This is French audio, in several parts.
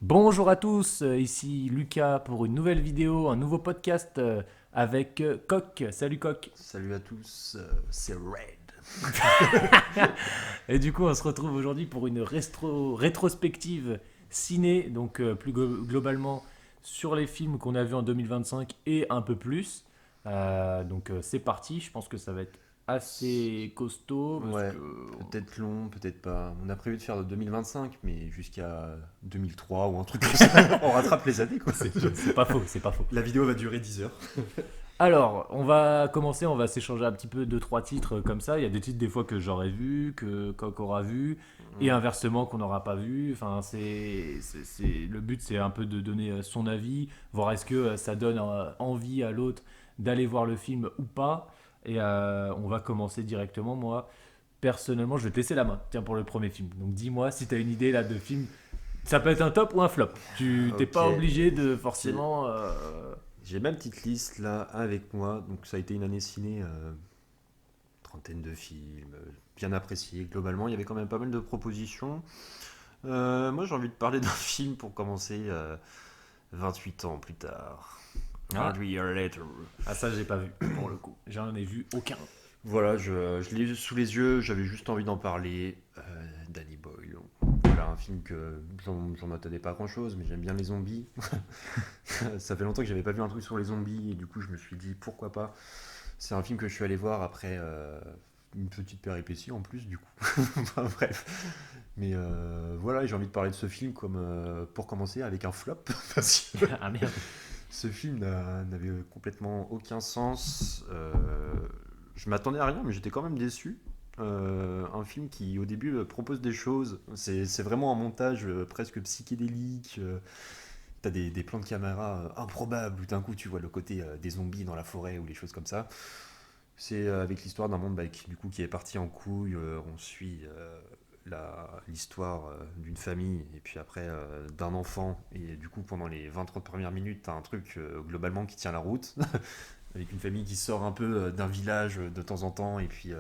Bonjour à tous, ici Lucas pour une nouvelle vidéo, un nouveau podcast avec Coq. Salut Coq. Salut à tous, c'est Red. Et du coup, on se retrouve aujourd'hui pour une rétrospective ciné, donc plus globalement sur les films qu'on a vus en 2025 et un peu plus. C'est parti, je pense que ça va être assez costaud parce Ouais, que peut-être long, peut-être pas. On a prévu de faire de 2025, mais jusqu'à 2003 ou un truc comme ça. On rattrape les années, quoi. c'est pas faux, c'est pas faux. La vidéo va durer 10 heures. Alors, on va commencer, on va s'échanger un petit peu deux trois titres comme ça. Il y a des titres des fois que j'aurais vu, que Coq aura vu, et Mm. inversement qu'on n'aura pas vu. Enfin, le but, c'est un peu de donner son avis, voir est-ce que ça donne envie à l'autre d'aller voir le film ou pas. Et on va commencer directement. Moi, personnellement, je vais te laisser la main. Tiens, pour le premier film. Donc, dis-moi si tu as une idée là de film. Ça peut être un top ou un flop. Tu t'es Ok, pas obligé de j'ai forcément. j'ai ma petite liste là avec moi. Donc ça a été une année ciné, trentaine de films, bien appréciés. Globalement, il y avait quand même pas mal de propositions. Moi, j'ai envie de parler d'un film pour commencer 28 ans plus tard. Ah, 28 years later. Ah ça j'ai pas vu pour le coup. J'en ai vu aucun. Voilà, je l'ai sous les yeux, j'avais juste envie d'en parler. Danny Boyle. Voilà, un film que j'en attendais pas grand chose, mais j'aime bien les zombies. Ça fait longtemps que j'avais pas vu un truc sur les zombies, et du coup je me suis dit pourquoi pas. C'est un film que je suis allé voir après une petite péripétie en plus, du coup. Enfin, bref. Mais voilà, j'ai envie de parler de ce film comme pour commencer avec un flop, parce que Ah merde. ce film n'avait complètement aucun sens. Je m'attendais à rien, mais j'étais quand même déçu. Un film qui, au début, propose des choses. C'est vraiment un montage presque psychédélique. T'as des plans de caméra improbables où d'un coup tu vois le côté des zombies dans la forêt ou les choses comme ça. C'est avec l'histoire d'un monde bah, qui est parti en couille. On suit l'histoire d'une famille et puis après d'un enfant. Et du coup, pendant les 20-30 premières minutes, t'as un truc globalement qui tient la route. Avec une famille qui sort un peu d'un village de temps en temps et puis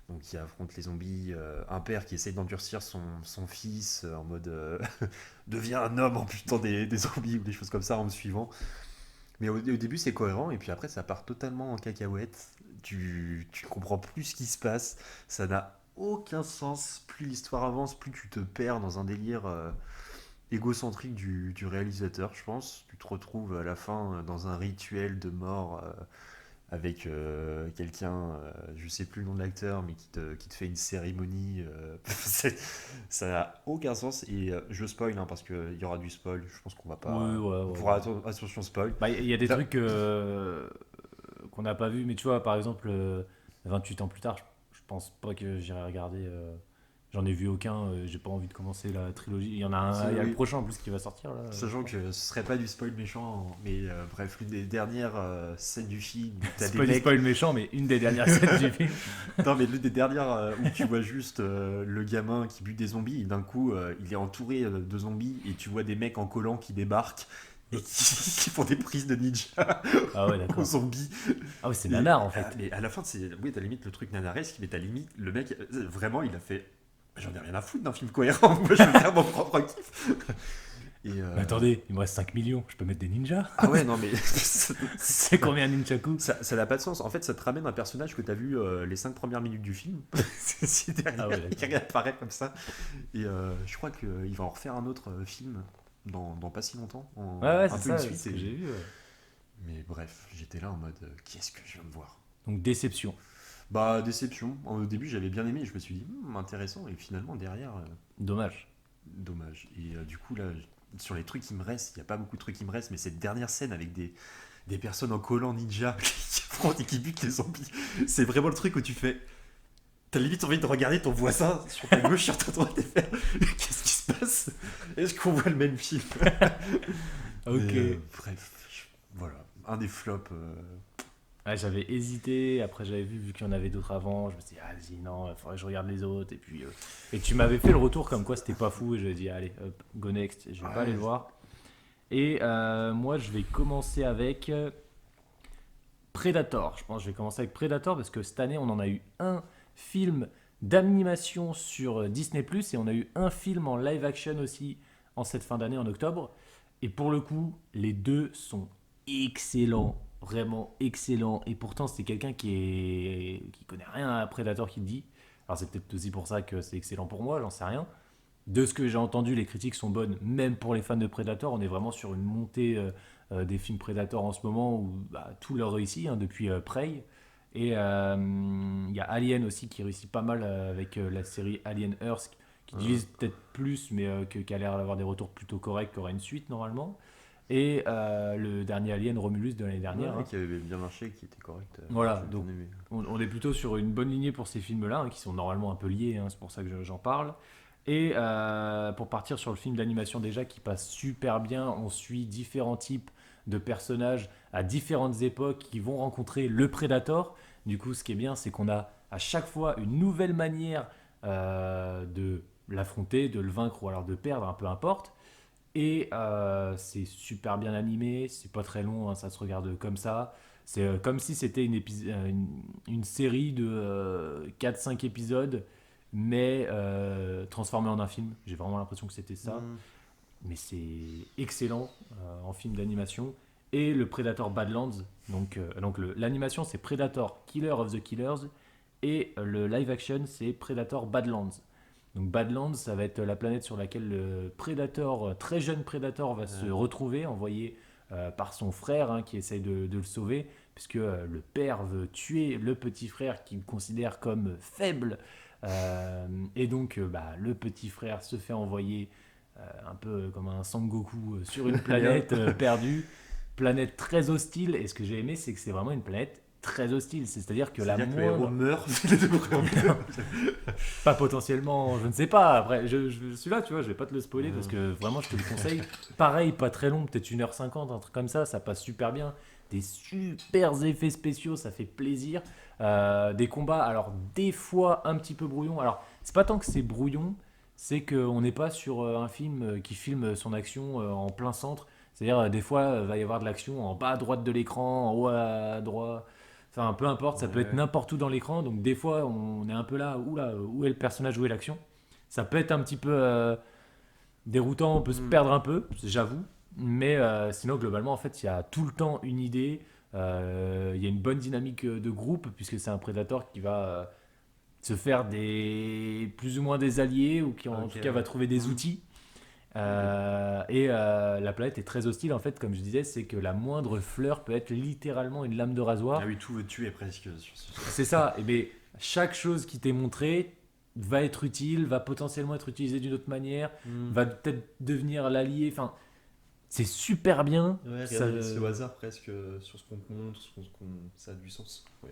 donc qui affronte les zombies. Un père qui essaye d'endurcir son fils en mode deviens un homme en butant des zombies ou des choses comme ça en me suivant. Mais au début, c'est cohérent, et puis après, ça part totalement en cacahuète. Tu comprends plus ce qui se passe. Ça n'a aucun sens. Plus l'histoire avance, plus tu te perds dans un délire égocentrique du réalisateur, je pense. Tu te retrouves à la fin dans un rituel de mort avec quelqu'un, je sais plus le nom de l'acteur, mais qui te fait une cérémonie. Ça n'a aucun sens. Et je spoil, hein, parce qu'il y aura du spoil. Je pense qu'on va Oui, pas. ouais, On ouais, pourra ouais. attention spoil. Bah, il y a des Enfin, trucs qu'on n'a pas vu, mais tu vois, par exemple, 28 ans plus tard, je pense pas que j'irai regarder. J'en ai vu aucun, j'ai pas envie de commencer la trilogie. Il y en a un, il y a le oui, prochain en plus qui va sortir là, je sachant crois. que ce serait pas du spoil méchant, mais bref, l'une des dernières scènes du film où t'as C'est des pas du mecs. spoil méchant, mais une des dernières scènes du film. Non, mais l'une des dernières où tu vois juste le gamin qui bute des zombies, et d'un coup il est entouré de zombies, et tu vois des mecs en collant qui débarquent et qui font des prises de ninja Ah ouais, aux d'accord. zombies. Ah ouais, c'est Et, nanar en fait. mais à la fin, c'est, oui, t'as limite le truc nanaresque, mais t'as limite le mec, vraiment, il a fait. J'en ai rien à foutre d'un film cohérent, moi je veux faire mon propre kiff. Et Mais attendez, il me reste 5 millions, je peux mettre des ninjas. ah ouais, non, mais C'est combien un ninjaku? ça n'a pas de sens. En fait, ça te ramène un personnage que t'as vu les 5 premières minutes du film. Si Ah derrière, ouais, d'accord. il réapparaît comme ça. Et je crois qu'il va en refaire un autre film dans pas si longtemps, Ouais, ouais, un c'est peu une ça, suite. ce que j'ai vu. Ouais. Mais bref, j'étais là en mode qu'est-ce que je viens de voir. Donc déception. Bah, déception. Au début, j'avais bien aimé. Je me suis dit, intéressant. Et finalement, derrière, Dommage. dommage. Et du coup, là, sur les trucs qui me restent, il n'y a pas beaucoup de trucs qui me restent, mais cette dernière scène avec des personnes en collant ninja qui affrontent et qui butent les zombies, c'est vraiment le truc où tu fais. T'as limite envie de regarder ton voisin sur ta gauche, sur ta droite et faire qu'est-ce qui se passe. Est-ce qu'on voit le même film? Ok. Mais bref, voilà. Un des flops. Ouais, j'avais hésité, après j'avais vu qu'il y en avait d'autres avant, je me suis dit, ah, vas-y, non, il faudrait que je regarde les autres, et puis... Et tu m'avais fait le retour comme quoi c'était pas fou, et je dit, allez, hop, go next, je vais pas aller Ouais. le voir. Et moi, je vais commencer avec Predator. Je pense que je vais commencer avec Predator, parce que cette année, on en a eu un film d'animation sur Disney+, et on a eu un film en live action aussi en cette fin d'année, en octobre. Et pour le coup, les deux sont excellents, vraiment excellents. Et pourtant, c'est quelqu'un qui connaît rien à Predator qui le dit. Alors c'est peut-être aussi pour ça que c'est excellent pour moi, j'en sais rien. De ce que j'ai entendu, les critiques sont bonnes, même pour les fans de Predator. On est vraiment sur une montée des films Predator en ce moment où tout leur réussit, hein, depuis Prey. Et il y a Alien aussi qui réussit pas mal avec la série Alien Earth, qui divise peut-être plus, mais qui a l'air d'avoir des retours plutôt corrects, qui aura une suite normalement. Et le dernier Alien Romulus de l'année dernière. Qui avait bien marché, qui était correct. Voilà, j'ai donc bien aimé. on est plutôt sur une bonne lignée pour ces films-là, hein, qui sont normalement un peu liés, hein, c'est pour ça que j'en parle. Et pour partir sur le film d'animation déjà, qui passe super bien, on suit différents types de personnages à différentes époques qui vont rencontrer le Predator. Du coup, ce qui est bien, c'est qu'on a à chaque fois une nouvelle manière de l'affronter, de le vaincre ou alors de perdre, peu importe. Et c'est super bien animé, c'est pas très long, hein, ça se regarde comme ça. C'est comme si c'était une série de 4-5 épisodes, mais transformée en un film. J'ai vraiment l'impression que c'était ça. Mais c'est excellent en film d'animation. Et le Predator Badlands, donc l'animation c'est Predator Killer of the Killers, et le live action c'est Predator Badlands. Donc Badlands, ça va être la planète sur laquelle le Predator, très jeune Predator, va se retrouver, envoyé par son frère, hein, qui essaye de le sauver, puisque le père veut tuer le petit frère qu'il considère comme faible. Et donc le petit frère se fait envoyer un peu comme un Sangoku sur une planète perdue, planète très hostile. Et ce que j'ai aimé, c'est que c'est vraiment une planète très hostile, c'est-à-dire que C'est-à-dire la que le héros moindre... meurt. Pas potentiellement, je ne sais pas. Après, celui-là, tu vois, je vais pas te le spoiler parce que vraiment, je te le conseille. Pareil, pas très long, peut-être 1h50, un truc comme ça passe super bien. Des super effets spéciaux, ça fait plaisir. Des combats, alors des fois un petit peu brouillon. Alors, c'est pas tant que c'est brouillon, c'est qu'on n'est pas sur un film qui filme son action en plein centre. C'est-à-dire, des fois, il va y avoir de l'action en bas à droite de l'écran, en haut à droite. Enfin, peu importe, ça peut être n'importe où dans l'écran. Donc, des fois, on est un peu là, où est le personnage, où est l'action. Ça peut être un petit peu déroutant, on peut se perdre un peu, j'avoue. Mais sinon, globalement, en fait, il y a tout le temps une idée. Il y a une bonne dynamique de groupe, puisque c'est un prédateur qui va se faire plus ou moins des alliés, ou qui en tout cas va trouver des outils. Et la planète est très hostile, en fait, comme je disais, c'est que la moindre fleur peut être littéralement une lame de rasoir. Ah oui, tout veut tuer presque sur ce. C'est ça. Et bien, chaque chose qui t'est montrée va être utile, va potentiellement être utilisée d'une autre manière, va peut-être devenir l'allié. Enfin, c'est super bien. Ouais, Ça- c'est au hasard presque sur ce qu'on te montre, ça a du sens. Ouais.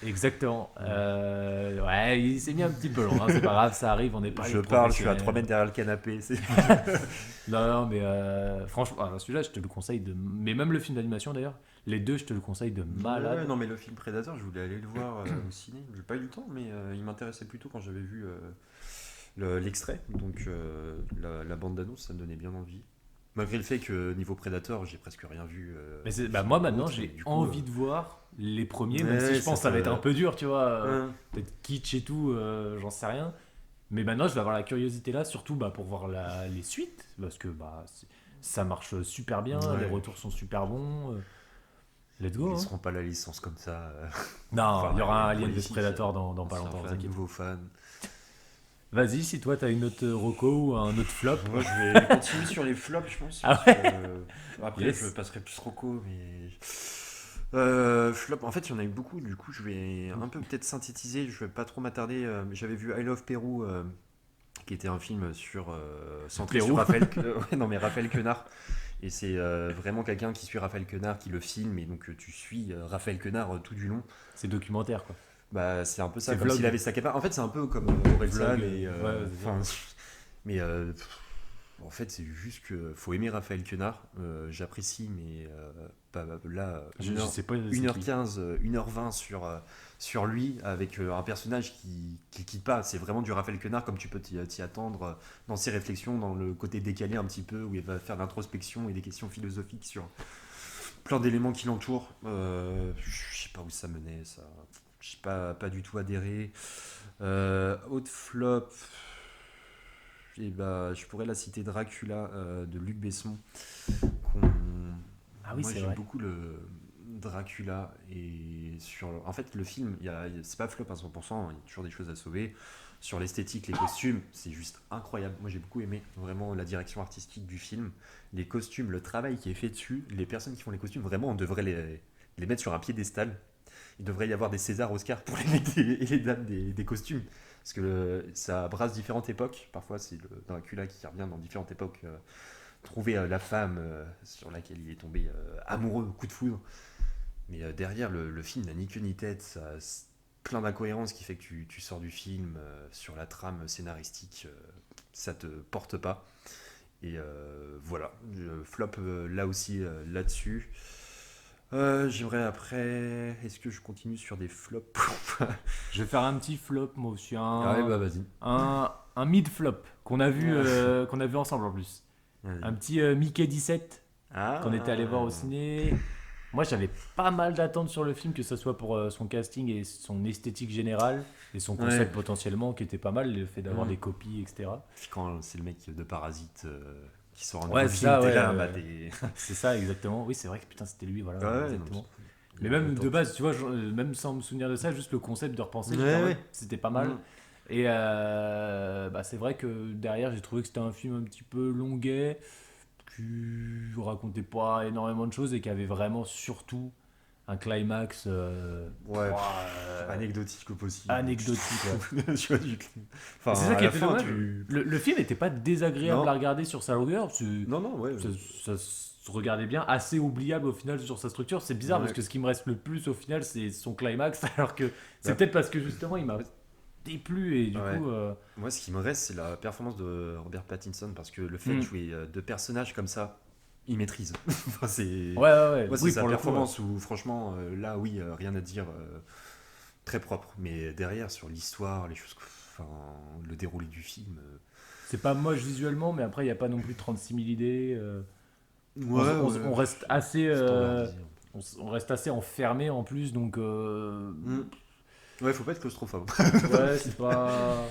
Exactement. Ouais, il s'est mis un petit peu long, hein, c'est pas grave, ça arrive, on n'est pas Je les parle, je suis à professionnels. 3 mètres derrière le canapé. Non, mais franchement, celui-là, je te le conseille de. Mais même le film d'animation d'ailleurs, les deux, je te le conseille de malade. Ouais, non, mais le film Predator, je voulais aller le voir au ciné. J'ai pas eu le temps, mais il m'intéressait plutôt quand j'avais vu l'extrait. Donc la bande d'annonce, ça me donnait bien envie. Malgré le fait que niveau Predator, j'ai presque rien vu. Mais moi maintenant, autre, j'ai du coup, envie de voir les premiers, même si ouais, je pense que ça va être un peu dur, tu vois. Peut-être kitsch et tout, j'en sais rien. Mais maintenant, je vais avoir la curiosité là, surtout pour voir les suites, parce que ça marche super bien, Ouais. les retours sont super bons. Let's go. Ils Hein. seront pas la licence comme ça. Non, Enfin, il y aura un pour Alien les vs Predator dans pas anciens longtemps. fans, T'inquiète. nouveaux fans. Vas-y, si toi t'as une autre reco ou un autre flop. Moi, je vais continuer sur les flops, je pense. Ah parce ouais que, après, Yes. je passerai plus roco, mais. Flop, en fait, il y en a eu beaucoup, du coup, je vais un peu peut-être synthétiser, je vais pas trop m'attarder. J'avais vu I Love Pérou, qui était un film centré Pérou. sur Raphaël, ouais, non, mais Raphaël Quenard. Et c'est vraiment quelqu'un qui suit Raphaël Quenard, qui le filme, et donc tu suis Raphaël Quenard tout du long. C'est documentaire quoi. Bah, c'est un peu ça, C'est comme vlog. s'il avait sa caméra. En fait, c'est un peu comme Orelsan. Vlog, Et, ouais, c'est enfin, mais en fait, c'est juste que faut aimer Raphaël Quenard. J'apprécie, mais là, Je sais pas. 1h15, 1h20 sur lui, avec un personnage qui quitte pas. C'est vraiment du Raphaël Quenard, comme tu peux t'y attendre dans ses réflexions, dans le côté décalé un petit peu, où il va faire l'introspection et des questions philosophiques sur plein d'éléments qui l'entourent. Je sais pas où ça menait, ça. Je n'ai pas du tout adhéré. Autre flop, Et bah, je pourrais la citer Dracula de Luc Besson. Ah oui, Moi c'est j'aime vrai. beaucoup le Dracula et en fait le film, c'est pas flop à 100%, il y a toujours des choses à sauver. Sur l'esthétique, les costumes, c'est juste incroyable. Moi j'ai beaucoup aimé vraiment la direction artistique du film, les costumes, le travail qui est fait dessus, les personnes qui font les costumes, vraiment on devrait les mettre sur un piédestal. Il devrait y avoir des Césars, Oscars pour les mecs et les dames des costumes. Parce que ça brasse différentes époques. Parfois, c'est le Dracula qui revient dans différentes époques. Trouver la femme sur laquelle il est tombé amoureux, coup de foudre. Mais derrière, le film n'a ni queue ni tête. C'est plein d'incohérences qui fait que tu sors du film sur la trame scénaristique. Ça te porte pas. Et voilà. Je flop là aussi là-dessus. J'aimerais après. Est-ce que je continue sur des flops? Je vais faire un petit flop, moi aussi. Ah ouais, bah vas-y. Un mid-flop qu'on a vu ensemble en plus. Un Vas-y. petit Mickey 17 qu'on était allé voir au Ah. ciné. Moi, j'avais pas mal d'attentes sur le film, que ce soit pour son casting et son esthétique générale, et son Ouais. concept potentiellement, qui était pas mal, le fait d'avoir Mm. des copies, etc. Puis quand c'est le mec de Parasite qui sort un nouveau Ouais, c'est film, ça, t'es ouais. là, bah t'es. C'est ça, exactement. Oui, c'est vrai que putain, c'était lui, voilà, Ouais, non, exactement. il y Mais a pas même autant de base, tu vois, même sans me souvenir de ça, juste le concept de repenser, j'étais en Ouais, mode, ouais. c'était pas mal. Mm. Et bah, c'est vrai que derrière, j'ai trouvé que c'était un film un petit peu longuet, qui racontait pas énormément de choses et qui avait vraiment surtout un climax Ouais, ouah, anecdotique au possible. anecdotique. Ouais. Tu vois, Et c'est Enfin, ça à qui la était fin, dommage. tu. Le film n'était pas désagréable Non, à regarder sur sa longueur. non, non, ouais. Ça, ça se regardait bien, assez oubliable au final sur sa structure. C'est bizarre parce Ouais. que ce qui me reste le plus au final, c'est son climax, alors que c'est Bah, peut-être parce que justement il m'a déplu et du ouais. coup. Moi, ce qui me reste, c'est la performance de Robert Pattinson parce que le fait de Hmm. jouer deux personnages comme ça, il maîtrise. Enfin, c'est. Ouais, ouais, ouais. Moi, c'est Oui, sa pour le coup. performance où, franchement, là, oui, rien à dire. Très propre. Mais derrière, sur l'histoire, les choses. Enfin, le déroulé du film. C'est pas moche visuellement, mais après il n'y a pas non plus 36 000 idées. Ouais, ouais. On reste assez. Standardisé. On reste assez enfermé en plus, donc. Mm. Ouais, faut pas être claustrophobe. Ouais, c'est pas.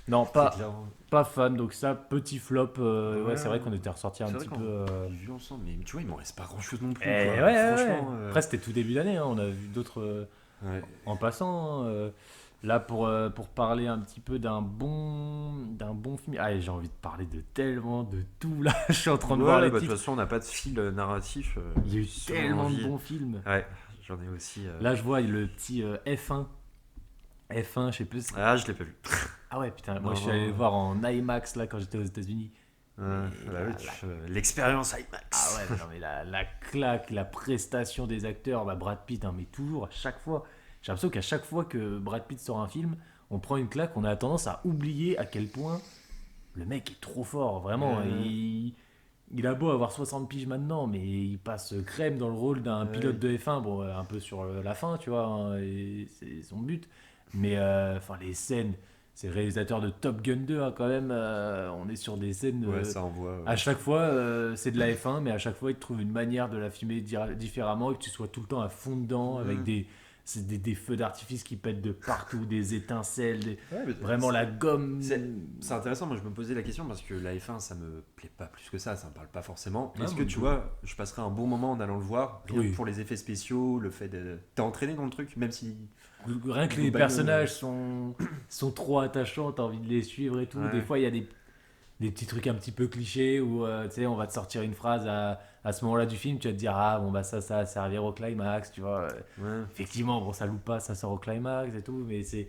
Non, C'est clair. pas fan, donc ça, petit flop. Ouais, Ouais, c'est vrai qu'on était ressorti un c'est vrai petit qu'on peu. l'a vu ensemble, mais tu vois, il m'en reste pas grand chose non plus, Ouais, quoi. ouais, ouais. Franchement. Après, c'était tout début d'année, hein, on a vu d'autres Ouais. en passant. Hein. Là, pour parler un petit peu d'un bon film. Ah, j'ai envie de parler de tellement de tout là. Je suis en train de voir Ouais, les bah, de toute titres. façon, on n'a pas de fil narratif. Il y a eu Si on a tellement de envie. bons films. Ouais, j'en ai aussi. Là, je vois le petit F1. F1, je sais plus. Ah, je l'ai pas vu. Ah ouais, putain, moi Non, je suis allé le non. voir en IMAX là quand j'étais aux États-Unis. Bah Et oui, l'expérience IMAX. Ah ouais, non mais la claque, la prestation des acteurs, bah Brad Pitt, hein, mais toujours, à chaque fois. J'ai l'impression qu'à chaque fois que Brad Pitt sort un film, on prend une claque, on a tendance à oublier à quel point le mec est trop fort, vraiment. Il a beau avoir 60 piges maintenant, mais il passe crème dans le rôle d'un pilote de F1, bon, un peu sur la fin, tu vois, hein, et c'est son but. Mais enfin, les scènes, c'est le réalisateur de Top Gun 2, hein, quand même, on est sur des scènes. Ouais, ça envoie. À chaque fois, c'est de la F1, mais à chaque fois, il te trouve une manière de la filmer différemment et que tu sois tout le temps à fond dedans avec des feux d'artifice qui pètent de partout, des étincelles, Ouais, mais vraiment la gomme. c'est intéressant, moi je me posais la question parce que la F1 ça me plaît pas plus que ça me parle pas forcément. Ah, Est-ce que moi, tu vois, je passerai un bon moment en allant le voir, rien Oui. que pour les effets spéciaux, le fait de. T'es entraîné dans le truc, même si. Rien que les Globalement, personnages sont trop attachants, t'as envie de les suivre et tout. Ouais. Des fois, il y a des petits trucs un petit peu clichés où tu sais, on va te sortir une phrase à ce moment-là du film, tu vas te dire ah bon bah ça va servir au climax, tu vois. Ouais. Effectivement, bon ça loupe pas, ça sort au climax et tout, mais c'est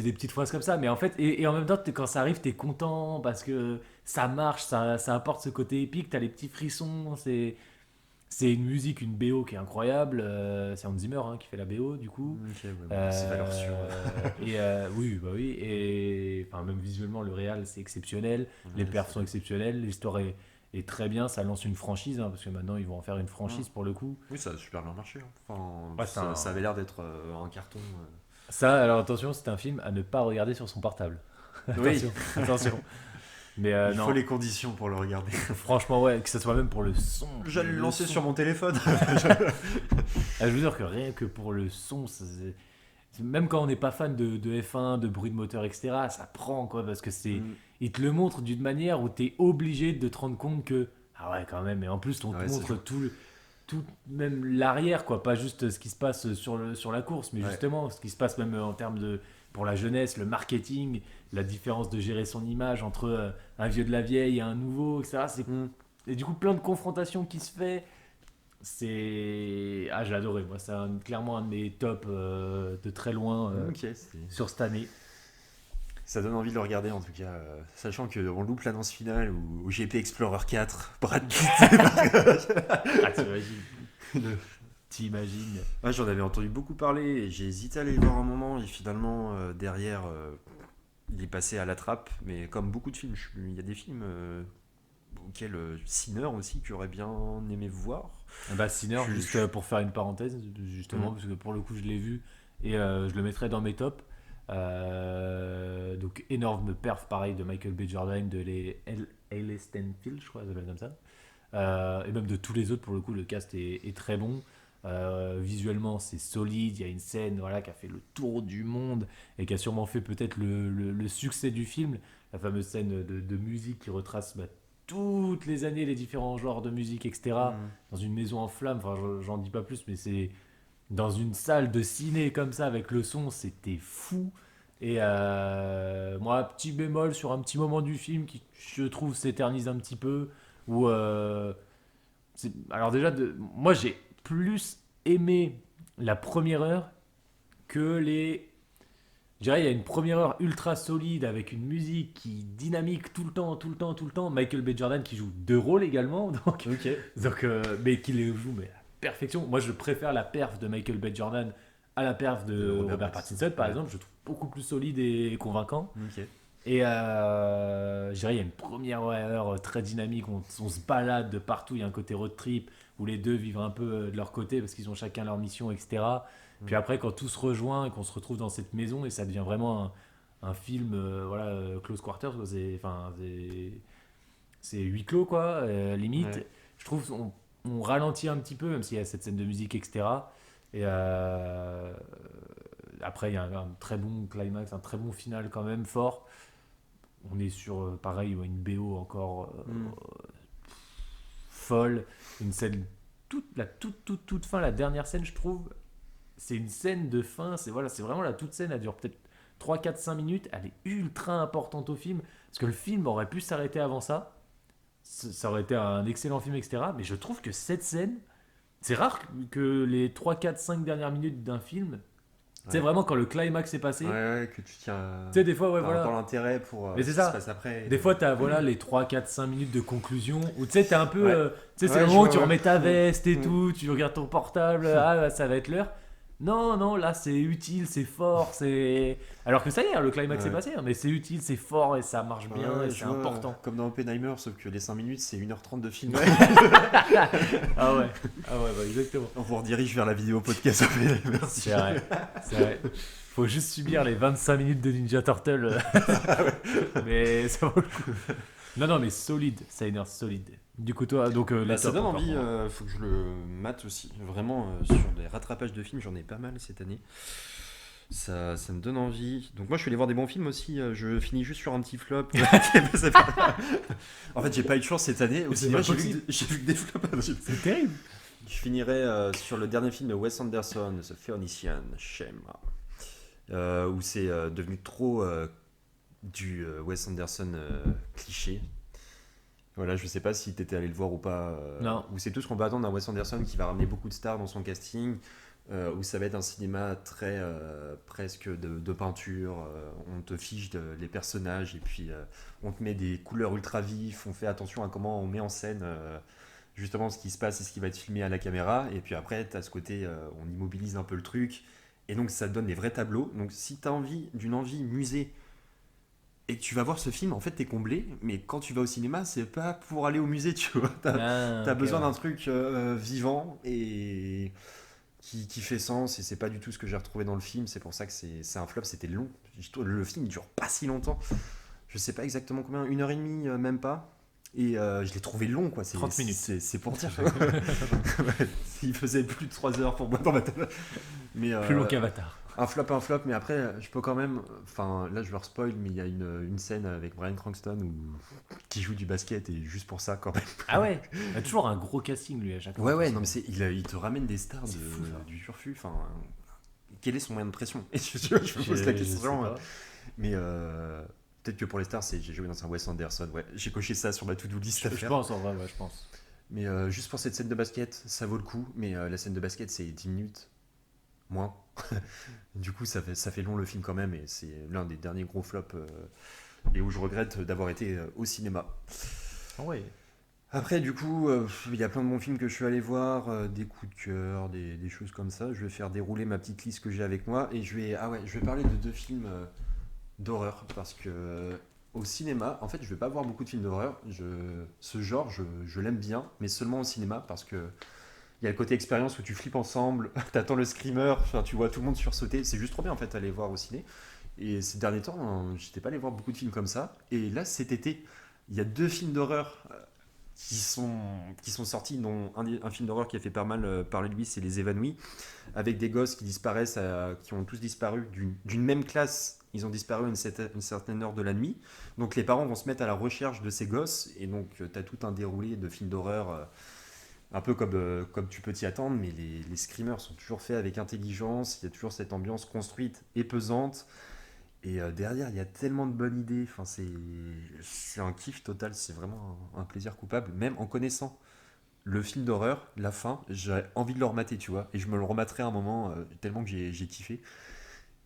des petites phrases comme ça. Mais en fait, et en même temps, quand ça arrive, t'es content parce que ça marche, ça apporte ce côté épique, t'as les petits frissons, c'est une musique, une BO qui est incroyable. C'est Hans Zimmer hein, qui fait la BO du coup. Ok, ouais, bon, c'est valeur sûre. Et oui, bah oui. Et enfin, même visuellement, le réal c'est exceptionnel. Les Ouais, perfs sont exceptionnels. L'histoire est très bien. Ça lance une franchise hein, parce que maintenant ils vont en faire une franchise pour le coup. Oui, ça a super bien marché. Hein. Enfin, Ouais, c'est ça avait l'air d'être un carton. Ça, alors attention, c'est un film à ne pas regarder sur son portable. Oui, Attention, attention. Mais il non, faut les conditions pour le regarder. franchement, ouais, que ce soit même pour le son. J'allais le lancer son. sur mon téléphone. Ah, je veux dire que rien que pour le son, même quand on n'est pas fan de F1, de bruit de moteur, etc., ça prend, quoi, parce que il te le montre d'une manière où tu es obligé de te rendre compte que, ah ouais, quand même, et en plus, on te Ouais, c'est montre sûr. tout, même l'arrière, quoi, pas juste ce qui se passe sur la course, mais Ouais. justement, ce qui se passe même en termes pour la jeunesse, le marketing, la différence de gérer son image entre un vieux de la vieille et un nouveau, etc. Mm. Et du coup, plein de confrontations qui se fait. Ah, j'ai adoré, moi. C'est clairement un de mes tops de très loin Ok, sur cette année. ça donne envie de le regarder en tout cas, sachant qu'on loupe l'annonce finale où GP Explorer 4, Brad Pitt. Ah, t'imagines. Ouais, j'en avais entendu beaucoup parler et j'ai hésité à aller le voir un moment et finalement derrière il est passé à la trappe, mais comme beaucoup de films, il y a des films auxquels Sinner aussi qui aurait bien aimé voir. Bah, Sinner, Je- juste je- pour faire une parenthèse, justement, Mm. parce que pour le coup, je l'ai vu et je le mettrai dans mes tops. Donc, énorme perf, pareil, de Michael B. Jordan, de Hailey Steinfeld, je crois, ça s'appelle comme ça. Et même de tous les autres, pour le coup, le cast est très bon. Visuellement, c'est solide. Il y a une scène, voilà, qui a fait le tour du monde et qui a sûrement fait peut-être le succès du film. La fameuse scène de musique qui retrace toutes les années les différents genres de musique, etc. Mm. Dans une maison en flammes. Enfin, j'en dis pas plus, mais c'est dans une salle de ciné comme ça avec le son, c'était fou. Et moi, petit bémol sur un petit moment du film qui, je trouve, s'éternise un petit peu. Où alors déjà, moi j'ai plus aimé la première heure que les... Je dirais, il y a une première heure ultra solide avec une musique qui dynamique tout le temps, tout le temps, tout le temps. Michael B. Jordan qui joue deux rôles également, Ok. mais qui les joue mais à la perfection. Moi je préfère la perf de Michael B. Jordan à la perf De de Robert Robert Pattinson. Pattinson, par Ouais. exemple. Je trouve beaucoup plus solide et convaincant. Ok. Et je dirais, il y a une première heure très dynamique, on se balade de partout, il y a un côté road trip où les deux vivent un peu de leur côté parce qu'ils ont chacun leur mission, etc. Puis après, quand tout se rejoint et qu'on se retrouve dans cette maison, et ça devient vraiment un film, voilà, close quarters, quoi, c'est huis clos, quoi, limite. Ouais. Je trouve on ralentit un petit peu, même s'il y a cette scène de musique, etc. Et après, il y a un très bon climax, un très bon final quand même, fort. On est sur, pareil, une BO encore Mm. folle. Une scène, toute fin, la dernière scène, je trouve, c'est une scène de fin. C'est vraiment la toute scène, elle dure peut-être 3 4 5 minutes. Elle est ultra importante au film. Parce que le film aurait pu s'arrêter avant ça. Ça aurait été un excellent film, etc. Mais je trouve que cette scène, c'est rare que les 3 4 5 dernières minutes d'un film, tu sais, Ouais. vraiment quand le climax est passé, Ouais, ouais, que tu tiens. tu sais, des fois, ouais, T'as encore voilà. l'intérêt pour Mais ce c'est qui se ça. passe après. Des fois, t'as voilà, les 3 4 5 minutes de conclusion où tu sais, t'es un peu. Ouais. Tu sais, c'est Ouais, le je moment où vois, tu ouais. remets ta veste et Mm. tout, tu regardes ton portable, ah, ça va être l'heure. Non, non, là, c'est utile, c'est fort, c'est. Alors que ça y est, le climax est Ouais. passé, hein, mais c'est utile, c'est fort et ça marche bien Ouais, et je c'est vois, important. comme dans Oppenheimer, sauf que les 5 minutes, c'est 1h30 de film. Ah ouais, exactement. On vous redirige vers la vidéo podcast Oppenheimer. C'est vrai, c'est vrai. Faut juste subir les 25 minutes de Ninja Turtle. Mais ça vaut le coup. Non, non, mais solide, Sainer, solide. Du coup, toi, donc les Bah, ça tops donne encore envie, pour moi. faut que je le mate aussi. Vraiment, sur des rattrapages de films, j'en ai pas mal cette année. Ça me donne envie. Donc moi, je suis allé voir des bons films aussi. Je finis juste sur un petit flop. En fait, j'ai pas eu de chance cette année. Au C'est cinéma, pas j'ai possible. vu que des flops. C'est terrible. Je finirai sur le dernier film de Wes Anderson, The Phoenician, Shame, où c'est devenu trop du Wes Anderson cliché. Voilà, je sais pas si t'étais allé le voir ou pas. Non. Où c'est tout ce qu'on peut attendre d'un Wes Anderson qui va ramener beaucoup de stars dans son casting, où ça va être un cinéma très presque de peinture. On te fiche les personnages et puis on te met des couleurs ultra vives. On fait attention à comment on met en scène justement ce qui se passe et ce qui va être filmé à la caméra. Et puis après, t'as ce côté, on immobilise un peu le truc. Et donc ça donne des vrais tableaux. Donc si t'as envie d'une envie musée et que tu vas voir ce film, en fait t'es comblé. Mais quand tu vas au cinéma, c'est pas pour aller au musée, tu vois. T'as besoin d'un truc vivant et qui fait sens. Et c'est pas du tout ce que j'ai retrouvé dans le film. C'est pour ça que c'est un flop. C'était long. Le film il dure pas si longtemps. Je sais pas exactement combien, 1h30, même pas. Et je l'ai trouvé long, quoi. 30 minutes. C'est pour dire. Ouais, il faisait plus de 3 heures pour moi dans ma tête. Mais, Plus long qu'Avatar. un flop, mais après, je peux quand même. Enfin, là, je leur spoil, mais il y a une scène avec Bryan Cranston qui joue du basket et juste pour ça, quand Ah même. ouais, il a toujours un gros casting lui à chaque fois. Ouais, De toute ouais, façon. non, mais il te ramène des stars C'est fou ça. du turfu. Enfin, quel est son moyen de pression? Et je me pose la Je sais question. pas. Mais peut-être que pour les stars, j'ai joué dans un Wes Anderson. Ouais, j'ai coché ça sur ma to-do list à Je faire. pense en vrai, ouais, je pense. Mais juste pour cette scène de basket, ça vaut le coup. Mais la scène de basket, c'est 10 minutes. Moins. Du coup, ça fait long le film quand même. Et c'est l'un des derniers gros flops. Et où je regrette d'avoir été au cinéma. Ah ouais. Après, du coup, il y a plein de bons films que je suis allé voir, des coups de cœur, des choses comme ça. Je vais faire dérouler ma petite liste que j'ai avec moi et je vais parler de deux films d'horreur parce que au cinéma, en fait, je vais pas voir beaucoup de films d'horreur. Ce genre, je l'aime bien, mais seulement au cinéma parce que il y a le côté expérience où tu flippes ensemble, t'attends le screamer, enfin, tu vois tout le monde sursauter. C'est juste trop bien en fait aller voir au ciné. Et ces derniers temps, j'étais pas allé voir beaucoup de films comme ça. Et là, cet été, il y a deux films d'horreur qui sont sortis, dont un film d'horreur qui a fait pas mal parler de lui, c'est Les Évanouis, avec des gosses qui disparaissent, qui ont tous disparu d'une même classe. Ils ont disparu à une certaine heure de la nuit. Donc les parents vont se mettre à la recherche de ces gosses. Et donc tu as tout un déroulé de films d'horreur, un peu comme tu peux t'y attendre, mais les screamers sont toujours faits avec intelligence. Il y a toujours cette ambiance construite et pesante. Et derrière, il y a tellement de bonnes idées. Enfin, c'est un kiff total. C'est vraiment un plaisir coupable. Même en connaissant le film d'horreur, la fin, j'aurais envie de le remater, tu vois. Et je me le rematerai à un moment tellement que j'ai kiffé.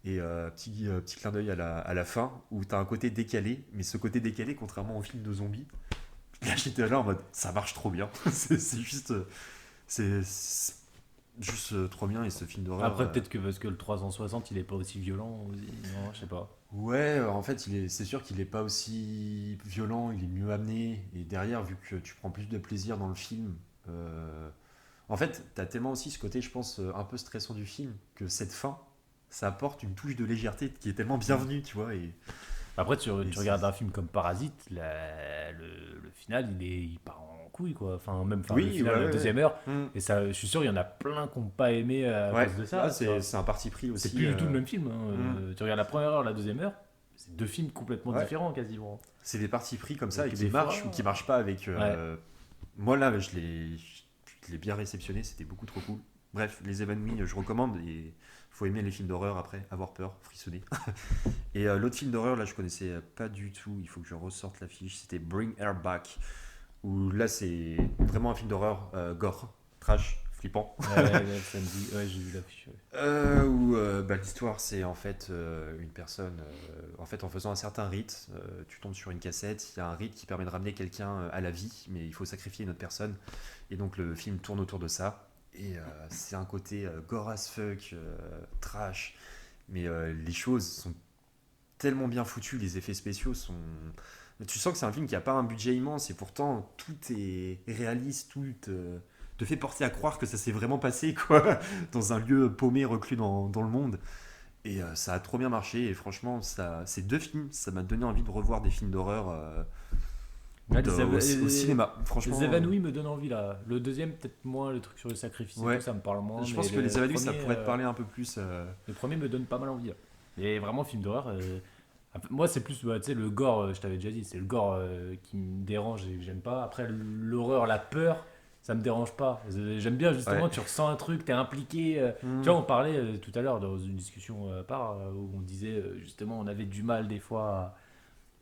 Et petit clin d'œil à la fin où tu as un côté décalé. Mais ce côté décalé, contrairement au film de zombies, là j'étais là en mode ça marche trop bien. C'est juste. C'est juste trop bien. Et ce film d'horreur. Après, peut-être que parce que le 360 il est pas aussi violent aussi. Non, je sais pas. Ouais, en fait, c'est sûr qu'il est pas aussi violent, il est mieux amené. Et derrière, vu que tu prends plus de plaisir dans le film, euh, en fait, t'as tellement aussi ce côté, je pense, un peu stressant du film, que cette fin, ça apporte une touche de légèreté qui est tellement bienvenue, tu vois. Après, Et tu regardes un film comme Parasite, le final, il part en couille, quoi. Enfin, même enfin, le oui, ouais, final, la ouais, ouais. deuxième heure. Hmm. Et ça, je suis sûr, il y en a plein qui n'ont pas aimé à Ouais, cause de là, ça, tu vois. c'est un parti pris C'est aussi. plus du tout le même film, hein. Hmm. Tu regardes la première heure, la deuxième heure, c'est deux films complètement Ouais, différents, quasiment. c'est des partis pris comme ça et Donc, qui des marchent ou fois. qui marchent pas avec. Ouais. Moi, là, je l'ai bien réceptionné, c'était beaucoup trop cool. Bref, Les Évanouis, je recommande et faut aimer les films d'horreur après, avoir peur, frissonner. Et l'autre film d'horreur, là, je connaissais pas du tout. Il faut que je ressorte l'affiche. C'était Bring Her Back. Où là, c'est vraiment un film d'horreur gore, trash, flippant. Ouais, ça me dit. Ouais, j'ai vu l'affiche. Ouais. Où l'histoire, c'est en fait une personne. En fait, en faisant un certain rite, tu tombes sur une cassette. Il y a un rite qui permet de ramener quelqu'un à la vie, mais il faut sacrifier une autre personne. Et donc, le film tourne autour de ça. Et c'est un côté gore as fuck, trash. Mais les choses sont tellement bien foutu, les effets spéciaux sont. Tu sens que c'est un film qui a pas un budget immense et pourtant tout est réaliste, te fait porter à croire que ça s'est vraiment passé quoi, dans un lieu paumé, reclus dans le monde. Et ça a trop bien marché et franchement, ces deux films, ça m'a donné envie de revoir des films d'horreur Ouais, au cinéma. Franchement, les évanouis me donnent envie là. Le deuxième, peut-être moins, le truc sur le sacrifice et ouais. tout, ça me parle moins. Je Mais pense que Les Évanouis, ça premier, pourrait te parler un peu plus. le premier me donne pas mal envie là. Et vraiment, film d'horreur. Moi, c'est plus bah, tu sais, le gore, je t'avais déjà dit, c'est le gore qui me dérange et que j'aime pas. Après, l'horreur, la peur, ça me dérange pas. J'aime bien justement, Ouais. tu ressens un truc, t'es impliqué. Tu Hmm. vois, on parlait tout à l'heure dans une discussion à part où on disait justement, on avait du mal des fois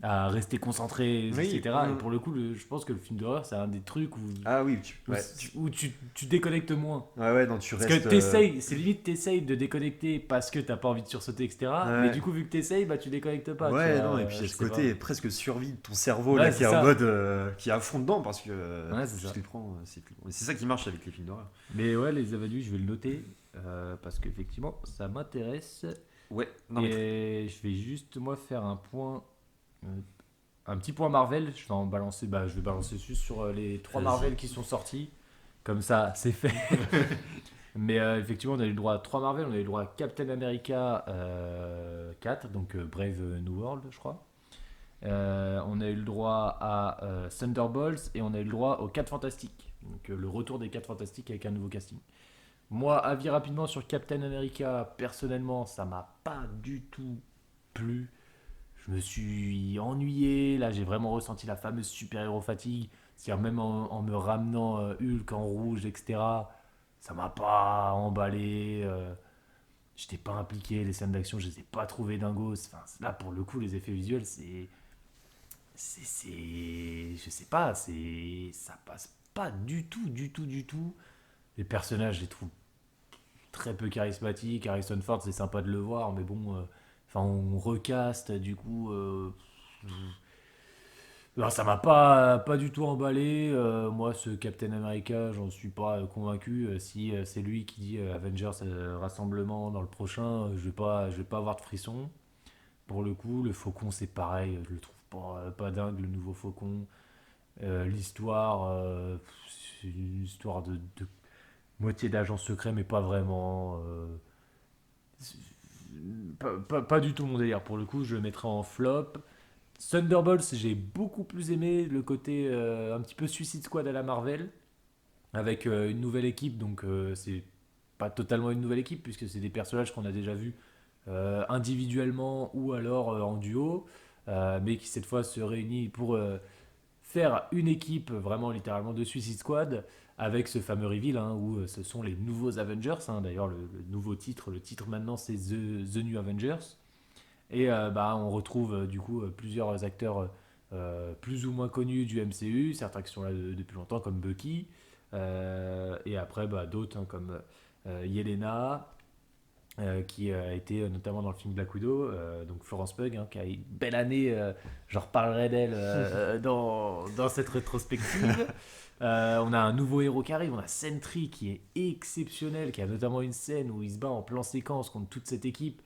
à rester concentré, Oui. etc. Et Hmm. pour le coup, je pense que le film d'horreur, c'est un des trucs Ah oui, où tu déconnectes moins. ouais, ouais, non, tu Parce que restes. t'essayes, c'est limite t'essayes de déconnecter parce que t'as pas envie de sursauter, etc. Mais Ouais. du coup, vu que t'essayes, bah tu déconnectes pas, tu Ouais, vois, non, et puis il y a je ce sais pas. côté presque survie de ton cerveau là Ouais, qui c'est est en ça. mode qui est à fond dedans parce que Ouais, c'est tu ça. te les prends, c'est flippant. Et c'est ça qui marche avec les films d'horreur. Mais ouais, les évadus, je vais le noter parce qu'effectivement, ça m'intéresse. Ouais, non mais Et je vais juste, moi, faire euh, un petit point Marvel. Je vais en balancer, bah, je vais balancer juste sur les trois vas-y. Marvel qui sont sortis. Comme ça, c'est fait. Mais effectivement, on a eu le droit à 3 Marvel. On a eu le droit à Captain America 4, donc Brave New World, je crois. On a eu le droit à Thunderbolts et on a eu le droit aux 4 Fantastiques. Donc le retour des 4 Fantastiques avec un nouveau casting. Moi, avis rapidement sur Captain America, personnellement, ça m'a pas du tout plu. Je me suis ennuyé, là j'ai vraiment ressenti la fameuse super-héros fatigue. C'est-à-dire même en me ramenant Hulk en rouge, etc. Ça m'a pas emballé. J'étais pas impliqué, les scènes d'action, je les ai pas trouvées dingos. Enfin, là pour le coup, les effets visuels, je sais pas, ça passe pas du tout, du tout, du tout. Les personnages, je les trouve très peu charismatique. Harrison Ford, c'est sympa de le voir, mais bon, enfin, on recaste, du coup, non, ça m'a pas du tout emballé. Moi, ce Captain America, j'en suis pas convaincu. Si c'est lui qui dit Avengers rassemblement dans le prochain, je vais pas avoir de frisson. Pour le coup, le Faucon, c'est pareil, je le trouve pas dingue, le nouveau Faucon. L'histoire, c'est une histoire de moitié d'agent secret, mais pas vraiment. Pas du tout mon délire. Pour le coup, je le mettrais en flop. Thunderbolts, j'ai beaucoup plus aimé le côté un petit peu Suicide Squad à la Marvel, avec une nouvelle équipe. Donc, c'est pas totalement une nouvelle équipe, puisque c'est des personnages qu'on a déjà vus individuellement ou alors en duo, mais qui cette fois se réunissent pour faire une équipe vraiment littéralement de Suicide Squad avec ce fameux reveal hein, où ce sont les nouveaux Avengers. Hein. D'ailleurs, le nouveau titre, le titre maintenant c'est The New Avengers. Et bah, on retrouve du coup plusieurs acteurs plus ou moins connus du MCU, certains qui sont là depuis longtemps comme Bucky, et après bah, d'autres hein, comme Yelena, qui a été notamment dans le film Black Widow, donc Florence Pugh, hein, qui a une belle année, je reparlerai d'elle dans cette rétrospective. On a un nouveau héros qui arrive, on a Sentry qui est exceptionnel, qui a notamment une scène où il se bat en plan séquence contre toute cette équipe,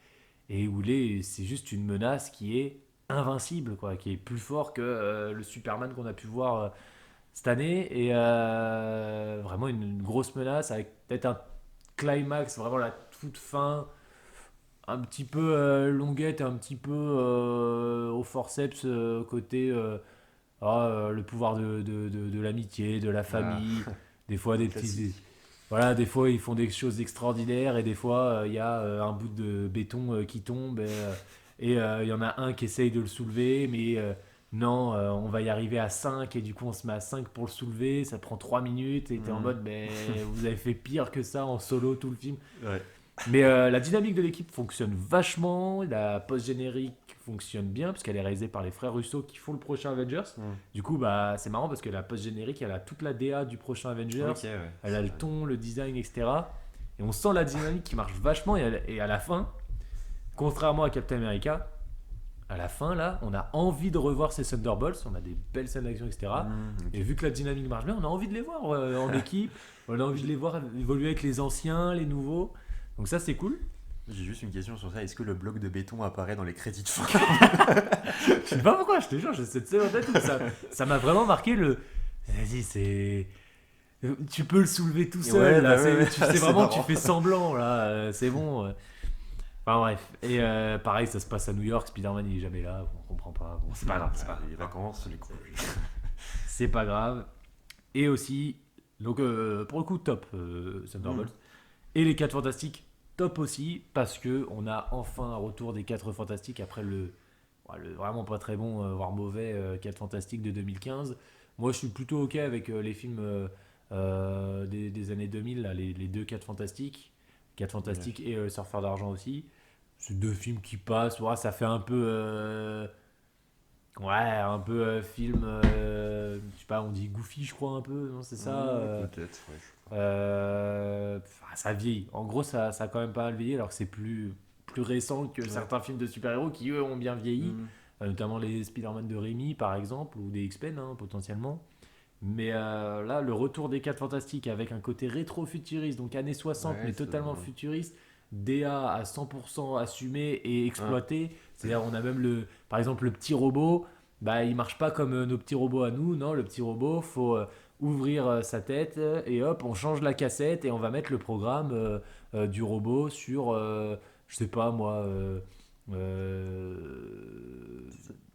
et où c'est juste une menace qui est invincible, quoi, qui est plus fort que le Superman qu'on a pu voir cette année, et vraiment une grosse menace, avec peut-être un climax, vraiment la toute fin, un petit peu longuette, un petit peu au forceps, côté le pouvoir de l'amitié, de la Ah, famille, des fois des petits... classique. Voilà, des fois ils font des choses extraordinaires et des fois il y a un bout de béton qui tombe et il y en a un qui essaye de le soulever mais non, on va y arriver à 5 et du coup on se met à 5 pour le soulever, ça prend 3 minutes et t'es en Hmm. mode mais vous avez fait pire que ça en solo tout le film. Ouais. Mais la dynamique de l'équipe fonctionne vachement, la post-générique fonctionne bien, parce qu'elle est réalisée par les frères Russo qui font le prochain Avengers. Hmm. Du coup, bah, c'est marrant parce que la post-générique, elle a toute la DA du prochain Avengers, Ok, ouais. elle a le ton, le design, etc. Et on sent la dynamique qui marche vachement, et à la fin, contrairement à Captain America, à la fin, là, on a envie de revoir ces Thunderbolts, on a des belles scènes d'action, etc. Ok. Et vu que la dynamique marche bien, on a envie de les voir en équipe, on a envie de les voir évoluer avec les anciens, les nouveaux. Donc ça, c'est cool. J'ai juste une question sur ça. Est-ce que le bloc de béton apparaît dans les crédits de fin? Je sais pas pourquoi, je te jure, j'ai cette scène en tête où ça m'a vraiment marqué le. Vas-y, c'est. Tu peux le soulever tout seul, Ouais, là. bah ouais, ouais. Tu sais C'est vraiment, tu marrant. fais semblant, là. C'est bon. Enfin bref. Et pareil, ça se passe à New York. Spider-Man, il est jamais là. On comprend pas. Bon, c'est pas grave, c'est pas grave. Les vacances, les congés. C'est pas grave. Et aussi, donc pour le coup, top, Hmm. Thunderbolt. Et les 4 Fantastiques, top aussi, parce que on a enfin un retour des 4 Fantastiques après le vraiment pas très bon, voire mauvais 4 Fantastiques de 2015. Moi, je suis plutôt ok avec les films des années 2000, là, les deux 4 Fantastiques. 4 Ouais. Fantastiques et Surfeur d'Argent aussi. C'est deux films qui passent, ouais, ça fait un peu... ouais, un peu film... je sais pas, on dit goofy, je crois, un peu, non, c'est ça Peut-être, ouais, je crois. ça vieillit. En gros, ça a quand même pas mal vieilli, alors que c'est plus récent que Ouais. certains films de super-héros qui, eux, ont bien vieilli. Hmm. Notamment les Spider-Man de Raimi, par exemple, ou des X-Men, hein, potentiellement. Mais là, le retour des 4 Fantastiques avec un côté rétro-futuriste, donc années 60, Ouais, mais ça totalement donne. futuriste, DA à 100% assumé et Ah, exploité. C'est-à-dire, on a même par exemple, le petit robot, bah, il marche pas comme nos petits robots à nous. Non, le petit robot, faut ouvrir sa tête et hop, on change la cassette et on va mettre le programme du robot sur, je sais pas moi, euh,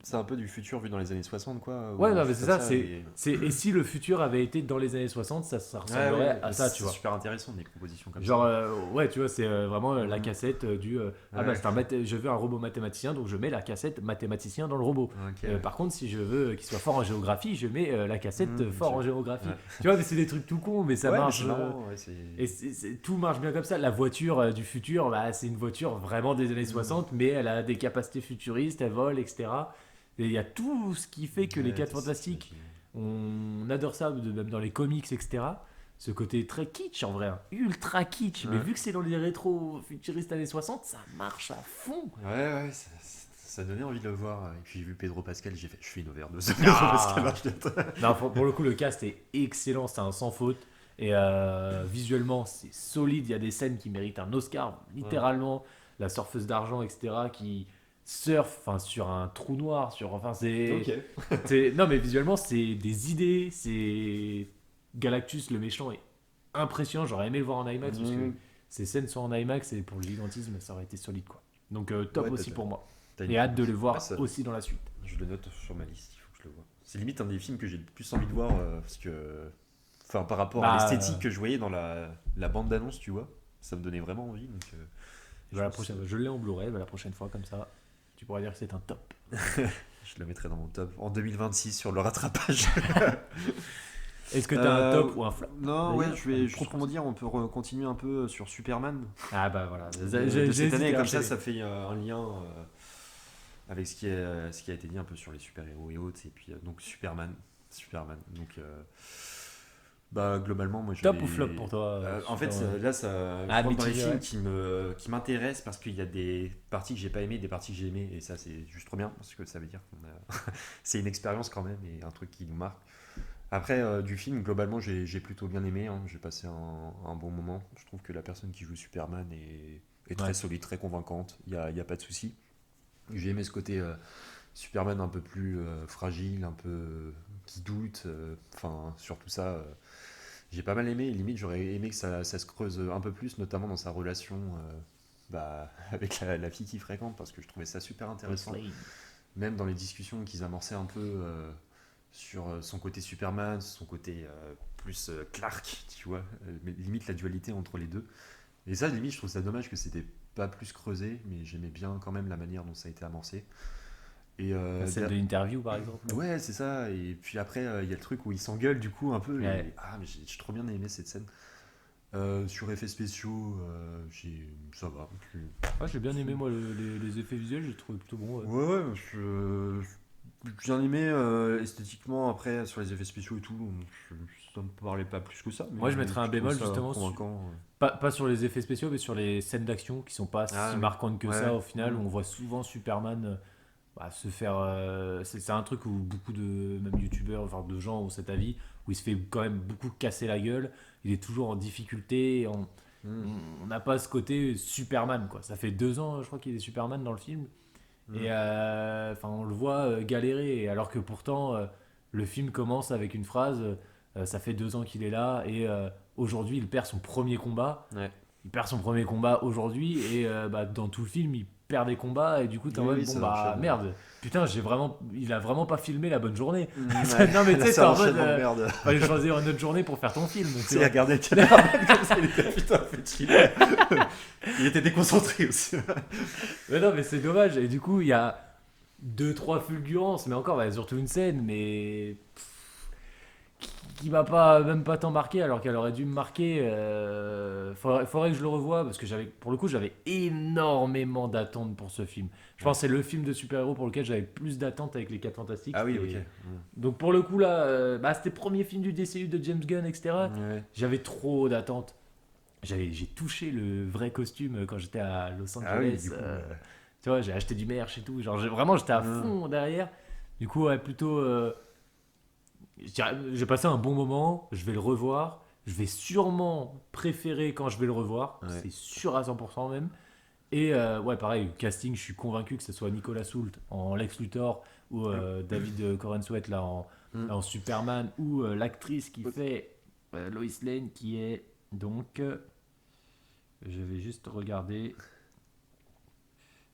C'est un peu du futur vu dans les années 60, quoi. Ouais, Ou non, un mais truc c'est comme ça, et si le futur avait été dans les années 60, ça Ouais, ressemblerait ouais, à ça, tu c'est vois. super intéressant des propositions comme ça. Genre, ouais, tu vois, c'est vraiment la Mhm. cassette ah bah, Ouais. je veux un robot mathématicien, donc je mets la cassette mathématicien dans le robot. Ok, ouais. Par contre, si je veux qu'il soit fort en géographie, je mets la cassette fort Ok. en géographie. Ouais. Tu vois, mais c'est des trucs tout cons, mais ça Ouais, mais marche. c'est marrant, ouais, Et tout marche bien comme ça. La voiture du futur, bah, c'est une voiture vraiment des années 60, mais elle a des capacités futuristes, elle vole, etc. Et il y a tout ce qui fait que les Ouais, 4 c'est Fantastiques, stylé. on adore ça, même dans les comics, etc. Ce côté très kitsch en vrai, hein. Ultra kitsch, mais Ouais. vu que c'est dans les rétro futuristes années 60, ça marche à fond. Ouais, ça donnait envie de le voir. Et puis j'ai vu Pedro Pascal, j'ai fait, je fais une overdose de Pedro Pascal. Ah. Non, pour le coup, le cast est excellent, c'est un sans faute. Et visuellement, c'est solide. Il y a des scènes qui méritent un Oscar, Ouais. littéralement. La surfeuse d'argent, etc., qui surfe enfin, sur un trou noir. Enfin, Ok. non, mais visuellement, c'est des idées. C'est Galactus, le méchant, est impressionnant. J'aurais aimé le voir en IMAX parce que Mhm. ces scènes sont en IMAX et pour le gigantisme, ça aurait été solide, quoi. Donc, top Ouais, aussi pour moi. t'as une... Et hâte de les Ouais, voir aussi dans la suite. je le note sur ma liste, il faut que je le vois. C'est limite un des films que j'ai le plus envie de voir parce que. Enfin, par rapport à Bah, l'esthétique que je voyais dans la bande d'annonce, tu vois, ça me donnait vraiment envie. Donc, je bah, la pense prochaine, je l'ai en Blu-ray, bah, la prochaine fois, comme ça, tu pourras dire que c'est un top. je le mettrai dans mon top en 2026 sur le rattrapage. Est-ce que t'as un top ou un flop Non, ouais, d'ailleurs je vais juste rebondir. On peut continuer un peu sur Superman Ah bah voilà, de cette année. Comme hésité. ça fait un lien avec ce qui a été dit un peu sur les super-héros et autres. Et puis, donc, Superman. Donc, bah, globalement, moi, Top ou flop pour toi en fait, Superman là, ça, je Ah, rentre dans les mitigé, films ouais. qui m'intéressent parce qu'il y a des parties que j'ai pas aimées, des parties que j'ai aimées, et ça, c'est juste trop bien parce que ça veut dire qu'on a... c'est une expérience quand même et un truc qui nous marque. Après, du film, globalement, j'ai plutôt bien aimé, hein. J'ai passé un bon moment. Je trouve que la personne qui joue Superman est très Ouais. solide, très convaincante. Il y a pas de souci. J'ai aimé ce côté Superman un peu plus fragile, un peu qui doute. Enfin, sur tout ça, j'ai pas mal aimé. Limite, j'aurais aimé que ça se creuse un peu plus, notamment dans sa relation avec la fille qu'il fréquente, parce que je trouvais ça super Lois intéressant. Lane. Même dans les discussions qu'ils amorçaient un peu sur son côté Superman, son côté plus Clark, tu vois, mais limite la dualité entre les deux. Et ça, limite, je trouve ça dommage que c'était pas plus creusé, mais j'aimais bien quand même la manière dont ça a été amorcé. Et La scène de l'interview, par exemple. ouais, c'est ça. Et puis après, il y a le truc où ils s'engueulent du coup un peu. Ouais. Et ah, mais j'ai trop bien aimé cette scène. Sur effets spéciaux, ça va. Ouais, j'ai bien aimé, moi, les effets visuels, j'ai trouvé plutôt bon. Ouais. Ouais, j'ai bien aimé esthétiquement. Après, sur les effets spéciaux et tout, ça me parlait pas plus que ça. Mais Moi, je mettrais un je trouve bémol, ça justement, convaincant. pas sur les effets spéciaux, mais sur les scènes d'action qui sont pas Ah si oui, marquantes que ça, ouais. au final, où on voit souvent Superman se faire. C'est un truc où beaucoup de même youtubeurs, enfin de gens ont cet avis, où il se fait quand même beaucoup casser la gueule. Il est toujours en difficulté. Mm, On n'a pas ce côté Superman, quoi. Ça fait 2 ans, je crois qu'il est Superman dans le film. Et mm. enfin, on le voit galérer. Alors que pourtant, le film commence avec une phrase ça fait 2 ans qu'il est là. Et aujourd'hui, il perd son premier combat. Ouais. Il perd son premier combat aujourd'hui. Et bah, dans tout le film, il perd des combats. Et du coup, t'es en Oui, mode, oui, bon, ça bah enchaîne. merde. Putain, il a vraiment pas filmé la bonne journée. Ouais, Non, mais tu là, sais, t'es ça en mode. enchaînement de merde. Fallait choisir une autre journée pour faire ton film. Tu Tu sais, il vois. regardait le caméraman comme ça, il était putain, fait il était déconcentré aussi. Mais non, mais c'est dommage. Et du coup, il y a 2 3 fulgurances, mais encore, bah, surtout une scène, mais qui m'a pas même pas tant marqué alors qu'elle aurait dû me marquer. Faudrait que je le revoie parce que pour le coup, j'avais énormément d'attentes pour ce film. Je Ouais. pense que c'est le film de super-héros pour lequel j'avais plus d'attentes avec les 4 Fantastiques. Ah oui, ok. Donc pour le coup là, bah, c'était le premier film du DCU de James Gunn, etc. Ouais. J'avais trop d'attentes. J'ai touché le vrai costume quand j'étais à Los Ah oui, Angeles. du coup. Tu vois, j'ai acheté du merch et tout. Genre, vraiment, j'étais à Mm. fond derrière. Du coup, ouais, plutôt. J'ai passé un bon moment. Je vais le revoir. Je vais sûrement préférer quand je vais le revoir. Ouais. C'est sûr à 100% même. Et ouais, pareil, casting, je suis convaincu que ce soit Nicolas Hoult en Lex Luthor ou David Corenswet Mm. en Superman ou l'actrice qui fait Lois Lane qui est donc. Je vais juste regarder.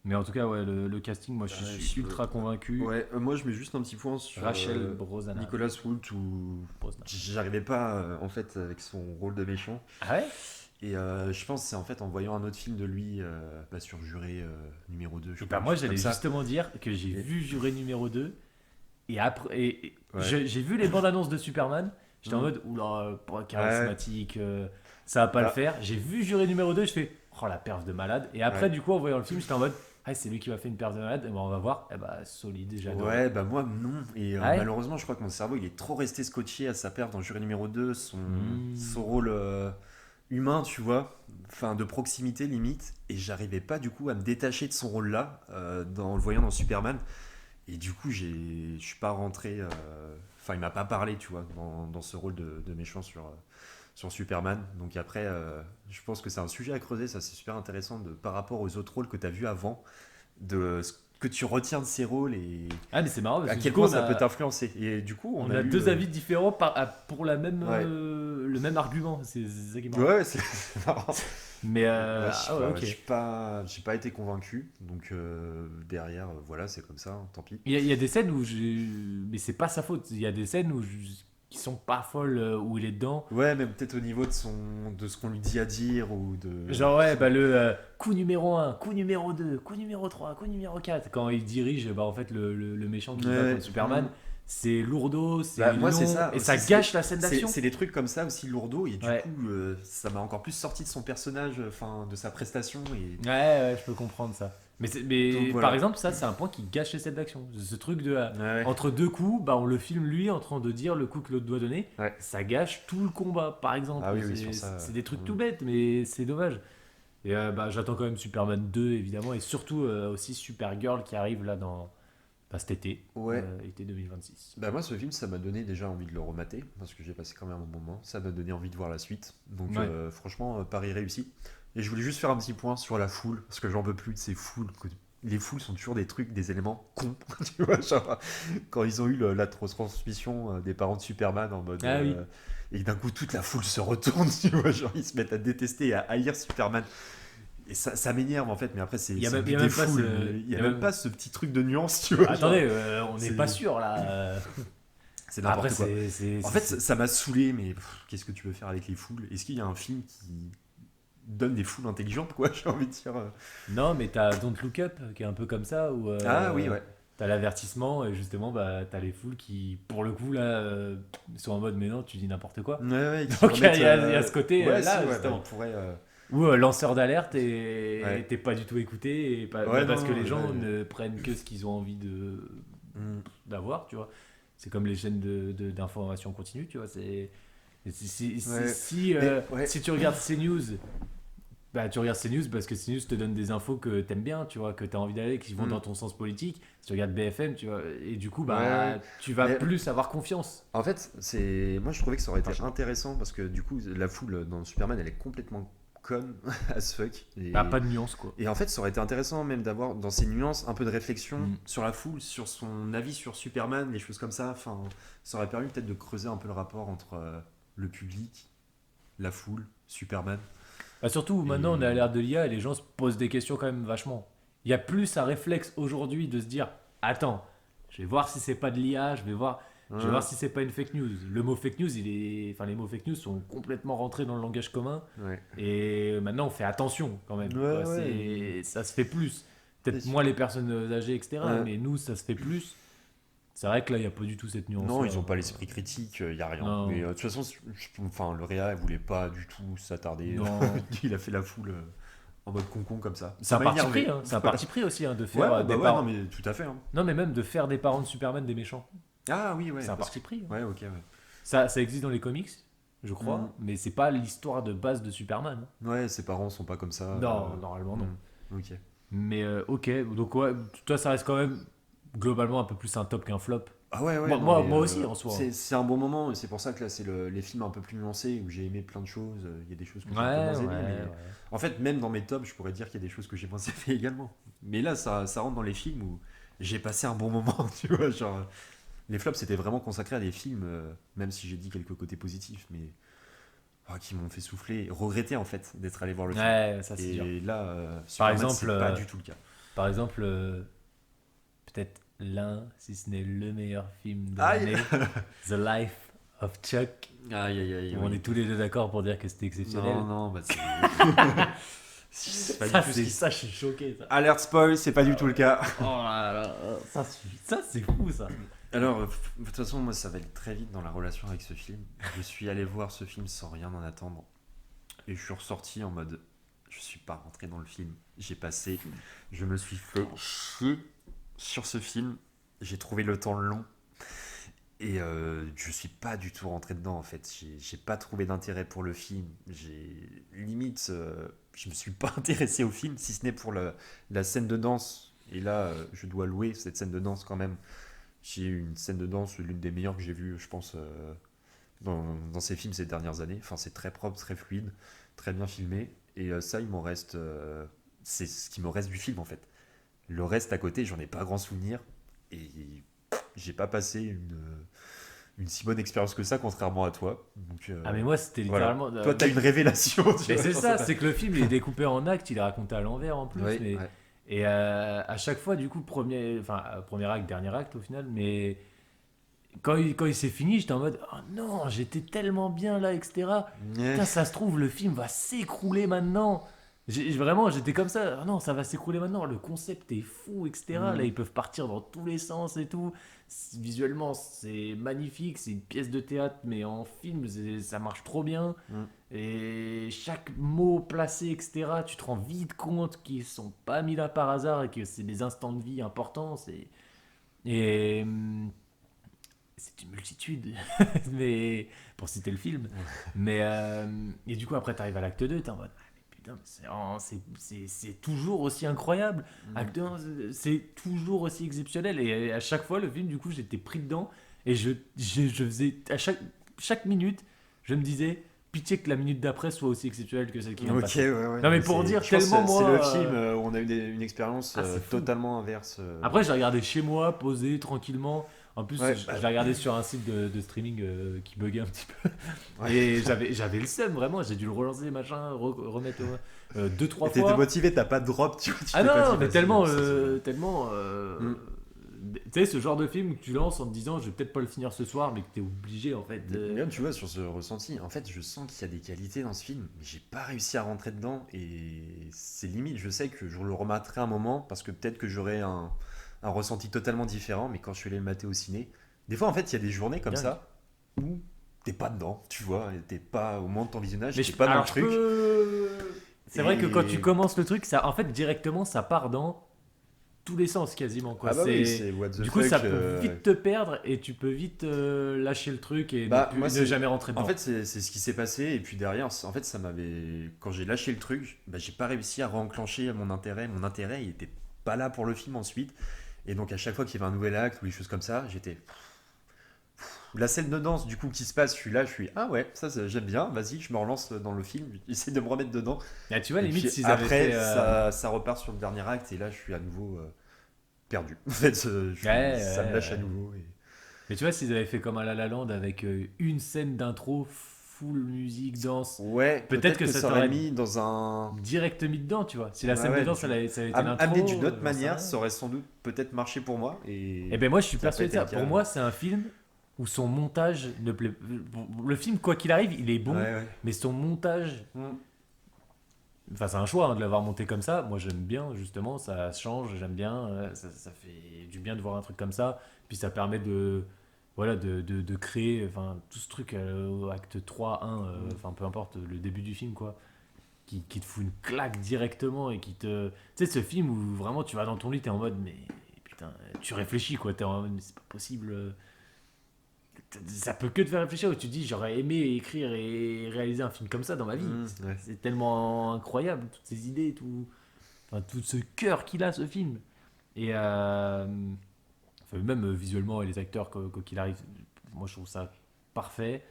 Mais en tout cas, ouais, le casting, moi, je suis ultra convaincu. Ouais, moi je mets juste un petit point sur Rachel Brosnahan. Nicolas Hoult où j'arrivais pas en fait avec son rôle de méchant. Ah ouais. Et je pense que c'est en fait en voyant un autre film de lui sur Juré numéro 2. Et bah, moi, j'allais justement dire que j'ai vu Juré numéro 2. Et après, Ouais. j'ai vu les bandes annonces de Superman. J'étais en mode, oula, pas charismatique, ça va pas le faire. J'ai vu Juré numéro 2, je fais, oh la perf de malade. Et après, du coup, en voyant le film, j'étais en mode, ah, c'est lui qui m'a fait une perf de malade. Et ben, on va voir. Et bah, solide, déjà. Ouais, bah moi non. Et malheureusement, je crois que mon cerveau il est trop resté scotché à sa perf dans Juré numéro 2, son rôle humain, tu vois, enfin de proximité limite. Et j'arrivais pas du coup à me détacher de son rôle là, en le voyant dans Superman. Et du coup, je suis pas rentré. Enfin, il m'a pas parlé, tu vois, dans ce rôle de méchant sur Superman. Donc après, je pense que c'est un sujet à creuser. Ça, c'est super intéressant par rapport aux autres rôles que tu as vus avant, de ce que tu retiens de ces rôles et mais c'est marrant parce à que quel point ça peut t'influencer. Et du coup, on a eu, deux avis différents pour la même, le même argument. C'est ça qui est marrant. Ouais, c'est marrant. Mais ok. J'ai pas été convaincu. Donc derrière, voilà, c'est comme ça. Hein, tant pis. Il y a des scènes où mais c'est pas sa faute. Il y a des scènes qui sont pas folles où il est dedans. Ouais, même peut-être au niveau de ce qu'on lui dit à dire ou de. Genre ouais, bah le coup numéro 1, coup numéro 2, coup numéro 3, coup numéro 4. Quand il dirige, bah en fait le méchant qui va contre Superman. C'est lourdeau, c'est long, moi, c'est ça, et ça gâche la scène d'action. C'est des trucs comme ça aussi lourdeau, et du coup, ça m'a encore plus sorti de son personnage, enfin de sa prestation. Et... Ouais, je peux comprendre ça. Mais Donc, voilà. Par exemple, ça, c'est un point qui gâche les scènes d'action. Ce truc de entre deux coups, bah, on le filme lui en train de dire le coup que l'autre doit donner. Ça gâche tout le combat, par exemple. Ah, oui, c'est des trucs tout bêtes, mais c'est dommage. Et j'attends quand même Superman 2, évidemment, et surtout aussi Supergirl qui arrive là dans cet été, été 2026. Bah moi, ce film, ça m'a donné déjà envie de le remater, parce que j'ai passé quand même un bon moment. Ça m'a donné envie de voir la suite. Donc franchement, pari réussi. Et je voulais juste faire un petit point sur la foule, parce que j'en peux plus de ces foules. Les foules sont toujours des trucs, des éléments cons. Tu vois, genre, quand ils ont eu la retransmission des parents de Superman en mode... et d'un coup, toute la foule se retourne, tu vois, genre ils se mettent à détester et à haïr Superman. Et ça m'énerve en fait, mais après, il y a même pas ce petit truc de nuance, tu vois. Attendez, on n'est pas sûr là. C'est n'importe quoi. En fait, ça m'a saoulé, mais qu'est-ce que tu veux faire avec les foules? Est-ce qu'il y a un film qui donne des foules intelligentes, quoi, j'ai envie de dire. Non, mais t'as Don't Look Up qui est un peu comme ça où oui, ouais. T'as l'avertissement et justement t'as les foules qui pour le coup là sont en mode mais non tu dis n'importe quoi. Ouais, donc il y a ce côté là justement pourrait ou lanceur d'alerte et t'es pas du tout écouté et parce que les gens ne prennent que ce qu'ils ont envie d'avoir, tu vois. C'est comme les chaînes d'information continue, tu vois. Si tu regardes CNews, tu regardes CNews parce que CNews te donne des infos que t'aimes bien, tu vois, que t'as envie d'aller, qui vont dans ton sens politique. Si tu regardes BFM, tu vois, et du coup, tu vas plus avoir confiance. En fait, moi je trouvais que ça aurait été intéressant parce que du coup, la foule dans Superman, elle est complètement conne as fuck. Pas de nuance, quoi. Et en fait, ça aurait été intéressant même d'avoir dans ces nuances un peu de réflexion sur la foule, sur son avis sur Superman, les choses comme ça. Enfin, ça aurait permis peut-être de creuser un peu le rapport entre le public, la foule, Superman. Surtout maintenant on est à l'ère de l'IA et les gens se posent des questions quand même vachement. Il y a plus un réflexe aujourd'hui de se dire attends, je vais voir si c'est pas de l'IA, je vais voir si c'est pas une fake news. Le mot fake news, les mots fake news sont complètement rentrés dans le langage commun et maintenant on fait attention quand même. Ça se fait plus. Peut-être moins les personnes âgées, etc. Mais nous ça se fait plus. C'est vrai que là, il n'y a pas du tout cette nuance. Non, ils n'ont pas l'esprit critique, il n'y a rien. Non. Mais de toute façon, le Réa, il voulait pas du tout s'attarder. Il a fait la foule en mode concon comme ça. C'est un parti pris, hein. C'est un parti pris aussi de faire des parents. Non, mais tout à fait. Hein. Non, mais même de faire des parents de Superman des méchants. Ah oui, ouais. C'est un parti pris. Hein. Ouais, ok. Ouais. Ça existe dans les comics, je crois, mais c'est pas l'histoire de base de Superman. Ouais, ses parents sont pas comme ça. Non, normalement non. Ok. Mais ok, donc toi, ça reste quand même globalement un peu plus un top qu'un flop. Ah ouais, moi aussi en soi. C'est un bon moment et c'est pour ça que là c'est les films un peu plus nuancés où j'ai aimé plein de choses. Il y a des choses que j'ai un peu moins aimées. Mais en fait, même dans mes tops, je pourrais dire qu'il y a des choses que j'ai moins aimées également. Mais là, ça rentre dans les films où j'ai passé un bon moment, tu vois. Genre, les flops c'était vraiment consacré à des films, même si j'ai dit quelques côtés positifs, mais qui m'ont fait souffler, regretter en fait d'être allé voir le film. Ça c'est dur. Et là, par exemple, c'est pas du tout le cas. par exemple, peut-être l'un, si ce n'est le meilleur film de Aïe. l'année, The Life of Chuck. Aïe, aïe, aïe. On est tous les deux d'accord pour dire que c'était exceptionnel. Non, bah c'est. C'est pas Ça, du tout ce qui- ça, je suis choqué. Ça. Alerte spoil, c'est pas du tout le cas. Oh là là, ça c'est fou ça. Alors, de toute façon, moi, ça va aller très vite dans la relation avec ce film. Je suis allé voir ce film sans rien en attendre. Et je suis ressorti en mode, je suis pas rentré dans le film. Je me suis fait chier sur ce film. J'ai trouvé le temps long. Et je suis pas du tout rentré dedans, en fait. J'ai pas trouvé d'intérêt pour le film. Limite, je me suis pas intéressé au film, si ce n'est pour la scène de danse. Et là, je dois louer cette scène de danse quand même. J'ai eu une scène de danse, l'une des meilleures que j'ai vues, je pense, dans ces films ces dernières années. Enfin, c'est très propre, très fluide, très bien filmé. Et ça, il m'en reste. C'est ce qui me reste du film, en fait. Le reste à côté, j'en ai pas grand souvenir. Et j'ai pas passé une si bonne expérience que ça, contrairement à toi. Donc, Ah mais moi c'était voilà. littéralement... Toi, t'as une révélation. Tu Mais vois, c'est dans ça, cette- c'est que le film il est découpé en actes, il est raconté à l'envers en plus. Ouais, mais... ouais. Et à chaque fois, du coup, premier acte, dernier acte au final, mais quand il s'est fini, j'étais en mode oh non, j'étais tellement bien là, etc. Putain, ça se trouve, le film va s'écrouler maintenant. Vraiment, j'étais comme ça. Ah non, ça va s'écrouler maintenant. Le concept est fou, etc. Là, ils peuvent partir dans tous les sens et tout. Visuellement, c'est magnifique. C'est une pièce de théâtre, mais en film, ça marche trop bien. Et chaque mot placé, etc., tu te rends vite compte qu'ils sont pas mis là par hasard et que c'est des instants de vie importants. Et c'est une multitude, mais pour citer le film. Mais et du coup, après, t'arrives à l'acte 2, t'es en mode putain, c'est toujours aussi incroyable. Acte 1, c'est toujours aussi exceptionnel. Et à chaque fois, le film, du coup, j'étais pris dedans. Et je faisais, à chaque minute, je me disais, pitié que la minute d'après soit aussi exceptionnelle que celle qui vient de Ok, passer. ouais. Non, mais pour dire je pense tellement, que moi, c'est le film où on a eu une expérience c'est fou. totalement inverse. Après, j'ai regardé chez moi, posé, tranquillement. En plus, Ouais, je l'ai regardé sur un site de streaming qui buguait un petit peu. Ouais. Et j'avais le seum, vraiment. J'ai dû le relancer, machin, remettre 2-3 Et t'étais fois. motivé, t'as pas de drop, tu vois. Ah t'es pas non, dit, mais vas-y, tellement, ça, c'est- tellement. Tu sais, ce genre de film que tu lances en te disant, je vais peut-être pas le finir ce soir, mais que t'es obligé en fait. Même tu vois sur ce ressenti, en fait je sens qu'il y a des qualités dans ce film, mais j'ai pas réussi à rentrer dedans et c'est limite, je sais que je le remettrai un moment parce que peut-être que j'aurai un ressenti totalement différent, mais quand je suis allé le mater au ciné, des fois en fait il y a des journées comme Dingue. ça où t'es pas dedans, tu vois, et t'es pas au moment de ton visionnage, Mais t'es pas dans le alors, truc. C'est vrai que Et- quand tu commences le truc, ça, en fait, directement, ça part dans tous les sens quasiment. Quoi. Ah bah oui, C'est- c'est what the Du coup, fuck, ça peut vite te perdre et tu peux vite lâcher le truc et Bah, ne, plus- moi, ne c'est- jamais rentrer dedans. En fait, c'est ce qui s'est passé, et puis derrière, en fait, ça m'avait. Quand j'ai lâché le truc, bah, j'ai pas réussi à re-enclencher mon intérêt. Mon intérêt, il était pas là pour le film ensuite. Et donc, à chaque fois qu'il y avait un nouvel acte ou des choses comme ça, j'étais. La scène de danse, du coup, qui se passe, je suis ah ouais, j'aime bien, vas-y, je me relance dans le film, j'essaie de me remettre dedans. Ah, tu vois, Et limite, puis s'ils avaient après, fait, ça repart sur le dernier acte, et là, je suis à nouveau perdu. En fait, ça me lâche à nouveau. Et... Mais tu vois, s'ils avaient fait comme à La La Land avec une scène d'intro, full musique, danse, Ouais, Peut-être que ça aurait t'aurait mis dans un. direct mis dedans, tu vois. Si la Ouais, scène ouais, de danse, tu- ça avait été l'intro. Amené d'une autre j'en sais manière, rien. ça aurait sans doute peut-être marché pour moi. Et ben moi, je suis Ça a persuadé de pas ça. été le Pour cas. moi, c'est un film où son montage ne plaît. Le film, quoi qu'il arrive, il est bon, Ouais. mais son montage. Enfin, c'est un choix de l'avoir monté comme ça. Moi, j'aime bien, justement, ça change, j'aime bien. Ça fait du bien de voir un truc comme ça. Puis ça permet de créer tout ce truc au acte 3, 1, enfin peu importe, le début du film, quoi. Qui te fout une claque directement et qui te. Tu sais, ce film où vraiment tu vas dans ton lit, t'es en mode, mais putain, tu réfléchis, quoi. T'es en mode, mais c'est pas possible. Ça peut que te faire réfléchir où tu te dis, j'aurais aimé écrire et réaliser un film comme ça dans ma vie. Ouais. C'est tellement incroyable, toutes ces idées, tout ce cœur qu'il a, ce film. Et même visuellement, et les acteurs, quoi qu'il arrive, moi je trouve ça parfait.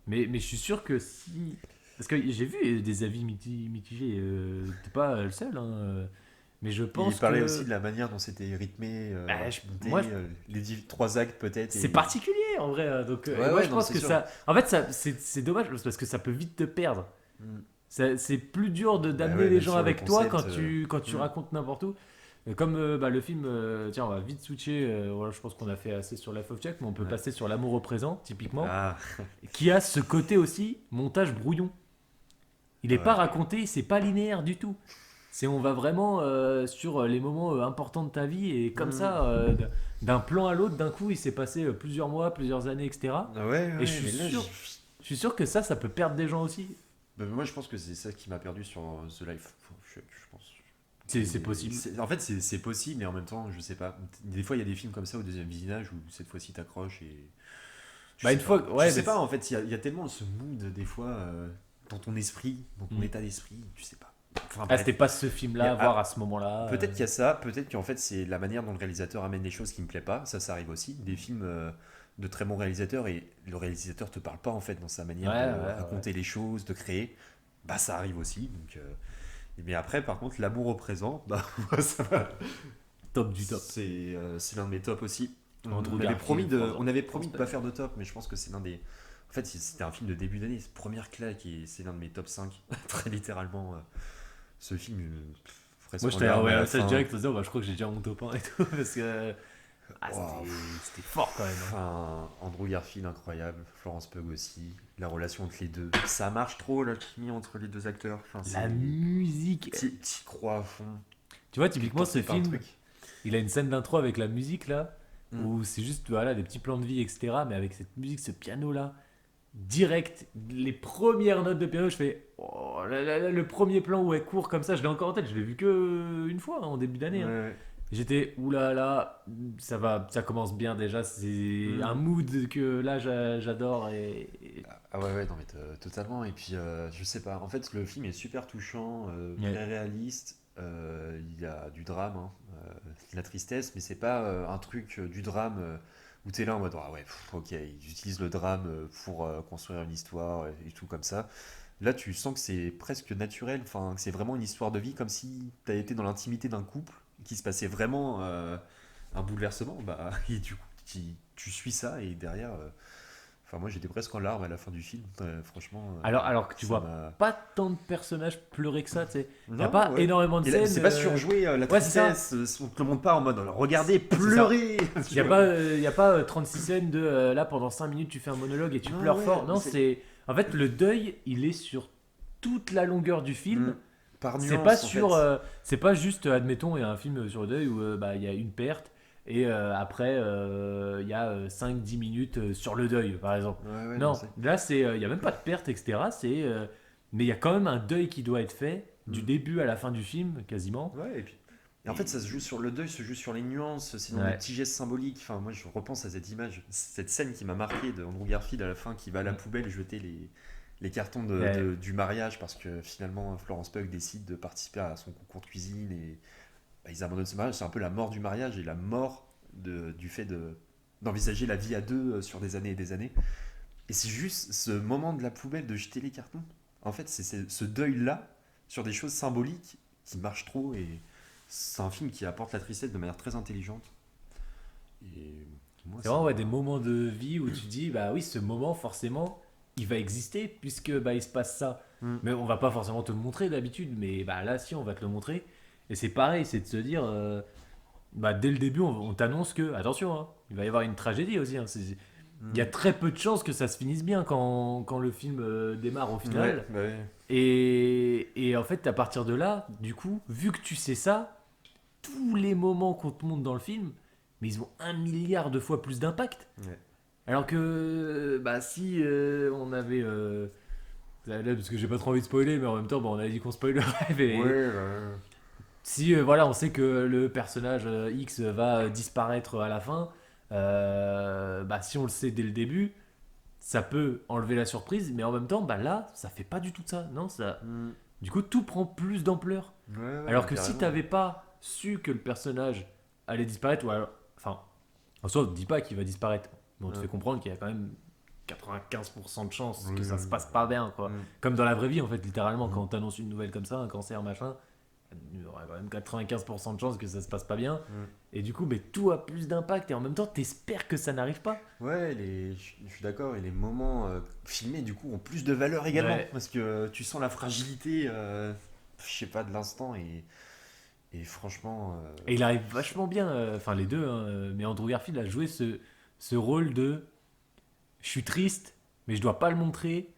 Mais je suis sûr que si. Parce que j'ai vu des avis mitigés, t'es pas le seul, hein, mais je pense Il parlait que aussi de la manière dont c'était rythmé, Bah, monté, moi, les 3 actes peut-être. c'est et- particulier en vrai. Donc, Ouais, et moi ouais, je non, pense c'est que sûr. ça. En fait, c'est dommage parce que ça peut vite te perdre. Mm. C'est plus dur d'amener les même gens sur le avec toi concept, quand tu racontes n'importe où. Comme le film, tiens, on va vite switcher. Voilà, je pense qu'on a fait assez sur Life of Jack, mais on peut Ouais. passer sur L'amour au présent, typiquement, Ah, qui a ce côté aussi montage brouillon. Il n'est pas ouais. raconté, c'est pas linéaire du tout. On va vraiment sur les moments importants de ta vie et comme Mm. ça, d'un plan à l'autre, d'un coup, il s'est passé plusieurs mois, plusieurs années, etc. Ah ouais, Et mais là, je suis sûr que ça peut perdre des gens aussi. moi je pense que c'est ça qui m'a perdu sur The Life. Je pense. C'est possible. En fait, c'est possible, mais en même temps, je sais pas. Des fois, il y a des films comme ça au deuxième visionnage où cette fois-ci t'accroches et. Bah, une fois, ouais, Je sais mais pas, en fait, il y a tellement ce mood des fois dans ton esprit, dans ton Mm. état d'esprit, tu sais pas. Enfin, ah, bref. c'était pas ce film-là à Il y a- voir à ce moment-là. Peut-être qu'il y a ça, peut-être qu'en fait c'est la manière dont le réalisateur amène les choses qui me plaît pas, ça arrive aussi. Des films de très bons réalisateurs et le réalisateur te parle pas en fait dans sa manière Ouais, de ouais, raconter les choses, de créer, bah ça arrive aussi. Donc, mais après par contre l'amour au présent, bah moi, ça va. top du top. C'est l'un de mes tops aussi. Andrew On avait promis Garfield, de, on avait promis de François. pas faire de top, mais je pense que c'est l'un des. En fait c'était un film de début d'année, c'est première claque et c'est l'un de mes top 5 très littéralement. Ce film, presque Moi, en j'étais larmes à la ça fin. direct en disant, bah, je crois que j'ai déjà mon top 1 et tout, parce que Waouh. c'était fort quand même. Hein. Enfin, Andrew Garfield incroyable, Florence Pugh aussi, la relation entre les deux. Ça marche trop la chimie entre les deux acteurs. Enfin, La musique. T'y crois à fond. Tu vois, typiquement, ce T'es porté par film, le truc. il a une scène d'intro avec la musique là, Mm. où c'est juste voilà, des petits plans de vie, etc. Mais avec cette musique, ce piano là, direct, les premières notes de piano, je fais oh là là là, le premier plan où elle court comme ça, je l'ai encore en tête, je l'ai vu que une fois hein, en début d'année. Hein. Ouais. J'étais oulala, là, ça commence bien déjà, c'est Mm. un mood que là j'adore Ah ouais, non mais totalement. Et puis, je sais pas, en fait, le film est super touchant, Ouais. très réaliste. Il y a du drame, hein, de la tristesse, mais c'est pas un truc du drame où t'es là en mode ah ouais, ok, ils utilisent le drame pour construire une histoire et tout comme ça. Là, tu sens que c'est presque naturel, enfin, que c'est vraiment une histoire de vie, comme si t'avais été dans l'intimité d'un couple, qu'il se passait vraiment un bouleversement, bah, et du coup, tu suis ça, et derrière, enfin, moi j'étais presque en larmes à la fin du film, franchement, alors que tu ça vois m'a. pas tant de personnages pleurer que ça, tu sais. Y a Non, pas ouais. énormément de Et là, scènes. c'est pas surjoué, la Ouais, c'est ça. tristesse, on te le montre pas en mode regardez, ça. pleurer. Y a pas 36 scènes de là pendant 5 minutes tu fais un monologue et tu Non, pleures ouais, fort. mais Non, c'est- c'est. En fait, le deuil, il est sur toute la longueur du film. Par C'est nuance, pas en sur, fait. c'est pas juste, admettons, il y a un film sur le deuil où bah, il y a une perte et après il y a 5-10 minutes sur le deuil, par exemple. Ouais, Non, c'est- là il y a même pas de perte, etc. Mais il y a quand même un deuil qui doit être fait du Mm. début à la fin du film, quasiment. Ouais, et puis. Et en fait, ça se joue sur le deuil, se joue sur les nuances, c'est dans Ouais. des petits gestes symboliques. Enfin, moi, je repense à cette image, cette scène qui m'a marqué de Andrew Garfield à la fin, qui va à la poubelle jeter les cartons Ouais. du mariage parce que finalement Florence Pugh décide de participer à son concours de cuisine et bah, ils abandonnent ce mariage. C'est un peu la mort du mariage et la mort du fait d'envisager la vie à deux sur des années et des années. Et c'est juste ce moment de la poubelle de jeter les cartons. En fait, c'est ce deuil-là sur des choses symboliques qui marchent trop et c'est un film qui apporte la tristesse de manière très intelligente. Et moi, C'est vraiment ouais, des moments de vie où tu dis, bah oui, ce moment, forcément, il va exister puisque bah, il se passe ça. Mm. Mais on va pas forcément te le montrer d'habitude, mais bah là, si, on va te le montrer. Et c'est pareil, c'est de se dire, bah, dès le début, on t'annonce que, attention, hein, il va y avoir une tragédie aussi. Hein, il y a très peu de chances que ça se finisse bien quand le film démarre au final. Ouais, bah ouais. Et en fait, à partir de là, du coup, vu que tu sais ça, tous les moments qu'on te montre dans le film, mais ils ont 1 milliard de fois plus d'impact. Ouais. Alors que, bah si on avait... là, parce que j'ai pas trop envie de spoiler, mais en même temps, bah, on avait dit qu'on spoilerait. Mais Ouais, si voilà, on sait que le personnage X va disparaître à la fin, bah si on le sait dès le début, ça peut enlever la surprise, mais en même temps, bah là, ça fait pas du tout ça. Non, ça... Mm. Du coup, tout prend plus d'ampleur. Ouais, Alors que si carrément. t'avais pas su que le personnage allait disparaître, ou alors, enfin, en soi, on te dit pas qu'il va disparaître, mais on te Ouais. fait comprendre qu'il y a quand même 95% de chances que Oui, ça oui, se oui. passe pas bien, quoi. Mm. Comme dans la vraie vie, en fait, littéralement, Mm. quand on t'annonce une nouvelle comme ça, un cancer, machin, il y aura quand même 95% de chances que ça se passe pas bien. Mm. Et du coup, mais tout a plus d'impact et en même temps, t'espères que ça n'arrive pas. Ouais, je suis d'accord, et les moments filmés du coup ont plus de valeur également, Ouais. parce que tu sens la fragilité, je sais pas, de l'instant, et franchement, Et il arrive vachement bien, enfin les deux, hein, mais Andrew Garfield a joué ce rôle de je suis triste, mais je dois pas le montrer.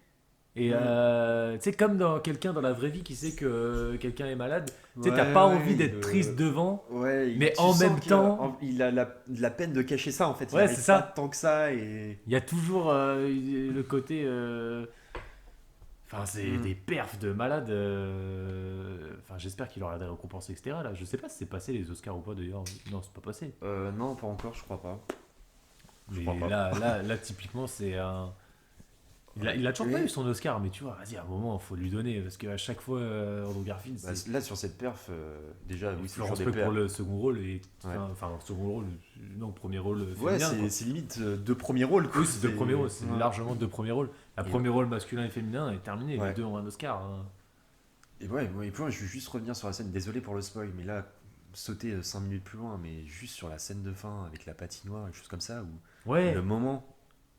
Et mm, tu sais, comme dans quelqu'un dans la vraie vie qui sait que quelqu'un est malade, tu sais, t'as ouais, pas envie ouais, d'être triste devant, ouais, mais tu en sens même temps, qu'il a la peine de cacher ça en fait, il ouais, c'est arrive pas ça. tant que ça, et Il y a toujours le côté. Enfin, c'est mm. des perfs de malade. Enfin, j'espère qu'il aura des récompenses, etc. Là, je sais pas si c'est passé les Oscars ou pas d'ailleurs. Non, c'est pas passé. Non, pas encore, je crois pas. Je crois Mais pas. là, typiquement, c'est un. Il a toujours pas eu Et son Oscar, mais tu vois, vas-y, à un moment, il faut lui donner. Parce qu'à chaque fois, Andrew Garfield, bah, c'est. là sur cette perf, déjà, oui, c'est toujours Florence des Pugh pour perfs. le second rôle. Et, Ouais, enfin, second rôle, non, premier rôle ouais, féminin, quoi. c'est limite deux premiers rôles quoi. Oui, c'est deux premiers rôles, c'est Ouais. largement deux premiers rôles. La Et, premier rôle masculin et féminin est terminé, les ouais. deux ont un Oscar, hein. Et ouais, et puis moi, je vais juste revenir sur la scène, désolé pour le spoil, mais là, sauter 5 minutes plus loin, mais juste sur la scène de fin avec la patinoire, et choses comme ça, où le Ouais, moment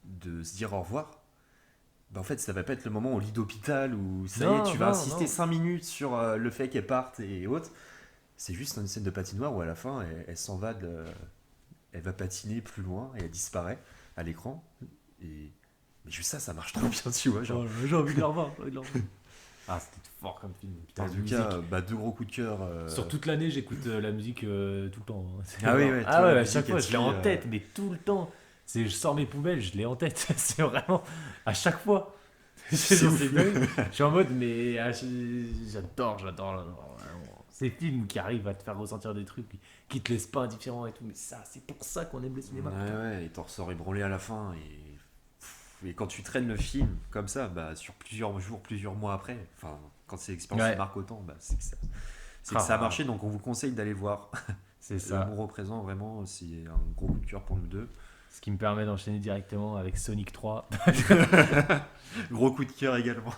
de se dire au revoir, bah en fait, ça va pas être le moment au lit d'hôpital où ça y est, non, tu vas non, insister non. 5 minutes sur le fait qu'elle parte et autres. C'est juste une scène de patinoire où à la fin, elle s'en va, elle va patiner plus loin et elle disparaît à l'écran. Et mais juste ça marche trop bien, tu vois. Genre. Oh, j'ai envie de le revoir, j'ai envie de le revoir. Ah, c'était fort comme film. Putain, En la tout musique. cas, bah, deux gros coups de cœur. Sur toute l'année, j'écoute la musique tout le temps, hein. Ah oui, Genre- ouais, Ah toi, ouais, la à chaque musique, elle fois, te je l'ai suit. en tête, mais tout le temps. Je sors mes poubelles, je l'ai en tête. C'est vraiment à chaque fois. C'est Genre, ouf. c'est dingue. Je suis en mode, mais j'adore, vraiment. Ces films qui arrivent à te faire ressentir des trucs, qui te laissent pas indifférent et tout. Mais ça, c'est pour ça qu'on aime le cinéma, Ouais, putain. ouais, et t'en ressors ébranlé à la fin. Et quand tu traînes le film comme ça, bah, sur plusieurs jours, plusieurs mois après, enfin, quand ces expériences Ouais. te marquent autant, bah, c'est que ça a Ah, marché, donc on vous conseille d'aller voir. c'est ça. L'amour au présent, vraiment, c'est un gros coup de cœur pour nous deux. Ce qui me permet d'enchaîner directement avec Sonic 3. Gros coup de cœur également.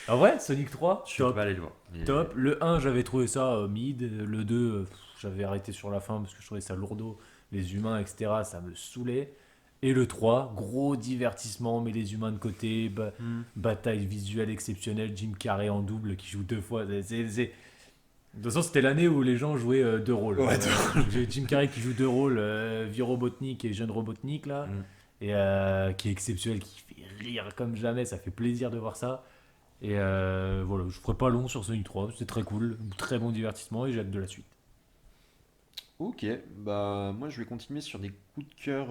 En vrai, Sonic 3, Je suis top. pas allé le voir. Mais- Top. Le 1, j'avais trouvé ça mid. Le 2, j'avais arrêté sur la fin parce que je trouvais ça lourdeau. Les humains, etc., ça me saoulait. Et le 3, gros divertissement, mais les humains de côté, Hmm. bataille visuelle exceptionnelle, Jim Carrey en double qui joue deux fois. De toute façon, c'était l'année où les gens jouaient deux rôles. Ouais, J'ai Jim Carrey qui joue deux rôles, vieux Robotnik et jeune Robotnik, là, Hmm. et qui est exceptionnel, qui fait rire comme jamais, ça fait plaisir de voir ça. Et voilà, je ferai pas long sur Sonic 3, c'est très cool, très bon divertissement et j'ai hâte de la suite. Ok, bah moi je vais continuer sur des coups de cœur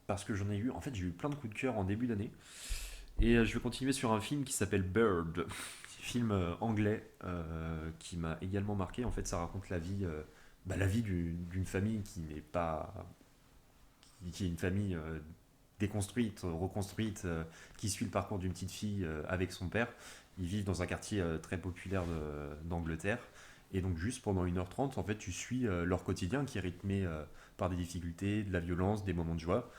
parce que j'en ai eu. En fait, j'ai eu plein de coups de cœur en début d'année. Et je vais continuer sur un film qui s'appelle Bird. Film anglais qui m'a également marqué. En fait, ça raconte la vie d'une famille qui n'est pas. Qui est une famille déconstruite, reconstruite, qui suit le parcours d'une petite fille avec son père. Ils vivent dans un quartier très populaire d'Angleterre. Et donc, juste pendant 1h30, en fait, tu suis leur quotidien qui est rythmé par des difficultés, de la violence, des moments de joie.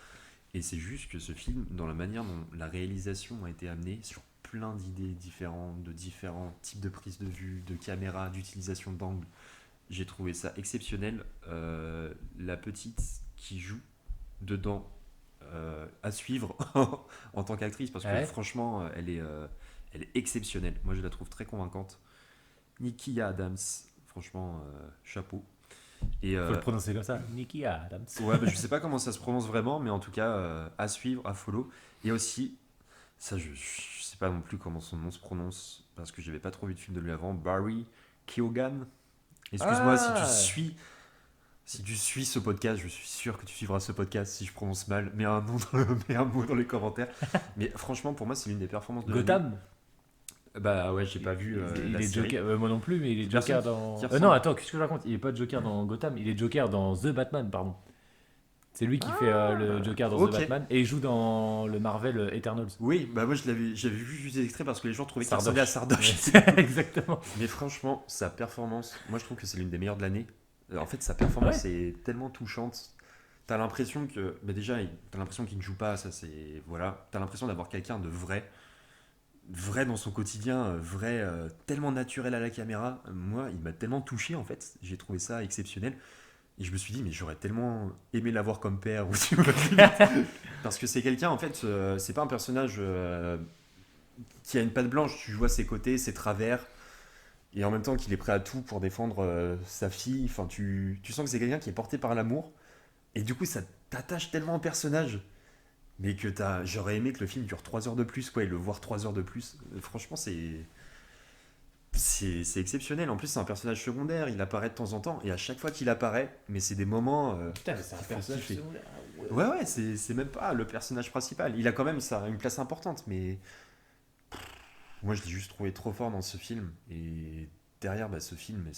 Et c'est juste que ce film, dans la manière dont la réalisation a été amenée sur plein d'idées différentes, de différents types de prises de vue, de caméras, d'utilisation d'angles, j'ai trouvé ça exceptionnel. La petite qui joue dedans à suivre en tant qu'actrice, parce que Ouais, franchement, elle est exceptionnelle. Moi, je la trouve très convaincante. Nikia Adams, franchement, chapeau. Et faut le prononcer comme ça, Nicky Adams. ouais, bah, je sais pas comment ça se prononce vraiment, mais en tout cas, à suivre, à follow. Et aussi, ça, je sais pas non plus comment son nom se prononce, parce que j'avais pas trop vu de film de lui avant, Barry Keoghan. Excuse-moi Ah, si tu suis ce podcast, je suis sûr que tu suivras ce podcast si je prononce mal. Mets un nom, mets un mot dans les commentaires. Mais franchement, pour moi, c'est l'une des performances de l'année. Gotham. Bah ouais, j'ai pas vu Il la est série. Joker, moi non plus, mais il est De toute façon, Joker dans. qui ressemble. Non, attends, qu'est-ce que je raconte? Il est pas Joker dans Gotham, il est Joker dans The Batman, pardon. C'est lui qui fait le Joker dans The Ok. Batman et il joue dans le Marvel Eternals. Oui, bah moi j'avais vu juste des extraits parce que les gens trouvaient qu'il Sardoche. ressemblait à Sardoche. Ouais, exactement. Mais franchement, sa performance, moi je trouve que c'est l'une des meilleures de l'année. En fait, sa performance est tellement touchante. T'as l'impression que, bah déjà, t'as l'impression qu'il ne joue pas, ça c'est voilà. T'as l'impression d'avoir quelqu'un de vrai. vrai dans son quotidien, vrai, tellement naturel à la caméra. Moi, il m'a tellement touché en fait. J'ai trouvé ça exceptionnel. Et je me suis dit, mais j'aurais tellement aimé l'avoir comme père. Ou tu vois, limite. Parce que c'est quelqu'un, en fait, c'est pas un personnage qui a une patte blanche. Tu vois ses côtés, ses travers. Et en même temps qu'il est prêt à tout pour défendre sa fille. Enfin, tu sens que c'est quelqu'un qui est porté par l'amour. Et du coup, ça t'attache tellement au personnage. Mais que j'aurais aimé que le film dure 3 heures de plus, quoi, et le voir 3 heures de plus. Franchement, c'est exceptionnel. En plus, c'est un personnage secondaire, il apparaît de temps en temps, et à chaque fois qu'il apparaît, mais c'est des moments Putain, mais c'est un qui font personnage kiffer. secondaire. Ah ouais. Ouais, ouais, c'est même pas le personnage principal. Il a quand même une place importante, mais moi, je l'ai juste trouvé trop fort dans ce film. Et derrière, bah, ce film,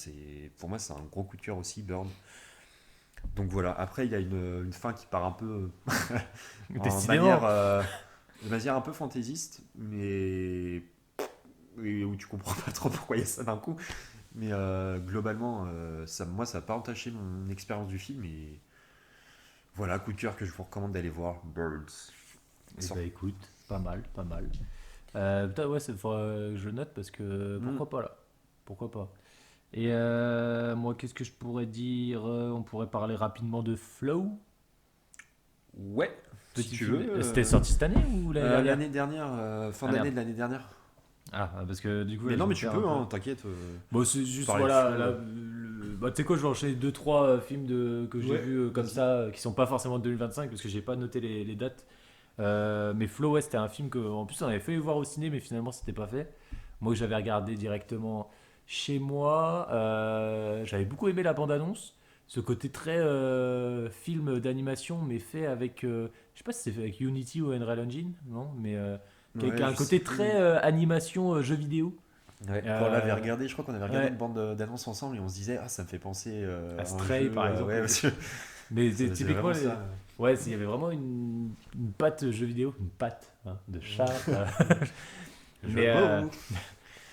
pour moi, c'est un gros coup de cœur aussi, Bird. Donc voilà, après, il y a une fin qui part un peu en Décidément. de manière un peu fantaisiste, mais et où tu comprends pas trop pourquoi il y a ça d'un coup. Mais globalement, moi, ça n'a pas entaché mon expérience du film. Et voilà, coup de cœur que je vous recommande d'aller voir, Birds. Eh bah écoute, pas mal, pas mal. Putain, ouais, je note parce que Hmm. pourquoi pas là? Pourquoi pas? Et moi, qu'est-ce que je pourrais dire? On pourrait parler rapidement de Flow, Ouais, si petit tu film. veux. C'était sorti cette année ou l'année dernière? L'année dernière, fin Ah merde. d'année de l'année dernière. Ah, parce que du coup, Mais là, non, je mais me tu perds un peux, peu. hein, t'inquiète. Bon, c'est juste, Parler de voilà, Flow. là, bah, tu sais quoi, je vais enchaîner 2-3 films que j'ai Ouais, vus comme vas-y. ça, qui sont pas forcément de 2025, parce que j'ai pas noté les dates. Mais Flow, ouais, c'était un film que, en plus, on avait fait voir au ciné, mais finalement, c'était pas fait. Moi, j'avais regardé directement chez moi. J'avais beaucoup aimé la bande-annonce. Ce côté très film d'animation, mais fait avec. Je sais pas si c'est fait avec Unity ou Unreal Engine, non? Mais qui Ouais, a un je sais côté très plus. animation jeu vidéo. Ouais, quand on l'avait Euh, regardé, je crois qu'on avait regardé une ouais, bande d'annonces ensemble et on se disait, ah, ça me fait penser à à un Stray jeu. par exemple. Ouais, parce que Mais c'est typiquement, vraiment ça. ouais, il y avait vraiment une patte jeu vidéo, une patte hein, de chat. Je Mais, mots.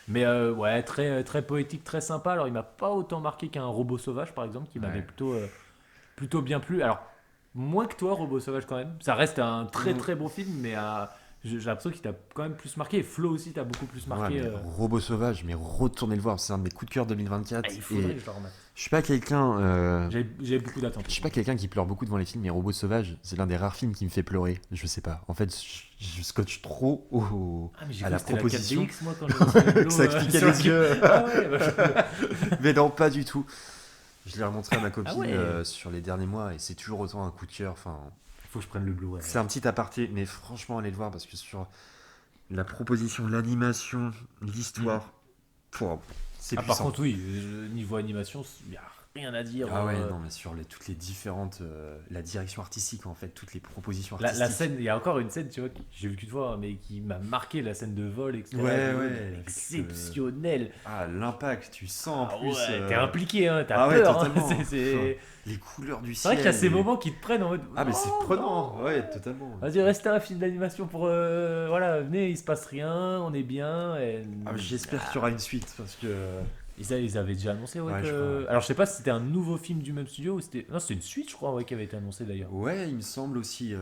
ouais, très poétique, très sympa. Alors, il m'a pas autant marqué qu'un Robot Sauvage, par exemple, qui m'avait Ouais. plutôt bien plu. Alors, moins que toi, Robot Sauvage, quand même. Ça reste un très Mm. très bon film, mais j'ai l'impression qu'il t'a quand même plus marqué. Et Flo aussi t'a beaucoup plus Ouais, marqué. mais Robot Sauvage, mais retournez le voir, c'est un de mes coups de cœur 2024. Il faudrait Et que je le remette. je suis pas quelqu'un. J'avais beaucoup d'attentes Je suis aussi. pas quelqu'un qui pleure beaucoup devant les films, mais Robot Sauvage, c'est l'un des rares films qui me fait pleurer. Je sais pas. En fait, je scotche trop Ah, mais j'ai à cru la que c'était la proposition 4DX, moi, quand j'ai reçu le que Blo ça expliquait sur les yeux. Ah ouais, bah, Mais non, pas du tout. Je l'ai remontré à ma ah copine ouais. sur les derniers mois et c'est toujours autant un coup de cœur. Enfin, Faut que je prenne le Blu-ray. c'est un petit aparté, mais franchement, allez le voir parce que sur la proposition, l'animation, Hmm. l'histoire, pouah, c'est Ah, par puissant. contre, oui, niveau animation, il n'y a rien à dire. Ah ouais, non, mais sur toutes les différentes. La direction artistique, en fait, toutes les propositions La artistiques. scène, il y a encore une scène, tu vois, que j'ai vu qu'une fois, hein, mais qui m'a marqué, la scène de vol, etc. Ouais, Du vol, ouais. exceptionnelle. Ah, l'impact, tu sens en Ah plus. ouais, t'es impliqué, hein, t'as Ah ouais, peur. Hein, totalement. c'est Les couleurs du vrai qu'il y a ciel. ces moments qui te prennent en mode Ah, mais c'est non, prenant. non. Ouais, totalement. Vas-y, restez un film d'animation pour. Voilà, venez, il se passe rien, on est bien. Et... Ah, mais j'espère qu'il y aura une suite parce que. Ils avaient déjà annoncé, ouais, Ouais, je crois, que. ouais. Alors, je sais pas si c'était un nouveau film du même studio ou c'était. Non, c'était une suite, je crois, ouais, qui avait été annoncée d'ailleurs. Ouais, il me semble aussi.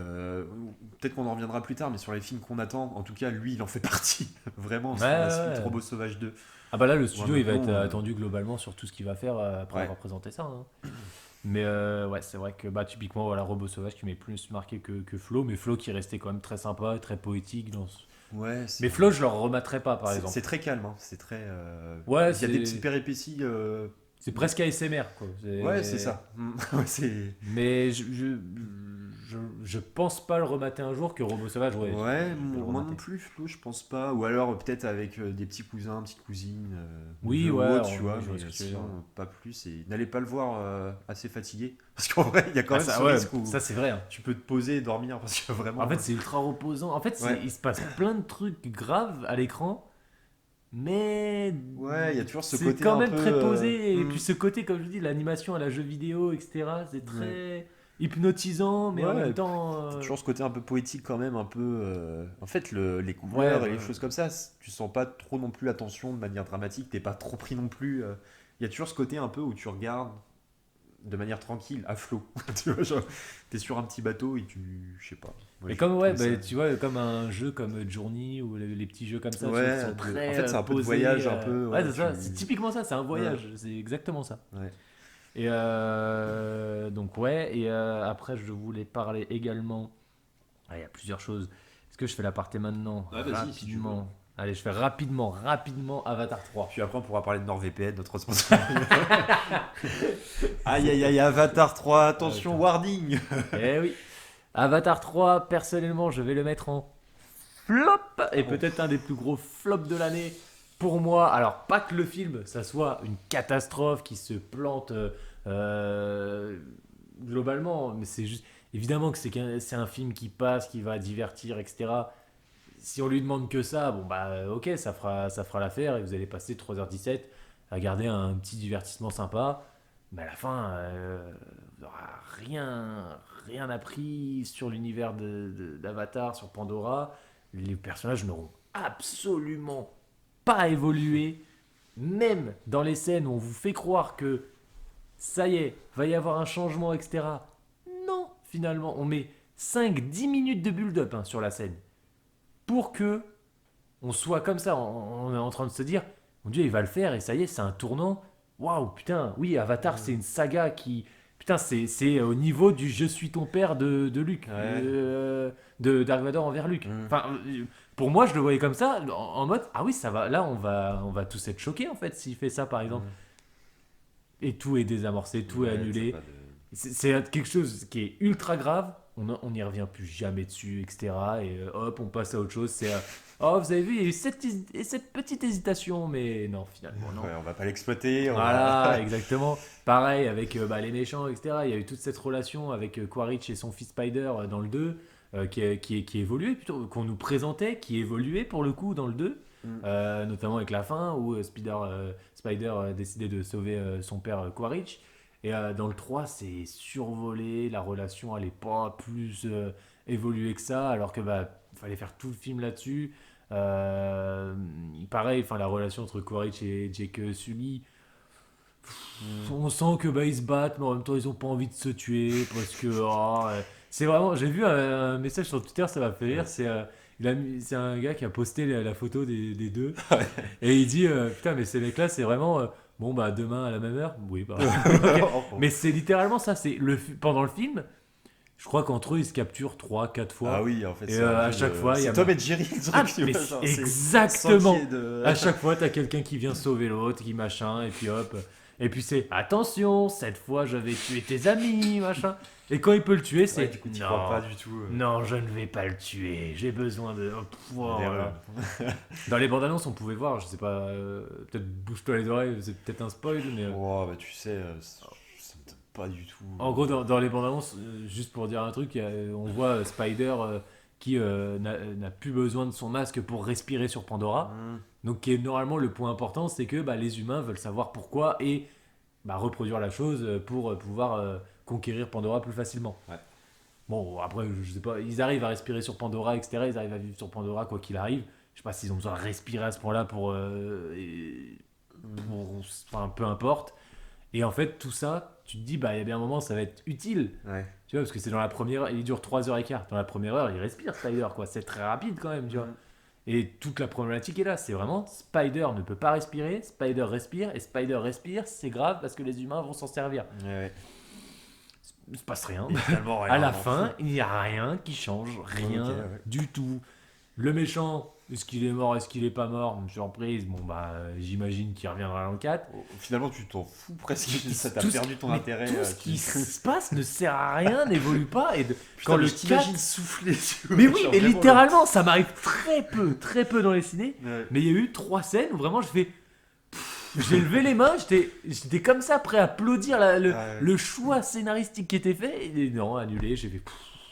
Peut-être qu'on en reviendra plus tard, mais sur les films qu'on attend, en tout cas, lui, il en fait partie. Vraiment, Ouais, sur la suite ouais. Robot Sauvage 2. Ah bah là, le Ouais, studio, il va être maintenant, attendu globalement sur tout ce qu'il va faire après ouais. avoir présenté ça. Hein. Mais ouais, c'est vrai que bah, typiquement, voilà, Robot Sauvage qui m'est plus marqué que Flo, mais Flo qui restait quand même très sympa, très poétique. Ouais, Mais Flo, je le remettrais pas, par c'est exemple. très calme, hein. C'est très. Ouais, Il y a des petites péripéties. c'est presque ASMR, quoi. Ouais, c'est ça. Ouais, c'est. Mais je pense pas le remater un jour que Robot Sauvage, ouais, Ouais, je vais le moi non remater. plus, Flo, je pense pas. Ou alors peut-être avec des petits cousins, petites cousines, Oui, neveux ou ouais, autres, tu vois, je vois mais ce que tu veux dire. sinon, pas plus. Et n'allez pas le voir assez fatigué. Parce qu'en vrai, il y a quand Ah, même ce ça, ouais, risque où ça c'est vrai. Hein. tu peux te poser et dormir parce que En vraiment. fait, c'est ultra reposant. En fait, Ouais, il se passe plein de trucs graves à l'écran. Mais ouais, il y a toujours ce c'est côté quand un même peu. très posé. Et puis ce côté, comme je dis, l'animation à la jeu vidéo, etc., c'est Ouais, très hypnotisant, mais en ouais, même et puis temps. t'as toujours ce côté un peu poétique quand même, un peu. En fait, les Ouais, couleurs et les bah, choses comme ça, tu sens pas trop non plus attention de manière dramatique, t'es pas trop pris non plus. Il y a toujours ce côté un peu où tu regardes. de manière tranquille, à flot. Tu vois, genre, t'es sur un petit bateau et je sais pas. Moi, Et je comme, trouve tu vois, comme un jeu comme Journey ou les petits jeux comme ça, tu vois, qui Ouais, sont très en fait, c'est un peu de posés. voyage, un peu. Ouais, Ouais, c'est ça, c'est typiquement ça, c'est un Ouais, voyage, c'est exactement ça. ouais. Et donc, ouais, et après, je voulais parler également. Ah, il y a plusieurs choses. Est-ce que je fais l'aparté maintenant? Ouais, vas-y, si tu veux. Rapidement. Allez, je fais rapidement Avatar 3. Puis après, on pourra parler de NordVPN, notre sponsor. Aïe, aïe, aïe, Avatar 3, attention, Attends. warning. Eh oui. Avatar 3, personnellement, je vais le mettre en flop. Et bon peut-être un des plus gros flops de l'année. Pour moi, alors pas que le film, ça soit une catastrophe qui se plante euh, globalement, mais c'est juste. Évidemment que c'est un film qui passe, qui va divertir, etc. Si on lui demande que ça, bon bah ok, ça fera l'affaire et vous allez passer 3h17 à garder un petit divertissement sympa. Mais à la fin, vous n'aurez rien appris sur l'univers d'Avatar, sur Pandora. Les personnages n'auront absolument pas évolué. Même dans les scènes où on vous fait croire que ça y est, va y avoir un changement, etc. Non, finalement, on met 5-10 minutes de build-up sur la scène pour que on soit comme ça, on est en train de se dire, mon Dieu, il va le faire et ça y est, c'est un tournant. Waouh, putain, oui, Avatar, c'est une saga qui, putain, c'est au niveau du Je suis ton père de Luke, Ouais. de Dark Vador envers Luke. Mm. Enfin, pour moi, je le voyais comme ça, en mode, ah oui, ça va, là, on va tous être choqués en fait s'il fait ça, par exemple. Et tout est désamorcé, tout est Ouais, t'as annulé. pas de- C'est quelque chose qui est ultra grave. On n'y revient plus jamais dessus, etc. Et hop, on passe à autre chose. C'est oh, vous avez vu, il y a eu cette petite hésitation, mais non, finalement, non. Ouais, on va pas l'exploiter. Voilà, exactement. Pareil avec les méchants, etc. Il y a eu toute cette relation avec Quaritch et son fils Spider dans le 2, qui évoluait plutôt, qu'on nous présentait, qui évoluait pour le coup dans le 2. Mm. Notamment avec la fin où Spider décidait de sauver son père Quaritch. Et dans le 3, c'est survolé, la relation elle est pas plus évoluée que ça, alors que fallait faire tout le film là-dessus. Pareil, enfin la relation entre Quaritch et Jake Sully, on sent que ils se battent, mais en même temps ils ont pas envie de se tuer parce que c'est vraiment. J'ai vu un message sur Twitter, ça m'a fait rire. C'est un gars qui a posté la photo des deux et il dit putain mais ces mecs-là c'est vraiment bon bah demain à la même heure. Oui bah. Ok. Mais c'est littéralement ça. C'est pendant le film. Je crois qu'entre eux ils se capturent 3-4 fois. Ah oui, en fait, Et c'est un à jeu chaque fois, il y c'est a Tom et Jerry, le truc, Ah, tu mais vois, genre, c'est exactement. sentier de- À chaque fois, t'as quelqu'un qui vient sauver l'autre, qui machin, et puis hop. Et puis c'est attention, cette fois je vais tuer tes amis, machin. Et quand il peut le tuer, c'est Ouais, du coup, t'y crois pas du tout. non, je ne vais pas le tuer. J'ai besoin de. Oh, D'erreur. voilà. Dans les bandes annonces, on pouvait voir, je sais pas, peut-être bouge-toi les oreilles, c'est peut-être un spoil, mais. Oh, bah tu sais, ça me donne pas du tout. En gros, dans les bandes annonces, juste pour dire un truc, on voit Spider qui n'a plus besoin de son masque pour respirer sur Pandora. Mm. Donc, qui est normalement le point important, c'est que les humains veulent savoir pourquoi et reproduire la chose pour pouvoir conquérir Pandora plus facilement. Ouais. Bon, après, je sais pas, ils arrivent à respirer sur Pandora, etc. Ils arrivent à vivre sur Pandora quoi qu'il arrive. Je sais pas s'ils ont besoin de respirer à ce point-là enfin, peu importe. Et en fait, tout ça, tu te dis, il y a bien un moment, ça va être utile. Ouais. Tu vois, parce que c'est dans la première heure, il dure 3h15. Dans la première heure, il respire Spider, quoi. C'est très rapide quand même, tu vois. Mm. Et toute la problématique est là. C'est vraiment Spider ne peut pas respirer, Spider respire, et Spider respire, c'est grave parce que les humains vont s'en servir. Ouais. Il se passe rien. Et finalement, rien, À la non. fin, il n'y a rien qui change, rien Ok, ouais. du tout. Le méchant, est-ce qu'il est mort, est-ce qu'il est pas mort? Surprise, bon j'imagine qu'il reviendra dans le 4. Finalement, tu t'en fous presque. Ça t'a Tout ce- perdu ton mais intérêt. Tout ce qui se passe ne sert à rien, n'évolue pas. Et Putain, mais je 4. t'imagine souffler. Mais oui, Genre mais vraiment, littéralement, ça m'arrive très peu dans les ciné. Ouais. Mais il y a eu 3 scènes où vraiment je fais. J'ai levé les mains, j'étais comme ça, prêt à applaudir le choix scénaristique qui était fait. Et non, annulé, j'ai fait.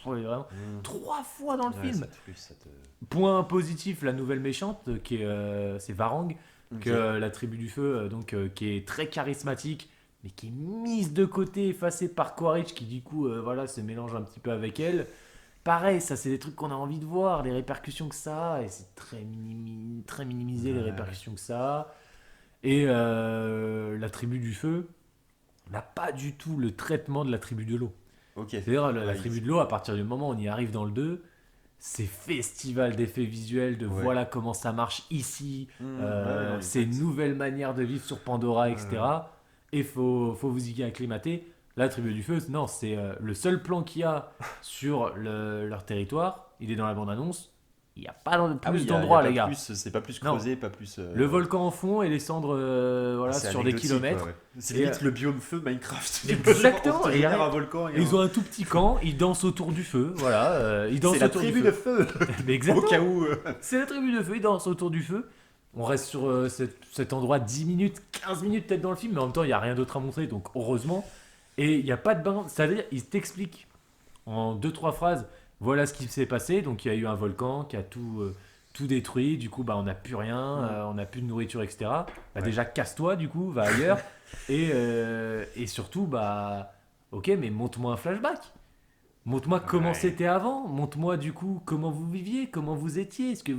Ouais, vraiment. Mm. 3 fois dans le Ouais, film. ça te frustre, ça te- Point positif, la nouvelle méchante, qui est, c'est Varang, Ok. que la tribu du feu, qui est très charismatique, mais qui est mise de côté, effacée par Quaritch, qui du coup, se mélange un petit peu avec elle. Pareil, ça c'est des trucs qu'on a envie de voir, les répercussions que ça a, et c'est très minimisé les Ouais. répercussions que ça a. Et la tribu du feu, on n'a pas du tout le traitement de la tribu de l'eau. Ok. C'est-à-dire, la Ouais, tribu de l'eau, à partir du moment où on y arrive dans le 2, c'est festival d'effets visuels, de Ouais. voilà comment ça marche ici, Ouais, non, c'est une exact. nouvelle manière de vivre sur Pandora, Ouais. etc. Et faut vous y acclimater. La tribu du feu, non, c'est le seul plan qu'il y a sur leur territoire. Il est dans la bande-annonce. Il n'y a pas Ah oui, plus y a d'endroits, pas les gars. plus, c'est pas plus Non, creusé, pas plus. le volcan en fond et les cendres voilà, C'est sur des anecdotique, kilomètres. quoi, ouais. C'est Et, limite le biome feu Minecraft. Exactement, On te et génère arrête. un volcan Et ils ont un tout petit camp, ils dansent autour du feu, voilà, ils dansent C'est la autour du tribu feu. de feu. Mais Au exactement, cas où. c'est la tribu de feu, ils dansent autour du feu. On reste sur cet endroit 10 minutes, 15 minutes peut-être dans le film, mais en même temps, il n'y a rien d'autre à montrer, donc heureusement. Et il n'y a pas de bain, c'est-à-dire, ils t'expliquent en deux trois phrases, voilà ce qui s'est passé. Donc il y a eu un volcan qui a tout détruit, du coup, bah, on n'a plus rien, on n'a plus de nourriture, etc. Bah, Ouais. déjà, casse-toi, du coup, va ailleurs. Et surtout, bah, ok, mais montre-moi un flashback. Montre-moi comment Ouais. c'était avant. Montre-moi du coup comment vous viviez, comment vous étiez. Est-ce que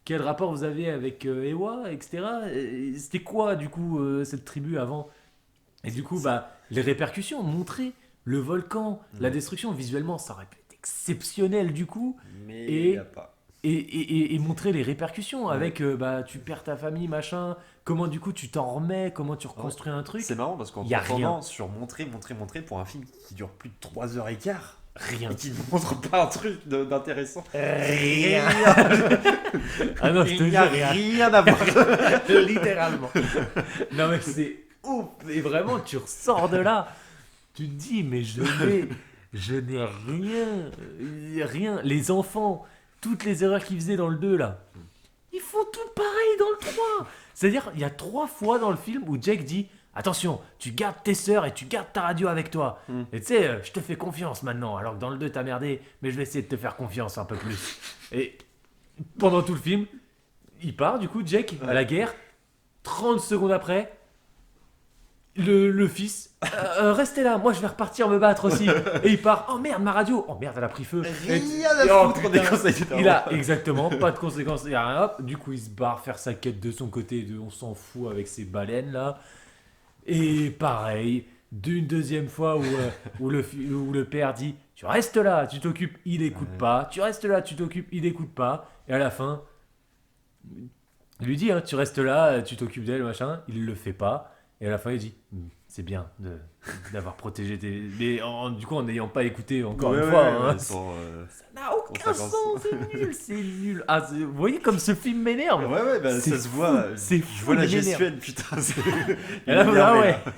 quel rapport vous avez avec Ewa, etc. C'était quoi du coup cette tribu avant. Et du coup, bah, les répercussions, montrer le volcan, la Ouais. destruction visuellement, ça aurait pu être exceptionnel du coup. Mais Et y a pas. et montrer les répercussions Ouais. avec bah tu perds ta famille machin, comment du coup tu t'en remets, comment tu reconstruis un truc. C'est marrant parce qu'en Y a t'entendant rien. sur montrer pour un film qui dure plus de 3h15 Rien. et qui ne montre pas un truc d'intéressant. Rien. Ah non, je te Il n'y a jure, rien. rien à voir. Littéralement. Non mais c'est ouf. Et vraiment, tu ressors de là. Tu te dis, mais je n'ai rien. Les enfants, toutes les erreurs qu'ils faisaient dans le 2 là, ils font tout pareil dans le 3. C'est-à-dire, il y a 3 fois dans le film où Jake dit, attention, tu gardes tes sœurs et tu gardes ta radio avec toi. Mm. Et tu sais, je te fais confiance maintenant, alors que dans le 2 t'as merdé, mais je vais essayer de te faire confiance un peu plus. Et pendant tout le film, il part du coup, Jake, à la guerre. 30 secondes après, le fils, restez là, moi je vais repartir me battre aussi. Et il part, oh merde, ma radio, oh merde, elle a pris feu. Rien à Oh, foutre putain. des conseils de Il a exactement pas de conséquences, il y a rien. Hop, du coup, il se barre faire sa quête de son côté, on s'en fout avec ses baleines là. Et pareil, d'une deuxième fois où le père dit, tu restes là, tu t'occupes, il écoute Ouais. pas. Tu restes là, tu t'occupes, il écoute pas. Et à la fin, il lui dit, hein, tu restes là, tu t'occupes d'elle, machin. Il le fait pas. Et à la fin, il dit, c'est bien d'avoir protégé tes. Mais du coup, en n'ayant pas écouté encore une fois. Hein, ça n'a aucun conséquence. sens, c'est nul, c'est nul. Ah, vous voyez comme ce film m'énerve. Ouais, bah, C'est ça se fou, voit. c'est Je fou, vois la il m'énerve. gestuelle, putain. Et là, Il est voilà, énervé, ouais. là.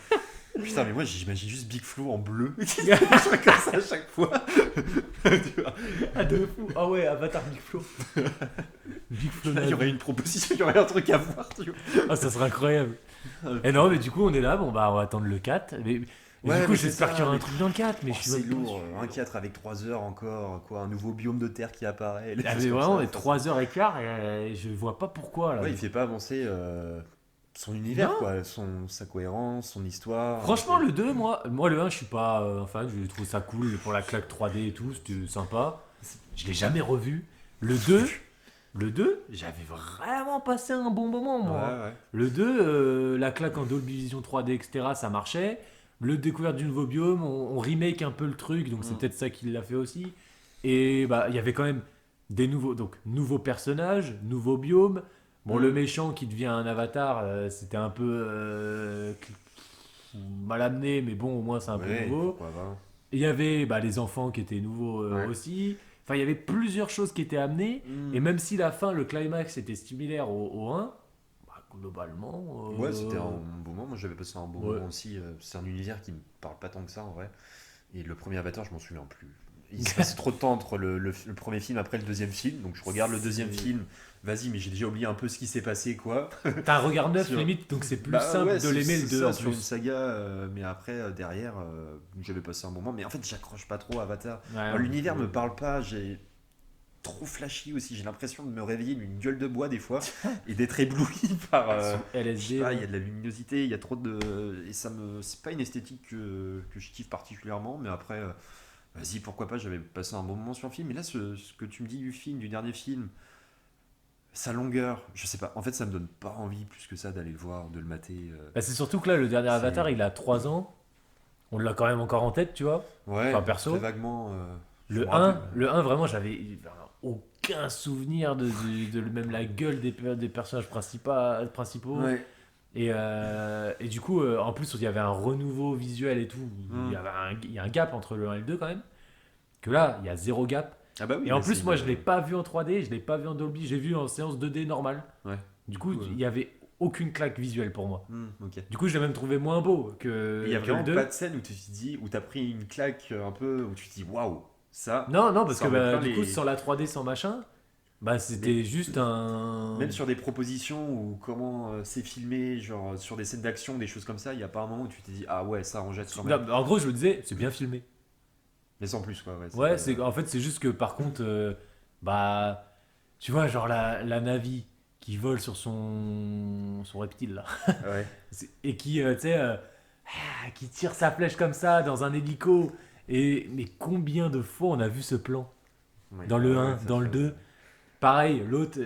Putain, mais moi j'imagine juste Big Flo en bleu. Qui se fait comme ça à chaque fois. Tu vois. Ah, de fou. Ah ouais, Avatar Big Flo. Big Flo. Là, il y aurait une proposition, il y aurait un truc à voir. Tu vois. Ah, ça serait incroyable. Et non, mais du coup, on est là, bon, bah, on va attendre le 4. Mais du Ouais, coup, mais j'espère c'est ça, qu'il y aura un mais- truc dans le 4. Mais Oh, je suis c'est même pas lourd, sûr. un 4 avec 3 heures encore, quoi, un nouveau biome de terre qui apparaît. les Ah, choses mais comme vraiment, ça, mais ça, 3h15, et je vois pas pourquoi là. Ouais, il fait pas avancer son univers, Non. quoi, sa cohérence, son histoire. Franchement, c'est- le 2, moi le 1, je suis pas fan, je trouve ça cool pour la claque 3D et tout, c'était sympa. Je l'ai jamais revu. Le 2, j'avais vraiment passé un bon moment, moi. Ouais, ouais. Le 2, la claque en Dolby Vision 3D, etc., ça marchait. Le découverte du nouveau biome, on remake un peu le truc, donc c'est Mm. peut-être ça qui l'a fait aussi. Et bah, il y avait quand même des nouveaux personnages, nouveaux biomes. Bon, Mm. le méchant qui devient un avatar, c'était un peu mal amené, mais bon, au moins c'est un peu Ouais, nouveau. pourquoi pas. Et il y avait bah, les enfants qui étaient nouveaux Ouais. aussi. Enfin, il y avait plusieurs choses qui étaient amenées. Mm. Et même si la fin, le climax était similaire au 1, bah, globalement. Ouais, c'était un bon moment. Moi, j'avais passé un bon Ouais. moment aussi. C'est un univers qui me parle pas tant que ça en vrai. Et le premier Avatar, je m'en souviens plus. Il s'est passé trop de temps entre le premier film après le deuxième film. Donc, je regarde le deuxième C'est- film. Vas-y, mais j'ai déjà oublié un peu ce qui s'est passé, quoi. T'as un regard neuf Sur- limite, donc c'est plus Bah simple ouais, de c'est- l'aimer le c'est 2 ça, en sur une plus. saga, mais après, derrière, j'avais passé un moment. Mais en fait, j'accroche pas trop à Avatar. Ouais, Moi, l'univers ouais. me parle pas. J'ai trop flashy aussi. J'ai l'impression de me réveiller d'une gueule de bois des fois et d'être ébloui par. Sur Je sais LSD. pas, il y ouais. a de la luminosité, il y a trop de. Et ça me. C'est pas une esthétique que je kiffe particulièrement, mais après, vas-y, pourquoi pas, j'avais passé un bon moment sur le film. Et là, ce que tu me dis du film, du dernier film, sa longueur, je sais pas. En fait, ça me donne pas envie plus que ça d'aller le voir, de le mater. Bah, c'est surtout que là, le dernier Avatar, C'est il a 3 ans. On l'a quand même encore en tête, tu vois. ouais, Enfin, très perso. vaguement. Je me Le rappelle. 1, vraiment, j'avais aucun souvenir de même la gueule des personnages principaux. Ouais. Et du coup, en plus, il y avait un renouveau visuel et tout. Hmm. Il y a un gap entre le un et le 2 quand même. Que là, il y a zéro gap. Ah bah oui, Et en bah c'est plus, une. moi, je l'ai pas vu en 3D, je l'ai pas vu en Dolby, j'ai vu en séance 2D normale. Ouais. Du Du coup, coup. il y avait aucune claque visuelle pour moi. Ok. Du coup, je l'ai même trouvé moins beau Il y a que le vraiment 2. pas de scène où tu te dis, où t'as pris une claque un peu, où tu te dis waouh, ça, Non, non, parce ça que en met bah, plein du coup, les. sans la 3D, sans machin, bah, Mais c'était juste un. même sur des propositions ou comment c'est filmé, genre sur des scènes d'action, des choses comme ça, il y a pas un moment où tu t'es dit ah ouais, ça en jette quand Non, même. en gros, je me disais, c'est bien filmé. Mais sans plus quoi, ouais, c'est Ouais, pas. en fait, c'est juste que par contre, bah, tu vois, genre la Navi qui vole sur son reptile là, Ouais. et qui, tu sais, qui tire sa flèche comme ça dans un hélico. Mais combien de fois on a vu ce plan? Ouais, Dans ouais, le ouais, 1, ça dans le fait. 2. Pareil, l'autre,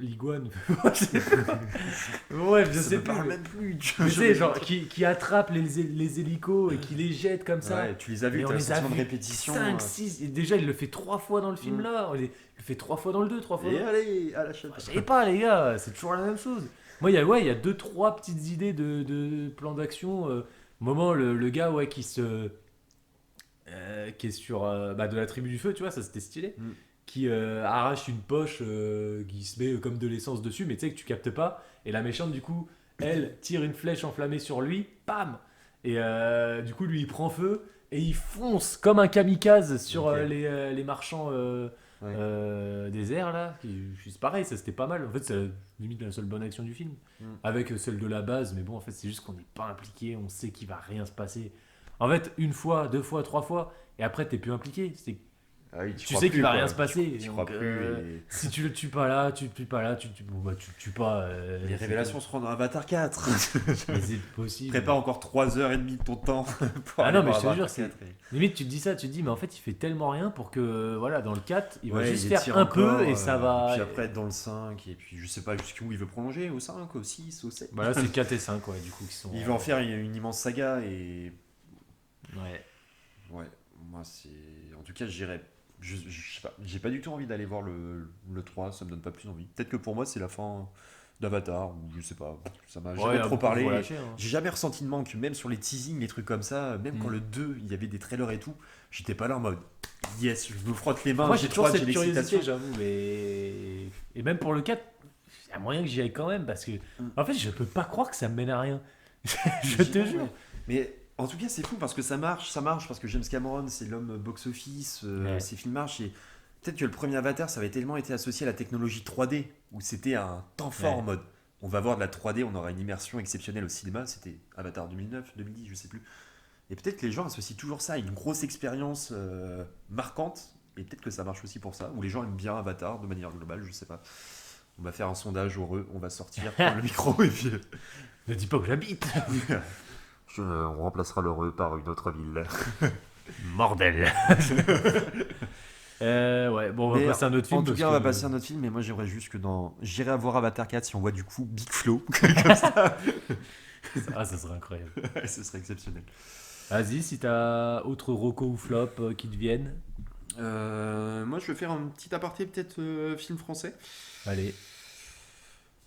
l'iguane, je sais pas. Ouais, je Ça sais me plus. parle même plus. Mais tu sais, genre, qui attrape les hélicos et qui les jette comme ça. Ouais, tu les as vus, Et on t'as le les a sentiment de vus répétition. 5, 6. Et déjà, il le fait 3 fois dans le film Mm. là. Il le fait 3 fois dans le 2, 3 fois dans Et le. allez, à la chaîne. Je savais pas, les gars, c'est toujours la même chose. Moi, il y a 2, 3 petites idées de plans d'action. Au moment, le gars, ouais, qui est sur bah, de la tribu du feu, tu vois, ça c'était stylé. Mm. Qui arrache une poche qui se met comme de l'essence dessus, mais tu sais que tu captes pas. Et la méchante, du coup, elle tire une flèche enflammée sur lui, pam. Et du coup, lui, il prend feu et il fonce comme un kamikaze sur Ok. les marchands Ouais. des airs là. C'est pareil, ça c'était pas mal. En fait, c'est limite la seule bonne action du film. Mm. Avec celle de la base, mais bon, en fait, c'est juste qu'on n'est pas impliqué, on sait qu'il va rien se passer. En fait, une fois, 2 fois, 3 fois, et après, t'es plus impliqué. Ah oui, Tu sais qu'il va rien se passer. Tu crois Donc, plus. Et... si tu le tues pas là, tu le tues pas là, bon, bah, tu le tues pas. Les c'est révélations tout. seront dans Avatar 4. Mais c'est possible. Prépare encore 3h30 de ton temps pour Ah aller non, mais voir je te jure, Avatar c'est. 4. Limite, tu te dis ça, tu te dis, mais en fait, il fait tellement rien pour que, voilà, dans le 4, il va Ouais, juste il faire étire un encore, peu et ça va. puis après être dans le 5, et puis je sais pas jusqu'où il veut prolonger, au 5, au 6, au 7. Bah là, c'est 4 et 5, ouais, du coup, qui sont. Il veut en faire une immense saga, et Ouais. ouais, moi c'est. En tout cas, j'irai. Je sais pas, j'ai pas du tout envie d'aller voir le 3, ça me donne pas plus envie. Peut-être que pour moi, c'est la fin d'Avatar, ou je sais pas, ça m'a Ouais, jamais il y a trop beaucoup de parlé. relâchés, hein. J'ai jamais ressenti de manque, même sur les teasings, les trucs comme ça, même quand Mm. le 2, il y avait des trailers et tout, j'étais pas là en mode yes, je me frotte les mains, Moi, j'ai j'ai toujours trop hâte, cette j'ai curiosité, l'excitation. j'avoue, mais. Et même pour le 4, il y a moyen que j'y aille quand même, parce que. Mm. En fait, je peux pas croire que ça me mène à rien. Je te J'imagine, jure. ouais. Mais en tout cas, c'est fou parce que ça marche parce que James Cameron, c'est l'homme box-office, Ouais. ses films marchent. Et peut-être que le premier Avatar, ça avait tellement été associé à la technologie 3D, où c'était un temps fort Ouais. en mode on va voir de la 3D, on aura une immersion exceptionnelle au cinéma. C'était Avatar 2009, 2010, je sais plus. Et peut-être que les gens associent toujours ça à une grosse expérience marquante. Et peut-être que ça marche aussi pour ça, ou les gens aiment bien Avatar de manière globale, je sais pas. On va faire un sondage heureux, on va sortir, prendre le micro et puis. Ne dis pas que j'habite. On remplacera l'heureux par une autre ville. Mordel. Ouais, bon, on va Mais passer à un autre film. en tout parce cas, on va que- passer à un autre film. Mais moi, j'aimerais juste que dans. J'irai à voir Avatar 4 si on voit du coup Big Flo. Ah, ça serait incroyable. Ce serait exceptionnel. Vas-y, si t'as autre Rocco ou flop qui te viennent. Moi, je vais faire un petit aparté, peut-être film français. Allez.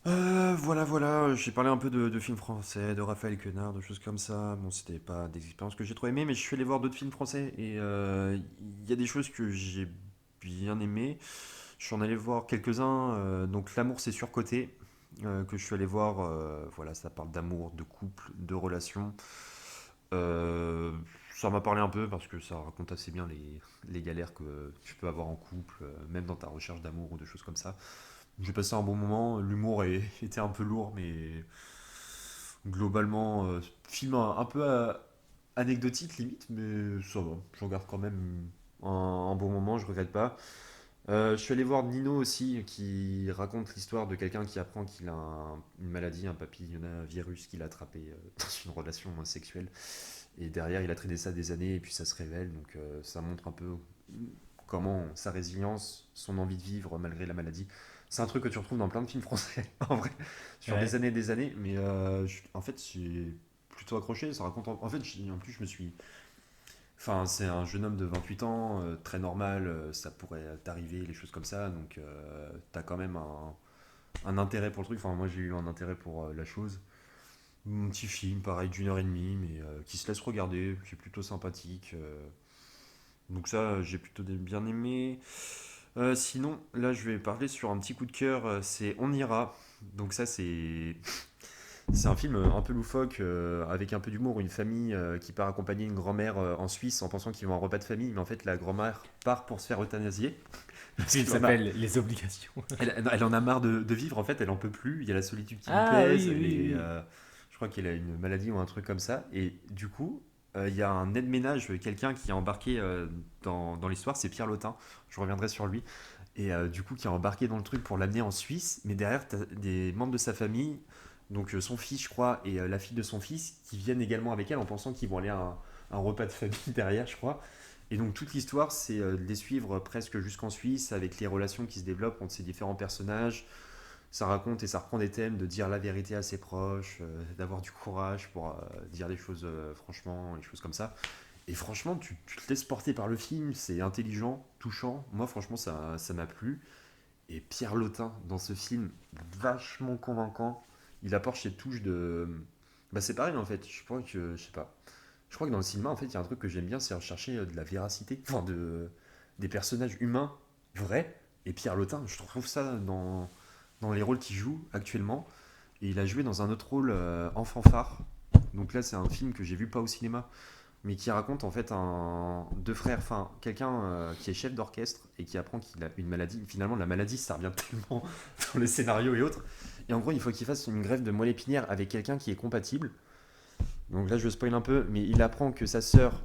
Voilà. J'ai parlé un peu de films français, de Raphaël Quenard, de choses comme ça. Bon, c'était pas des expériences que j'ai trop aimées, mais je suis allé voir d'autres films français et il y a des choses que j'ai bien aimées. Je suis en allé voir quelques-uns. Donc, L'amour, c'est surcoté. Que je suis allé voir. Voilà, ça parle d'amour, de couple, de relations. Euh, Ça m'a parlé un peu parce que ça raconte assez bien les galères que tu peux avoir en couple, même dans ta recherche d'amour ou de choses comme ça. J'ai passé un bon moment, était un peu lourd, mais globalement, film un peu anecdotique limite, mais ça va, j'en garde quand même un bon moment, je regrette pas. Je suis allé voir Nino aussi, qui raconte l'histoire de quelqu'un qui apprend qu'il a une maladie, un papillomavirus qu'il a attrapé dans une relation sexuelle. Et derrière, il a traîné ça des années et puis ça se révèle. Donc ça montre un peu comment sa résilience, son envie de vivre malgré la maladie. C'est un truc que tu retrouves dans plein de films français, en vrai, sur Ouais. des années. Mais en fait, j'ai plutôt accroché. Ça raconte. En fait, en plus, je me suis. Enfin, c'est un jeune homme de 28 ans, très normal, ça pourrait t'arriver, les choses comme ça. Donc, t'as quand même un intérêt pour le truc. Enfin, moi, j'ai eu un intérêt pour la chose. Un petit film, pareil, d'une heure et demie, mais qui se laisse regarder, qui est plutôt sympathique. Donc ça, j'ai plutôt bien aimé. Sinon, là, je vais parler sur un petit coup de cœur, c'est On ira. Donc ça, c'est un film un peu loufoque, avec un peu d'humour, une famille qui part accompagner une grand-mère en Suisse en pensant qu'ils vont à un repas de famille, mais en fait, la grand-mère part pour se faire euthanasier. Le Parce film qu'elle en a, s'appelle Les Obligations. elle en a marre de vivre, en fait, elle en peut plus, il y a la solitude qui lui Ah pèse, oui, oui, oui. je crois qu'elle a une maladie ou un truc comme ça, et du coup, il y a un aide-ménage, quelqu'un qui est embarqué dans l'histoire, c'est Pierre Lotin, je reviendrai sur lui, et du coup qui est embarqué dans le truc pour l'amener en Suisse, mais derrière, tu as des membres de sa famille, donc son fils, je crois, et la fille de son fils, qui viennent également avec elle en pensant qu'ils vont aller à un repas de famille derrière, je crois. Et donc toute l'histoire, c'est de les suivre presque jusqu'en Suisse, avec les relations qui se développent entre ces différents personnages. Ça raconte et ça reprend des thèmes de dire la vérité à ses proches, d'avoir du courage pour dire les choses franchement, les choses comme ça. Et franchement, tu te laisses porter par le film, c'est intelligent, touchant. Moi, franchement, ça m'a plu. Et Pierre Lotin, dans ce film, vachement convaincant. Il apporte ces touches de. Bah, c'est pareil en fait. Je crois que. Je sais pas. Je crois que dans le cinéma, en fait, il y a un truc que j'aime bien, c'est rechercher de la véracité. Enfin, des personnages humains vrais. Et Pierre Lotin, je trouve ça dans les rôles qu'il joue actuellement. Et il a joué dans un autre rôle en fanfare. Donc là, c'est un film que j'ai vu pas au cinéma, mais qui raconte en fait deux frères, enfin quelqu'un qui est chef d'orchestre et qui apprend qu'il a une maladie. Finalement, la maladie, ça revient tellement dans les scénarios et autres. Et en gros, il faut qu'il fasse une greffe de moelle épinière avec quelqu'un qui est compatible. Donc là, je spoil un peu, mais il apprend que sa sœur,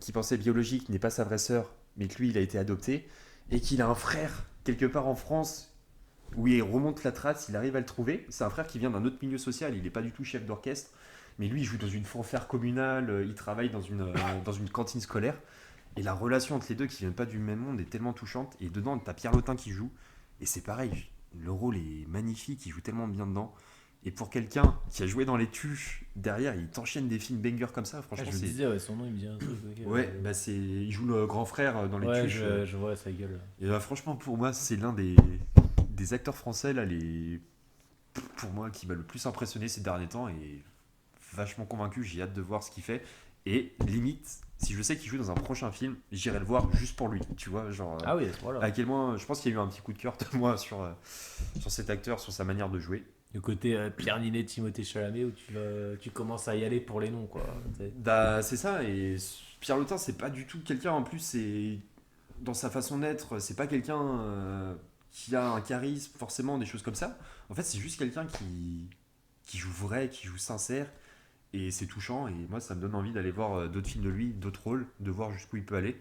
qui pensait biologique, n'est pas sa vraie sœur, mais que lui, il a été adopté, et qu'il a un frère quelque part en France où il remonte la trace, il arrive à le trouver. C'est un frère qui vient d'un autre milieu social, il n'est pas du tout chef d'orchestre, mais lui il joue dans une fanfare communale, il travaille dans une cantine scolaire. Et la relation entre les deux qui viennent pas du même monde est tellement touchante. Et dedans, t'as Pierre Lotin qui joue, et c'est pareil, le rôle est magnifique, il joue tellement bien dedans. Et pour quelqu'un qui a joué dans les tuches, derrière, il t'enchaîne des films bangers comme ça, Ah, franchement, je me c'est. disais, ouais, son nom, il me dit un truc. Ok, Ouais, bah c'est. Il joue le grand frère dans les ouais, tuches. je vois sa gueule. Et franchement, pour moi, c'est l'un des acteurs français, là, pour moi, qui m'a le plus impressionné ces derniers temps. Et vachement convaincu, j'ai hâte de voir ce qu'il fait. Et limite, si je sais qu'il joue dans un prochain film, j'irai le voir juste pour lui. Tu vois, genre, Ah oui, voilà. à quel point, je pense qu'il y a eu un petit coup de cœur de moi sur cet acteur, sur sa manière de jouer. Le côté Pierre Ninet, Timothée Chalamet, où tu commences à y aller pour les noms, quoi. Tu sais. Bah, c'est ça, et Pierre Lotin, c'est pas du tout quelqu'un, en plus, c'est dans sa façon d'être, c'est pas quelqu'un qui a un charisme, forcément, des choses comme ça. En fait, c'est juste quelqu'un qui joue vrai, qui joue sincère, et c'est touchant, et moi, ça me donne envie d'aller voir d'autres films de lui, d'autres rôles, de voir jusqu'où il peut aller.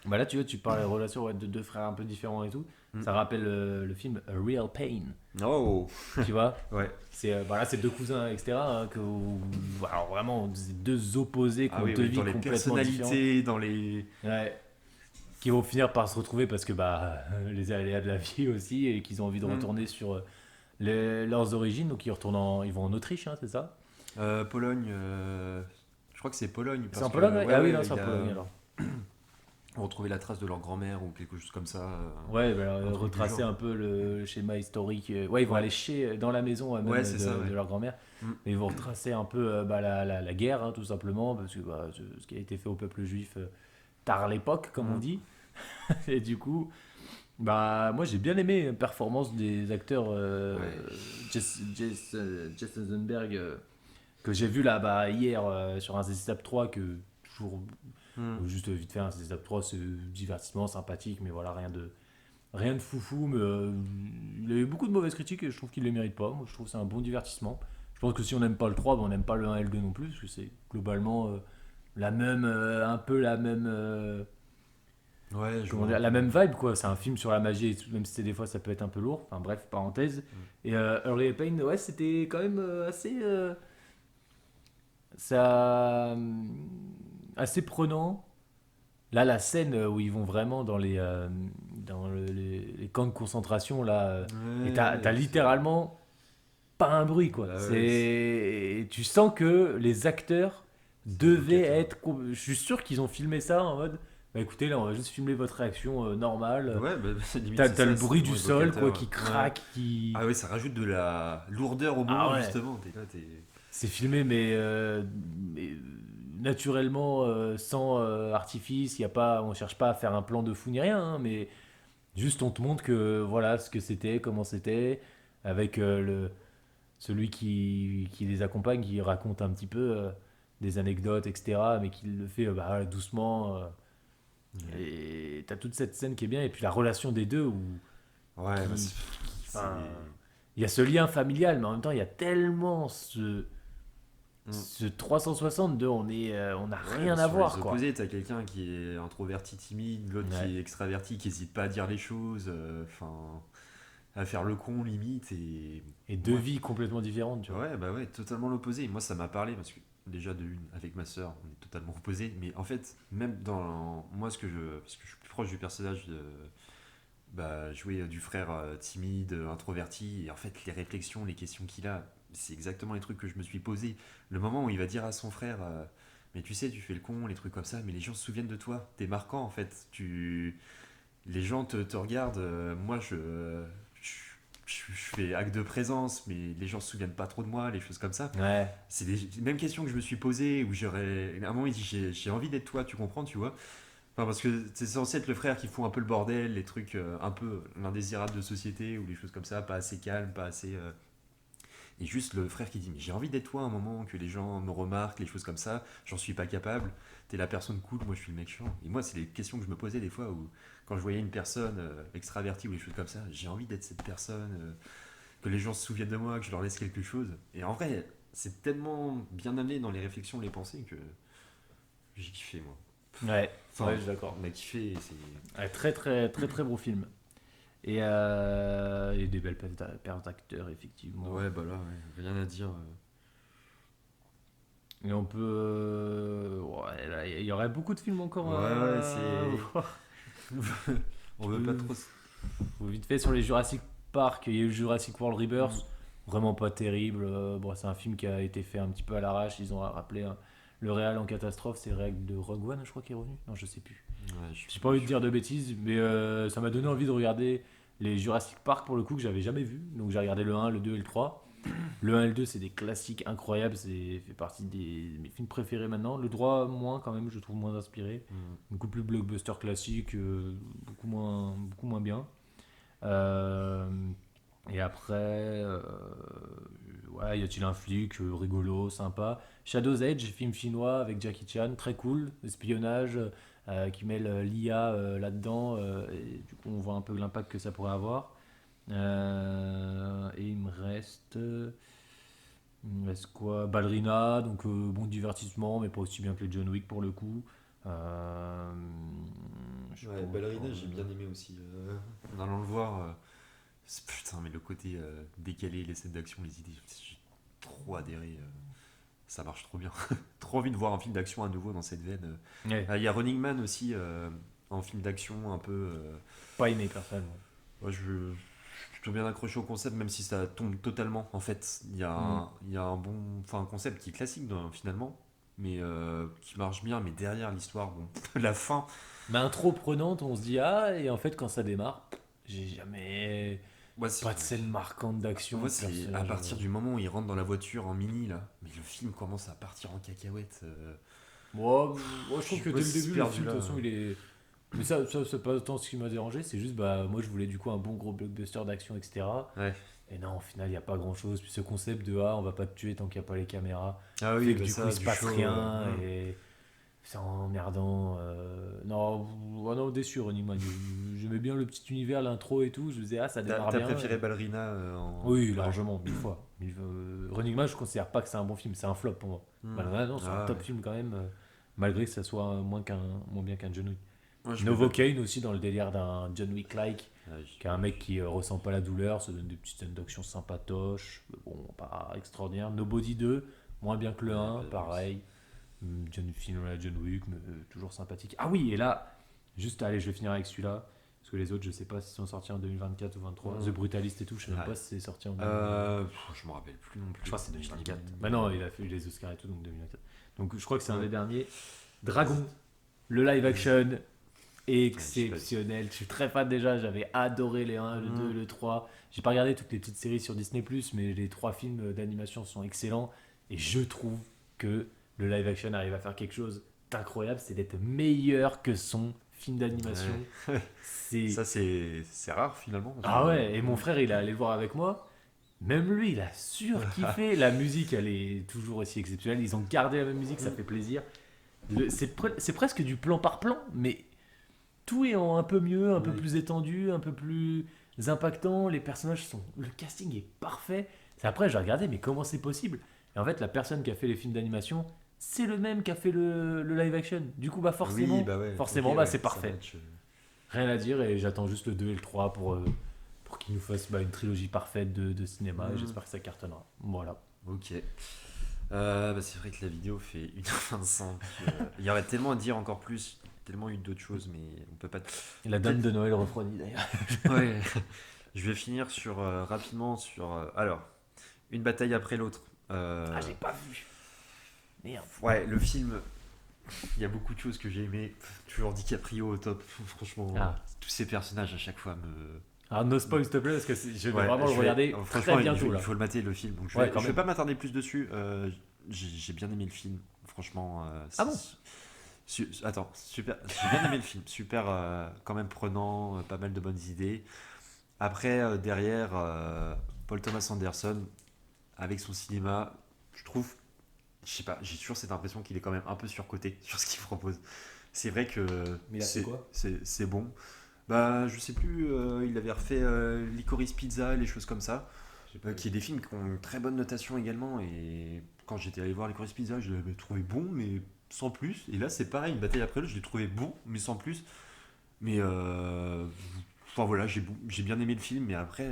Bah là, tu vois, tu parles de relations ouais, de deux frères un peu différents et tout. Mm. Ça rappelle le film A Real Pain, Oh. tu vois. Ouais. C'est bah là, c'est deux cousins, etc. Hein, alors vraiment, c'est deux opposés qui Ah ont oui, deux oui, vies dans les complètement différentes. personnalités, dans les. Ouais. Qui vont finir par se retrouver parce que bah les aléas de la vie aussi et qu'ils ont envie de Mm. retourner sur leurs origines. Donc ils vont en Autriche, hein, c'est ça? Pologne, je crois que c'est Pologne, C'est parce en que, Pologne, ouais. ouais, Ah oui, ouais, non, c'est il en y Pologne a. alors. Retrouver la trace de leur grand-mère ou quelque chose comme ça. Ouais, bah, Un truc du retracer genre. un peu le schéma historique. Ouais, ils vont Ouais, aller dans la maison même ouais, c'est ça, de ouais. leur grand-mère. Mm. Et ils vont retracer un peu bah, la guerre, hein, tout simplement, parce que bah, ce qui a été fait au peuple juif tard l'époque, comme on Mm. dit. Et du coup, bah, moi j'ai bien aimé la performance des acteurs Ouais. Jess Eisenberg que j'ai vu là bah, hier sur un CCTAP 3 que toujours Mm. juste vite fait un CCTAP 3 c'est divertissement sympathique mais voilà rien de foufou mais il a eu beaucoup de mauvaises critiques et je trouve qu'il les mérite pas. Moi je trouve que c'est un bon divertissement. Je pense que si on n'aime pas le 3 bah, on n'aime pas le 1 et le 2 non plus parce que c'est globalement la même un peu la même Ouais, je comment vois un dire, la peu. même vibe quoi. C'est un film sur la magie, et même si des fois ça peut être un peu lourd. Enfin bref, parenthèse. Mm. Et Early Pain, ouais, c'était quand même assez, ça, assez prenant. Là, la scène où ils vont vraiment dans les camps de concentration, là, et t'as Ouais, littéralement pas un bruit, quoi. bah ouais, Tu sens que les acteurs c'est des beaux devaient catas. être. Je suis sûr qu'ils ont filmé ça en mode. Bah écoutez, là, on va juste filmer votre réaction normale. Ouais, bah, limite T'as, c'est t'as le ça, c'est bruit tellement du sol, quoi, évocateur. qui Ouais. craque, qui. Ah ouais, ça rajoute de la lourdeur au Ah moment, ouais. justement. T'es là, t'es. C'est filmé, mais naturellement, sans artifice. Y a pas, on cherche pas à faire un plan de fou ni rien, hein, mais juste on te montre que voilà ce que c'était, comment c'était, avec celui qui les accompagne, qui raconte un petit peu des anecdotes, etc., mais qui le fait bah, doucement. Ouais, Et t'as toute cette scène qui est bien, et puis la relation des deux, ouais, bah, enfin, c'est. il y a ce lien familial, mais en même temps, il y a tellement Mm. ce 360 de on n'a Ouais, rien bah, à sur les voir, quoi. opposés, t'as quelqu'un qui est introverti, timide, l'autre Ouais. qui est extraverti, qui hésite pas à dire les choses, enfin, à faire le con limite. Et Et deux moi, vies complètement différentes, tu vois. ouais, bah ouais, totalement l'opposé. Moi, ça m'a parlé parce que déjà de une, avec ma sœur, on est totalement opposés. Mais en fait, même dans moi, parce que je suis plus proche du personnage de bah, jouer du frère timide, introverti, et en fait, les réflexions, les questions qu'il a, c'est exactement les trucs que je me suis posé. Le moment où il va dire à son frère, mais tu sais, tu fais le con, les trucs comme ça, mais les gens se souviennent de toi. T'es marquant en fait. Les gens te regardent. Moi, je fais acte de présence, mais les gens se souviennent pas trop de moi, les choses comme ça. Ouais. C'est les mêmes questions que je me suis posées, où j'aurais. À un moment, il dit j'ai envie d'être toi, tu comprends, tu vois. Enfin, parce que c'est censé être le frère qui fout un peu le bordel, les trucs un peu l'indésirable de société, ou les choses comme ça, pas assez calme, pas assez. Et juste le frère qui dit mais j'ai envie d'être toi à un moment, que les gens me remarquent, les choses comme ça, j'en suis pas capable, t'es la personne cool, moi je suis le mec chiant. Et moi, c'est les questions que je me posais des fois où, quand je voyais une personne extravertie ou des choses comme ça, j'ai envie d'être cette personne, que les gens se souviennent de moi, que je leur laisse quelque chose. Et en vrai, c'est tellement bien amené dans les réflexions, les pensées, que j'ai kiffé, moi. Ouais. Ouais, Enfin, je suis d'accord. on a kiffé, c'est. Ouais, très, très, très, très beau film. Et des belles paires d'acteurs, effectivement. Ouais, bah là, ouais, rien à dire. Et on peut. Ouais, là, il y aurait beaucoup de films encore Ouais, ouais, à c'est. voir. On Je veut pas peux. trop. Vite fait sur les Jurassic Park, il y a eu Jurassic World Mm. Rebirth. Vraiment pas terrible. Bon, c'est un film qui a été fait un petit peu à l'arrache. Ils ont rappelé le réal en catastrophe. C'est le réal de Rogue One, je crois, qui est revenu. Non, je sais plus. Ouais, je suis J'ai pas plus. envie de dire de bêtises, mais ça m'a donné envie de regarder les Jurassic Park pour le coup que j'avais jamais vu. Donc j'ai regardé le 1, le 2 et le 3. Le 1 et le 2, c'est des classiques incroyables, c'est fait partie de mes films préférés maintenant. Le 3, moins quand même, je le trouve moins inspiré. Mm. Beaucoup plus blockbuster classique, beaucoup moins bien. Euh, et après, ouais, y a-t-il un flic rigolo, sympa. Shadow's Edge, film chinois avec Jackie Chan, très cool, espionnage qui mêle l'IA là-dedans. Et du coup, on voit un peu l'impact que ça pourrait avoir. Et il me reste quoi? Ballerina, donc bon divertissement, mais pas aussi bien que les John Wick pour le coup. Euh, je Ouais, pense pas. Ballerina, j'ai bien aimé aussi. En allant le voir, putain, mais le côté décalé, les scènes d'action, les idées, j'ai trop adhéré. Ça marche trop bien. Trop envie de voir un film d'action à nouveau dans cette veine. Ouais, Il y a Running Man aussi, en film d'action un peu. pas aimé personnellement. Ouais, je suis plutôt bien accroché au concept, même si ça tombe totalement. En fait, Hmm. il y a un bon. Enfin, un concept qui est classique finalement, mais qui marche bien. Mais derrière l'histoire, bon, la fin. Mais intro prenante, on se dit ah, et en fait, quand ça démarre, j'ai jamais. Ouais, Pas de scène marquante d'action, moi, de c'est à personnage. partir du moment où il rentre dans la voiture en mini, là, mais le film commence à partir en cacahuète. Moi, je Je trouve sais que pas dès le si c'est début, le perdu film, de là. toute façon, il est. Mais ça c'est pas tant ce qui m'a dérangé, c'est juste, bah, moi, je voulais du coup un bon gros blockbuster d'action, etc. Ouais. Et non, au final, il n'y a pas grand chose. Puis ce concept de ah, on va pas te tuer tant qu'il n'y a pas les caméras, Ah oui, fait que bah du coup, ça, il se du passe show. rien et c'est emmerdant. Non, non, déçu, Running Man. J'aimais bien le petit univers, l'intro et tout. Je me disais, ah, ça démarre T'as bien. préféré Ballerina en. Oui, Ouais. largement, mille fois. Running Man, je considère pas que c'est un bon film, c'est un flop pour moi. Hmm. Bah, non, c'est un Ah top ouais. film quand même, malgré que ça soit moins bien qu'un John Wick. Moi, je vais pas. Novocaine aussi dans le délire d'un John Wick-like, Ouais, qui est un mec qui ressent pas la douleur, se donne des petites scènes d'action sympatoches, mais bon, pas extraordinaire. Nobody 2, moins bien que le ouais, 1, bah, pareil. John Wick, mais, toujours sympathique. Ah oui, et là, juste, allez, je vais finir avec celui-là. Parce que les autres, je sais pas s'ils sont sortis en 2024 ou 2023. The Brutalist et tout, je sais même Ouais. pas si c'est sorti en 2024. Je me rappelle plus non plus. Je crois que c'est 2024. Bah non, il a fait les Oscars et tout, donc 2024. Donc je crois que c'est un des derniers. Dragon, le live action, exceptionnel. Je suis très fan déjà, j'avais adoré les 1, le 2, le 3. J'ai pas regardé toutes les petites séries sur Disney+, mais les 3 films d'animation sont excellents. Et je trouve que le live action arrive à faire quelque chose d'incroyable, c'est d'être meilleur que son film d'animation. Ouais. C'est... Ça, c'est rare finalement. Ah ouais, et mon frère, il est allé le voir avec moi. Même lui, il a surkiffé. La musique, elle est toujours aussi exceptionnelle. Ils ont gardé la même musique, ça fait plaisir. C'est presque du plan par plan, mais tout est en un peu mieux, un peu plus étendu, un peu plus impactant. Les personnages sont. Le casting est parfait. C'est après, j'ai regardé, mais comment c'est possible? Et en fait, la personne qui a fait les films d'animation, c'est le même qui a fait le live action. Du coup, bah forcément, Oui, bah ouais. forcément Ok, bah, ouais, c'est ça parfait. match. Rien à dire, et j'attends juste le 2 et le 3 pour qu'ils nous fassent une trilogie parfaite de cinéma, et j'espère que ça cartonnera. Voilà. Ok. C'est vrai que la vidéo fait 1h25. Il y aurait tellement à dire encore plus, tellement eu d'autres choses, mais on peut pas. Et la dame de Noël refroidie d'ailleurs. Ouais. Je vais finir sur rapidement sur. Alors, une bataille après l'autre. Ah, j'ai pas vu. Merde. Ouais, le film. Il y a beaucoup de choses que j'ai aimé. Toujours DiCaprio au top. Franchement, Ah. tous ces personnages à chaque fois me. Alors, no spoil s'il te plaît, parce que je vais Ouais, vraiment le regarder franchement, très bientôt. il faut le mater le film. Donc Ouais, quand je vais même. pas m'attarder plus dessus. J'ai bien aimé le film. Franchement. Ah bon? Attends, super. J'ai bien aimé le film. Super, quand même prenant, pas mal de bonnes idées. Après, derrière, Paul Thomas Anderson, avec son cinéma, je trouve, je sais pas, j'ai toujours cette impression qu'il est quand même un peu surcoté sur ce qu'il propose. C'est vrai que Mais il a fait quoi? c'est bon. Bah, je sais plus, il avait refait Licorice Pizza, les choses comme ça, qui est des films qui ont une très bonne notation également. Et quand j'étais allé voir Licorice Pizza, je l'avais trouvé bon, mais sans plus. Et là, c'est pareil, une bataille après l'autre, je l'ai trouvé bon, mais sans plus. Mais enfin voilà, j'ai bien aimé le film, mais après,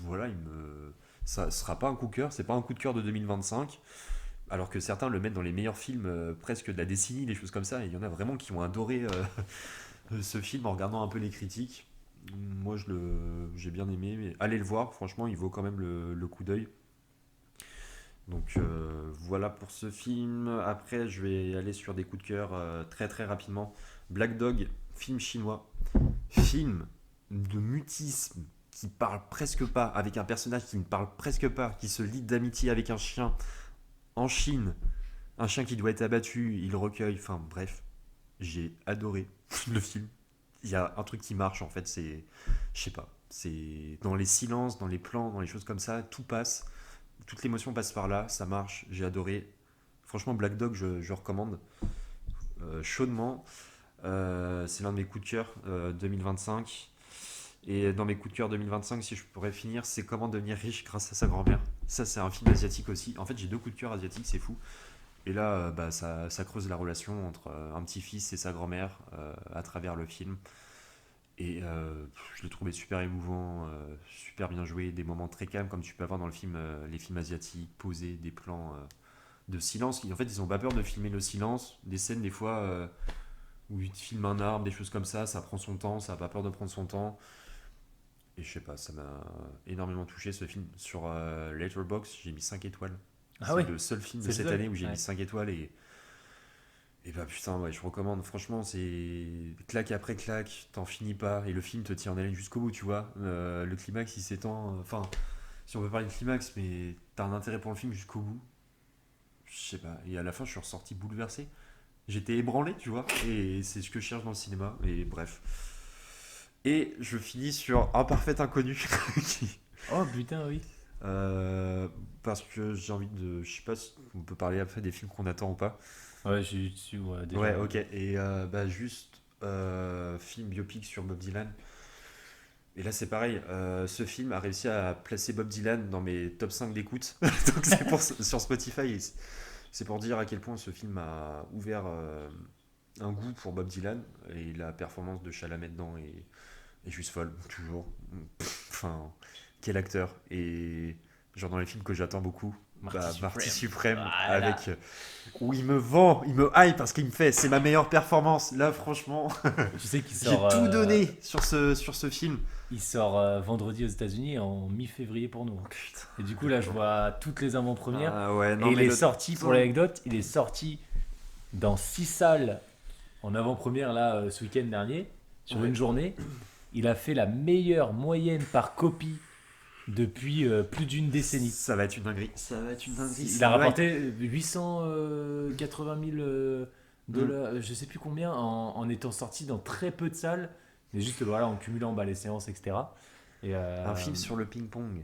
voilà, ça sera pas un coup de cœur, c'est pas un coup de cœur de 2025. Alors que certains le mettent dans les meilleurs films presque de la décennie, des choses comme ça. Et il y en a vraiment qui ont adoré ce film en regardant un peu les critiques. Moi, j'ai bien aimé, mais allez le voir, franchement, il vaut quand même le coup d'œil. Donc voilà pour ce film. Après, je vais aller sur des coups de cœur très très rapidement. Black Dog, film chinois. Film de mutisme qui parle presque pas, avec un personnage qui ne parle presque pas, qui se lie d'amitié avec un chien en Chine. Un chien qui doit être abattu, il le recueille. Enfin bref, j'ai adoré le film. Il y a un truc qui marche en fait, je sais pas, c'est dans les silences, dans les plans, dans les choses comme ça, tout passe. Toute l'émotion passe par là, ça marche, j'ai adoré. Franchement, Black Dog, je recommande chaudement. C'est l'un de mes coups de cœur 2025. Et dans mes coups de cœur 2025, si je pourrais finir, c'est Comment devenir riche grâce à sa grand-mère. Ça, c'est un film asiatique aussi. En fait, j'ai deux coups de cœur asiatiques, c'est fou. Et là, ça creuse la relation entre un petit-fils et sa grand-mère à travers le film. Et je l'ai trouvé super émouvant, super bien joué, des moments très calmes comme tu peux avoir dans le film, les films asiatiques, posés, des plans de silence. En fait, ils ont pas peur de filmer le silence, des scènes des fois où ils te filment un arbre, des choses comme ça prend son temps, ça n'a pas peur de prendre son temps. Et je sais pas, ça m'a énormément touché ce film. Sur Letterboxd, j'ai mis 5 étoiles. Ah C'est oui, le seul film de c'est le cette seul. année où j'ai Ouais. mis 5 étoiles et bah putain, ouais, je recommande. Franchement, c'est claque après claque, t'en finis pas. Et le film te tient en haleine jusqu'au bout, tu vois. Le climax, il s'étend. Enfin, si on veut parler de climax, mais t'as un intérêt pour le film jusqu'au bout. Je sais pas. Et à la fin, je suis ressorti bouleversé. J'étais ébranlé, tu vois. Et c'est ce que je cherche dans le cinéma. Et bref. Et je finis sur Un parfait inconnu. qui- Oh putain, oui. euh, parce que j'ai envie de. Je sais pas si on peut parler après des films qu'on attend ou pas. Ouais, j'ai eu dessus, ouais, déjà. Ouais, ok. Et juste film biopic sur Bob Dylan. Et là, c'est pareil. Ce film a réussi à placer Bob Dylan dans mes top 5 d'écoute. Donc, sur Spotify. C'est pour dire à quel point ce film a ouvert un goût pour Bob Dylan. Et la performance de Chalamet dedans est juste folle, toujours. Enfin, quel acteur. Et genre dans les films que j'attends beaucoup. Marty Suprême, Voilà. avec où il me vend, il me hype parce qu'il me fait c'est ma meilleure performance. Là, franchement, Tu sais qu'il j'ai sort, tout donné sur ce film. il sort vendredi aux États-Unis en mi-février pour nous. Putain. Et du coup, là, je vois toutes les avant-premières. Ah ouais, non, Et il mais est sorti, pour l'anecdote, il est sorti dans 6 salles en avant-première là ce week-end dernier, sur Ouais. une journée. Il a fait la meilleure moyenne par copie depuis plus d'une décennie. Ça va être une dinguerie. Ça va être une dinguerie. Il a rapporté 880 000 dollars, je sais plus combien, en étant sorti dans très peu de salles, mais juste voilà, en cumulant les séances, etc. Et, Un film sur le ping-pong,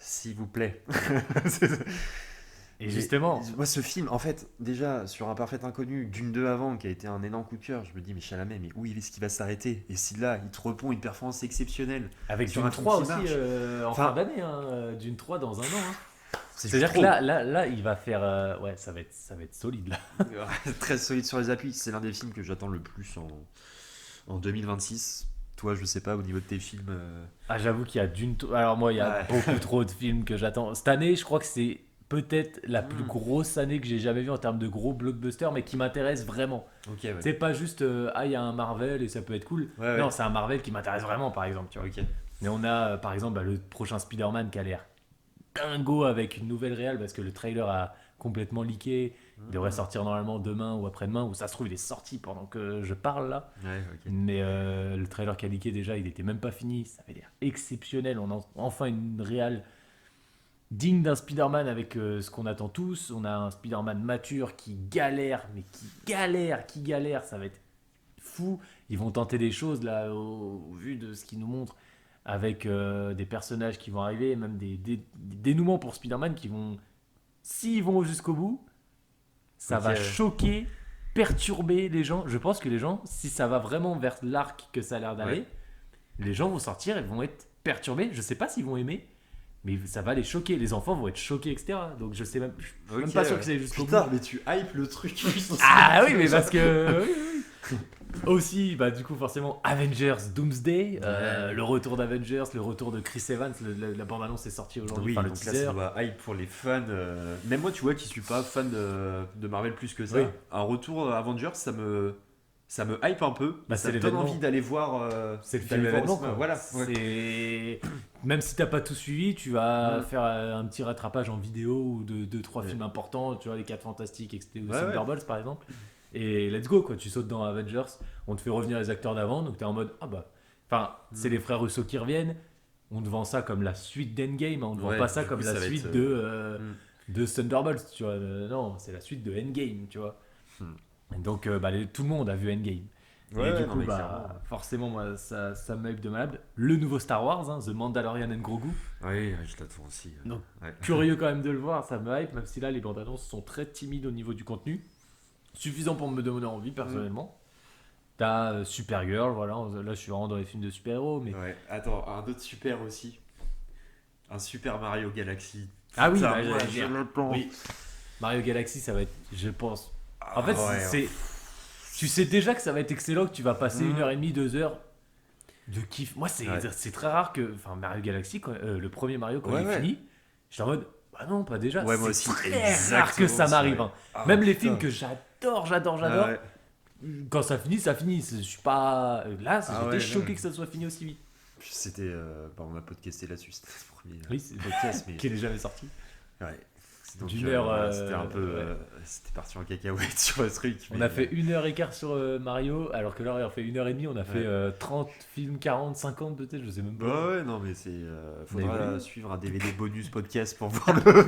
s'il vous plaît. et justement, Moi, ce film, en fait, déjà, sur Un Parfait Inconnu, Dune 2 avant, qui a été un énorme coup de cœur, je me dis, mais Chalamet, mais où est-ce qu'il va s'arrêter? Et si là, il te répond une performance exceptionnelle. avec sur Dune un film 3 qui aussi marche. en Enfin, fin d'année, Dune 3 dans un an. C'est C'est-à-dire trop. que là, il va faire. Ouais, ça va être solide là. Très solide sur les appuis. C'est l'un des films que j'attends le plus en 2026. Toi, je sais pas, au niveau de tes films. Ah, j'avoue qu'il y a Dune. Alors, moi, il y a Ouais. beaucoup trop de films que j'attends. Cette année, je crois que c'est peut-être la plus Mm. grosse année que j'ai jamais vue en termes de gros blockbusters, mais qui m'intéresse vraiment. Ok, ouais. C'est pas juste, il y a un Marvel et ça peut être cool. Ouais, Non, ouais. c'est un Marvel qui m'intéresse vraiment, par exemple. Tu vois. Ok. Mais on a, par exemple, le prochain Spider-Man qui a l'air dingo avec une nouvelle réal parce que le trailer a complètement leaké. Il devrait sortir normalement demain ou après-demain, ou ça se trouve, il est sorti pendant que je parle là. Ouais, ok. Mais le trailer qui a leaké déjà, il était même pas fini. Ça avait l'air exceptionnel. On a enfin une réal digne d'un Spider-Man avec ce qu'on attend tous. On a un Spider-Man mature qui galère, mais qui galère. Ça va être fou. Ils vont tenter des choses là au vu de ce qu'ils nous montrent avec des personnages qui vont arriver, même des dénouements pour Spider-Man qui vont, s'ils vont jusqu'au bout, ça Ok. va choquer, perturber les gens. Je pense que les gens, si ça va vraiment vers l'arc que ça a l'air d'aller, Ouais. les gens vont sortir et vont être perturbés. Je sais pas s'ils vont aimer, mais ça va les choquer. Les enfants vont être choqués, etc. Donc je sais même, je suis même Ok, pas sûr ouais. que c'est jusqu'au Putain, bout. mais tu hype le truc. Ah oui, mais parce que oui. Aussi, du coup, forcément, Avengers Doomsday, le retour d'Avengers, le retour de Chris Evans, la bande-annonce est sortie aujourd'hui, Oui, enfin le donc là, teaser. ça doit hype pour les fans. Même moi, tu vois, qui suis pas fan de Marvel plus que ça, Oui. un retour Avengers, ça me hype un peu. Bah, ça c'est me donne l'événement. envie d'aller voir. C'est le d'aller film voir au événement, cinéma. quoi. Voilà. Ouais. C'est... Même si t'as pas tout suivi, tu vas Mm. faire un petit rattrapage en vidéo ou de 2-3 Ouais. films importants, tu vois, les 4 Fantastiques, etc. ou Ouais, Thunderbolts par exemple. Et let's go, quoi. Tu sautes dans Avengers, on te fait revenir les acteurs d'avant, donc t'es en mode, Enfin, c'est les frères Russo qui reviennent, on te vend ça comme la suite d'Endgame, on te vend Ouais, pas ça du comme coup, la ça va suite être, de Thunderbolts, tu vois. Non, c'est la suite de Endgame, tu vois. Et donc, tout le monde a vu Endgame. Ouais, Et du non, coup, mais clairement. forcément, moi, ça me hype de malade. Le nouveau Star Wars, The Mandalorian and Grogu. Oui, je l'attends aussi. Donc, Ouais. Curieux quand même de le voir, ça me hype, même si là, les bandes annonces sont très timides au niveau du contenu. Suffisant pour me donner envie, personnellement. T'as Supergirl, voilà. Là, je suis vraiment dans les films de super-héros, mais... Ouais. Attends, un autre super aussi. Un Super Mario Galaxy. Ah oui, Putain, bah, moi, j'allais je dire. l'attends. Oui. Mario Galaxy, ça va être, je pense... En Ah, fait, ouais, c'est... Tu sais déjà que ça va être excellent, que tu vas passer 1h30, 2 heures de kiff. Moi, Ouais. c'est très rare que... Enfin, Mario Galaxy, le premier Mario, quand Ouais, il est ouais. fini, j'étais en mode... Bah non, pas déjà. Ouais, moi C'est aussi, très rare exactement, que ça c'est m'arrive. vrai. Hein. Ah, Même les putain. films que j'adore. Ah, ouais. Quand ça finit, ça finit. Je suis pas... Là, Ah, j'étais ouais, choqué non. que ça soit fini aussi vite. C'était. On a podcasté là-dessus, c'était le premier Oui, c'est podcast, mais. qui n'est jamais sorti. Ouais. Donc, D'une heure, voilà, c'était un peu. ouais. C'était parti en cacahuète sur le truc. On a fait 1h15 sur Mario, alors que là, on a fait 1h30. On a fait 30 films, 40, 50 peut-être, je sais même pas. Ouais, non, mais c'est. Faudra oui. suivre un DVD bonus podcast pour voir le.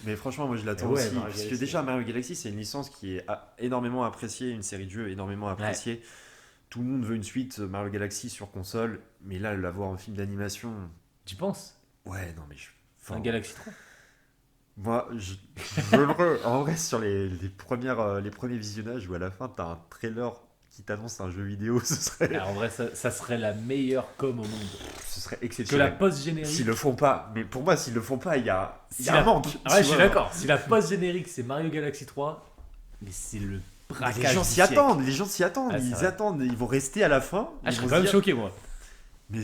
Mais franchement, moi je l'attends Ouais, aussi. Mario Parce que Galaxy. déjà, Mario Galaxy, c'est une licence qui est énormément appréciée, une série de jeux énormément appréciée. Tout le monde veut une suite Mario Galaxy sur console, mais là, l'avoir en film d'animation. Tu penses Ouais, non, mais je. Un Galaxy 3. Moi, je le re- En vrai, sur les premiers visionnages où à la fin, t'as un trailer qui t'annonce un jeu vidéo, ce serait En vrai, ça serait la meilleure com au monde. Que la exceptionnel. post-générique... S'ils le font pas, mais pour moi, s'ils le font pas, il y a un manque. Ah ouais, tu je suis vois. d'accord. Si la post-générique, c'est Mario Galaxy 3, mais c'est le Mais braquage les gens du s'y siècle. attendent, les gens s'y attendent, Ah, c'est ils vrai. attendent, ils vont rester à la fin. Ah, ils je vont serais quand même se dire, choqué, moi. mais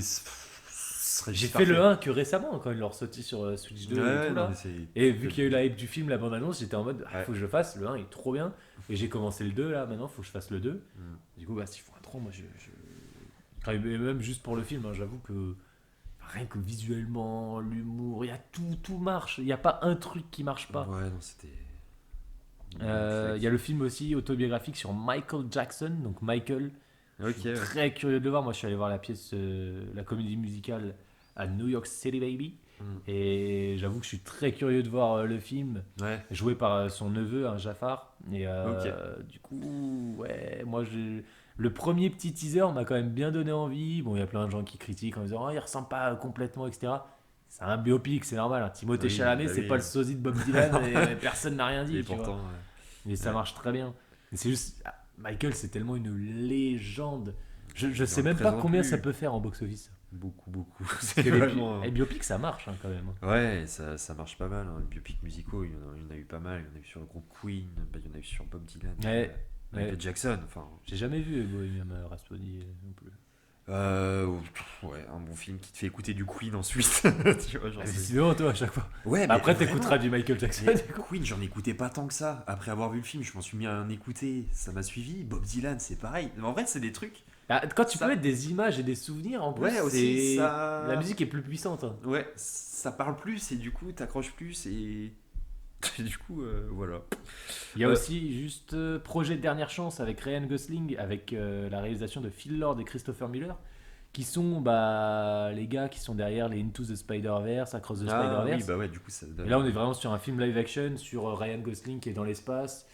serait J'ai juste fait le parfait. 1 que récemment, quand ils l'ont ressorti sur Switch 2 et Ouais, tout non, là. mais c'est. Et vu qu'il y a eu la hype du film, la bande-annonce, j'étais en mode, Ouais. faut que je le fasse, le 1 il est trop bien. Et j'ai commencé le 2 là, maintenant faut que je fasse le 2. Mm. Du coup, s'ils font un 3, moi Enfin, et même juste pour le film, hein, j'avoue que rien que visuellement, l'humour, il y a tout marche. Il n'y a pas un truc qui marche pas. Ouais, non, c'était. Il y a le film aussi autobiographique sur Michael Jackson, donc Michael. Ok, Je suis ouais. très curieux de le voir. Moi, je suis allé voir la pièce, la comédie musicale à New York City, baby. Mm. Et j'avoue que je suis très curieux de voir le film, Ouais. joué par son neveu, un Jafar. Et Ok. du coup, ouais, le premier petit teaser m'a quand même bien donné envie. Bon, il y a plein de gens qui critiquent en disant, oh, il ressemble pas complètement, etc. C'est un biopic, c'est normal, hein. Timothée Oui, Chalamet, bah c'est oui. pas le sosie de Bob Dylan et personne n'a rien dit, Et tu vois. pourtant, Mais ça Ouais. marche très bien. Mais c'est juste, Michael, c'est tellement une légende. Je Il sais en même pas représente combien plus. ça peut faire en box-office. beaucoup. Parce C'est que vraiment. les biopics, ça marche hein, quand même. Ouais, ça marche pas mal. Hein. Les biopics musicaux, il y en a eu pas mal. Il y en a eu sur le groupe Queen, bah, il y en a eu sur Bob Dylan, Ouais, Michael ouais. Jackson. Enfin, J'ai jamais vu Bohemian Rhapsody non plus. ouais, un bon film qui te fait écouter du Queen ensuite. Tu vois, genre, c'est- Décidément, toi, à chaque fois. Ouais, mais Après, vraiment. t'écouteras du Michael Jackson. Mais du coup. Queen, j'en écoutais pas tant que ça. Après avoir vu le film, je m'en suis mis à en écouter. Ça m'a suivi. Bob Dylan, c'est pareil. Mais en vrai, c'est des trucs. Quand tu Ça- peux mettre des images et des souvenirs, en plus, Ouais, aussi, c'est... ça. la musique est plus puissante. Hein. Ouais, ça parle plus et du coup, t'accroches plus et. Et du coup, voilà. Il y a Euh, aussi juste Projet de dernière chance avec Ryan Gosling, avec la réalisation de Phil Lord et Christopher Miller, qui sont les gars qui sont derrière les Into the Spider-Verse, Across the Ah oui, Spider-Verse. bah ouais, du coup, ça donne. Et là, on est vraiment sur un film live action sur Ryan Gosling qui est dans l'espace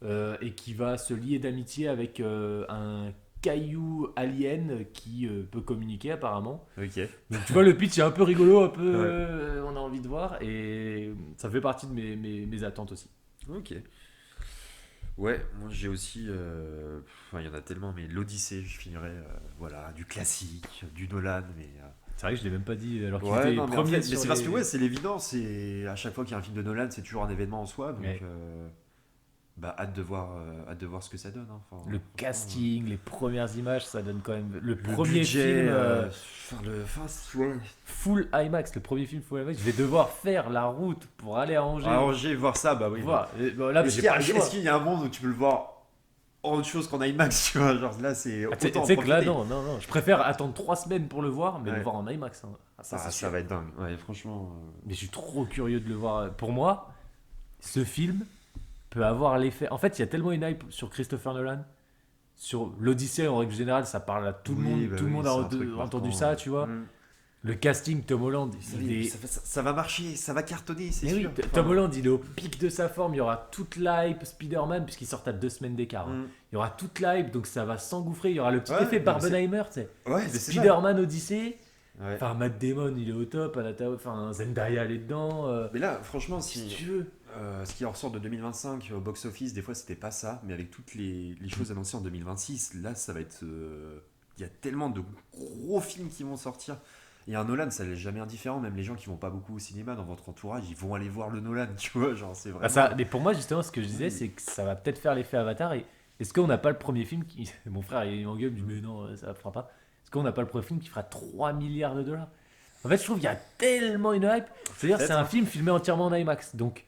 et qui va se lier d'amitié avec un caillou alien qui peut communiquer apparemment. Ok. Donc tu vois, le pitch est un peu rigolo, un peu Ouais. on a envie de voir et ça fait partie de mes attentes aussi. Ok. Ouais, moi j'ai aussi. Enfin, il y en a tellement, mais l'Odyssée, je finirais. Voilà, du classique, du Nolan, mais. C'est vrai que je l'ai même pas dit alors qu'il Ouais, était non, mais, en premier fait, sur mais c'est parce les- que ouais, c'est l'évidence. Et à chaque fois qu'il y a un film de Nolan, c'est toujours un événement en soi. Donc, Ouais. bah, hâte de voir ce que ça donne. Hein. Enfin, le franchement, casting, les premières images, ça donne quand même le le premier budget, film ouais. full IMAX, le premier film full IMAX. Je vais devoir faire la route pour aller à Angers. À Angers, voir ça, bah oui. Voir. Et, bon, là, mais Est-ce j'ai qu'il y a- pas le choix. est-ce qu'il y a un monde où tu peux le voir en autre chose qu'en IMAX, tu vois, genre là c'est Ah, tu autant en sais que là, profiter. non, je préfère attendre 3 semaines pour le voir, mais Ouais. le voir en IMAX. Hein. Ah, ça, Ah, c'est ça sûr. va être dingue. Ouais, franchement. Mais je suis trop curieux de le voir. Pour moi, ce film peut avoir l'effet. En fait, il y a tellement une hype sur Christopher Nolan. Sur l'Odyssée, en règle générale, ça parle à tout le Oui, monde. bah Tout le oui, monde c'est a un truc entendu marquant, ça, tu vois. Mm. Le casting, Tom Holland, il Oui, est. ça va marcher, ça va cartonner, c'est Mais oui, sûr. Tom Holland, il est au pic de sa forme. Il y aura toute l'hype Spider-Man, puisqu'il sort à 2 semaines d'écart. Hein. Mm. Il y aura toute l'hype, donc ça va s'engouffrer. Il y aura le petit Ouais, effet mais Barbenheimer, tu sais. Ouais, mais c'est ça. Spider-Man Odyssey. Ouais. Enfin, Matt Damon, il est au top. Enfin, Zendaya, elle est dedans. Mais là, franchement, Si si tu veux. ce qui ressort de 2025 au box-office, des fois c'était pas ça, mais avec toutes les choses annoncées en 2026, là ça va être. Il y a tellement de gros films qui vont sortir. Et un Nolan, ça n'est jamais indifférent, même les gens qui vont pas beaucoup au cinéma dans votre entourage, ils vont aller voir le Nolan, tu vois, genre c'est vraiment. Mais pour moi, justement, ce que je disais, c'est que ça va peut-être faire l'effet Avatar. Et est-ce qu'on n'a pas le premier film qui. Mon frère, il m'engueule, il me dit, mais non, ça ne fera pas. Est-ce qu'on n'a pas le premier film qui fera 3 milliards de dollars? En fait, je trouve qu'il y a tellement une hype. C'est-à-dire, c'est un film filmé entièrement en IMAX. Donc,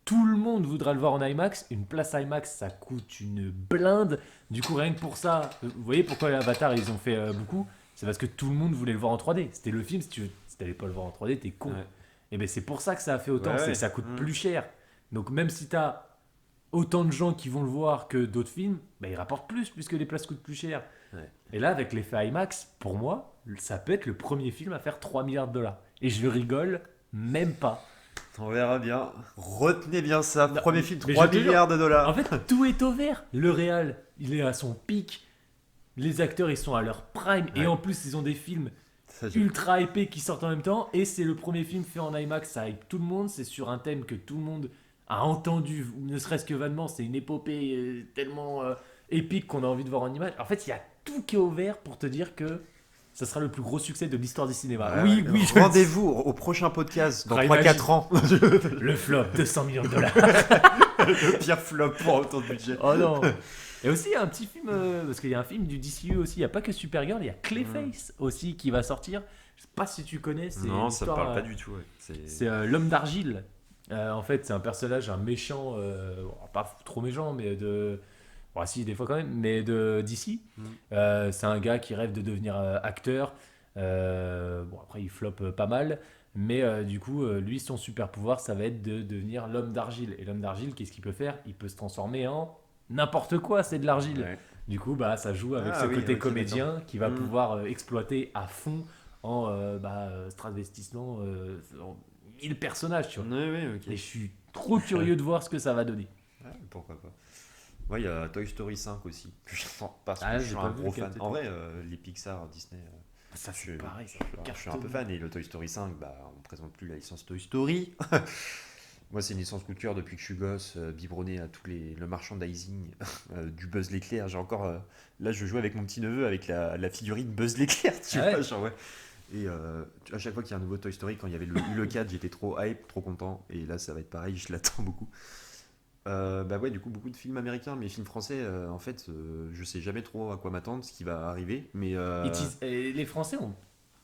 tout le monde voudra le voir en IMAX. Une place IMAX, ça coûte une blinde. Du coup, rien que pour ça, vous voyez pourquoi Avatar, ils ont fait beaucoup? C'est parce que tout le monde voulait le voir en 3D. C'était le film, si tu n'allais pas le voir en 3D, t'es con. Ouais. Et ben c'est pour ça que ça a fait autant, Ouais, c'est ouais. que ça coûte Mm. plus cher. Donc même si t'as autant de gens qui vont le voir que d'autres films, ben, ils rapportent plus puisque les places coûtent plus cher. Ouais. Et là, avec l'effet IMAX, pour moi, ça peut être le premier film à faire 3 milliards de dollars. Et je rigole même pas. On verra bien. Retenez bien ça. Non, Premier film, mais 3 je te jure, milliards de dollars. En fait, tout est au vert. Le réal, il est à son pic. Les acteurs, ils sont à leur prime. Ouais. Et en plus, ils ont des films Ça, j'ai- ultra hypés qui sortent en même temps. Et c'est le premier film fait en IMAX. Ça hype tout le monde. C'est sur un thème que tout le monde a entendu, ou ne serait-ce que vaguement. C'est une épopée tellement épique qu'on a envie de voir en image. En fait, il y a tout qui est au vert pour te dire que ça sera le plus gros succès de l'histoire du cinéma. Ouais, oui, je le Rendez-vous au prochain podcast dans Prime 3-4 ans. dis. Le flop, 200 millions de dollars. Le pire flop pour autant de budget. Oh non. Et aussi, il y a un petit film, parce qu'il y a un film du DCU aussi, il n'y a pas que Supergirl, il y a Clayface aussi qui va sortir. Je sais pas si tu connais, c'est Non, une ça me histoire, parle pas du tout. Ouais. c'est l'homme d'argile. En fait, c'est un personnage, un méchant, bon, pas trop méchant, mais de. Bon, si, des fois quand même, mais de d'ici. Mm. C'est un gars qui rêve de devenir acteur. Bon, après, il floppe pas mal. Mais du coup, lui, son super pouvoir, ça va être de devenir l'homme d'argile. Et l'homme d'argile, qu'est-ce qu'il peut faire? Il peut se transformer en n'importe quoi, c'est de l'argile. Ouais. Du coup, bah, ça joue avec ce Ah oui, côté ok, comédien qui va d'accord. Mm. pouvoir exploiter à fond en travestissement en 1000 personnages, tu vois. Ouais, ouais, ok. Et je suis trop curieux de voir ce que ça va donner. Ah, pourquoi pas. Ouais, il y a Toy Story 5 aussi, que j'attends parce que Ah, je j'ai suis pas un vu gros le fan. 4. En vrai, les Pixar, Disney, Ça, je, c'est pareil, ça je suis un peu cartonne. fan. Et le Toy Story 5, bah, on présente plus la licence Toy Story. Moi, c'est une licence coup de cœur depuis que je suis gosse, biberonné à le merchandising du Buzz l'éclair. J'ai encore. Là, je joue avec mon petit neveu avec la figurine Buzz l'éclair, tu Ah vois. ouais. Genre, ouais. Et à chaque fois qu'il y a un nouveau Toy Story, quand il y avait le 4, j'étais trop hype, trop content. Et là, ça va être pareil, je l'attends beaucoup. Bah ouais, du coup, beaucoup de films américains, mais films français, en fait, je sais jamais trop à quoi m'attendre, ce qui va arriver. Mais Et les Français ont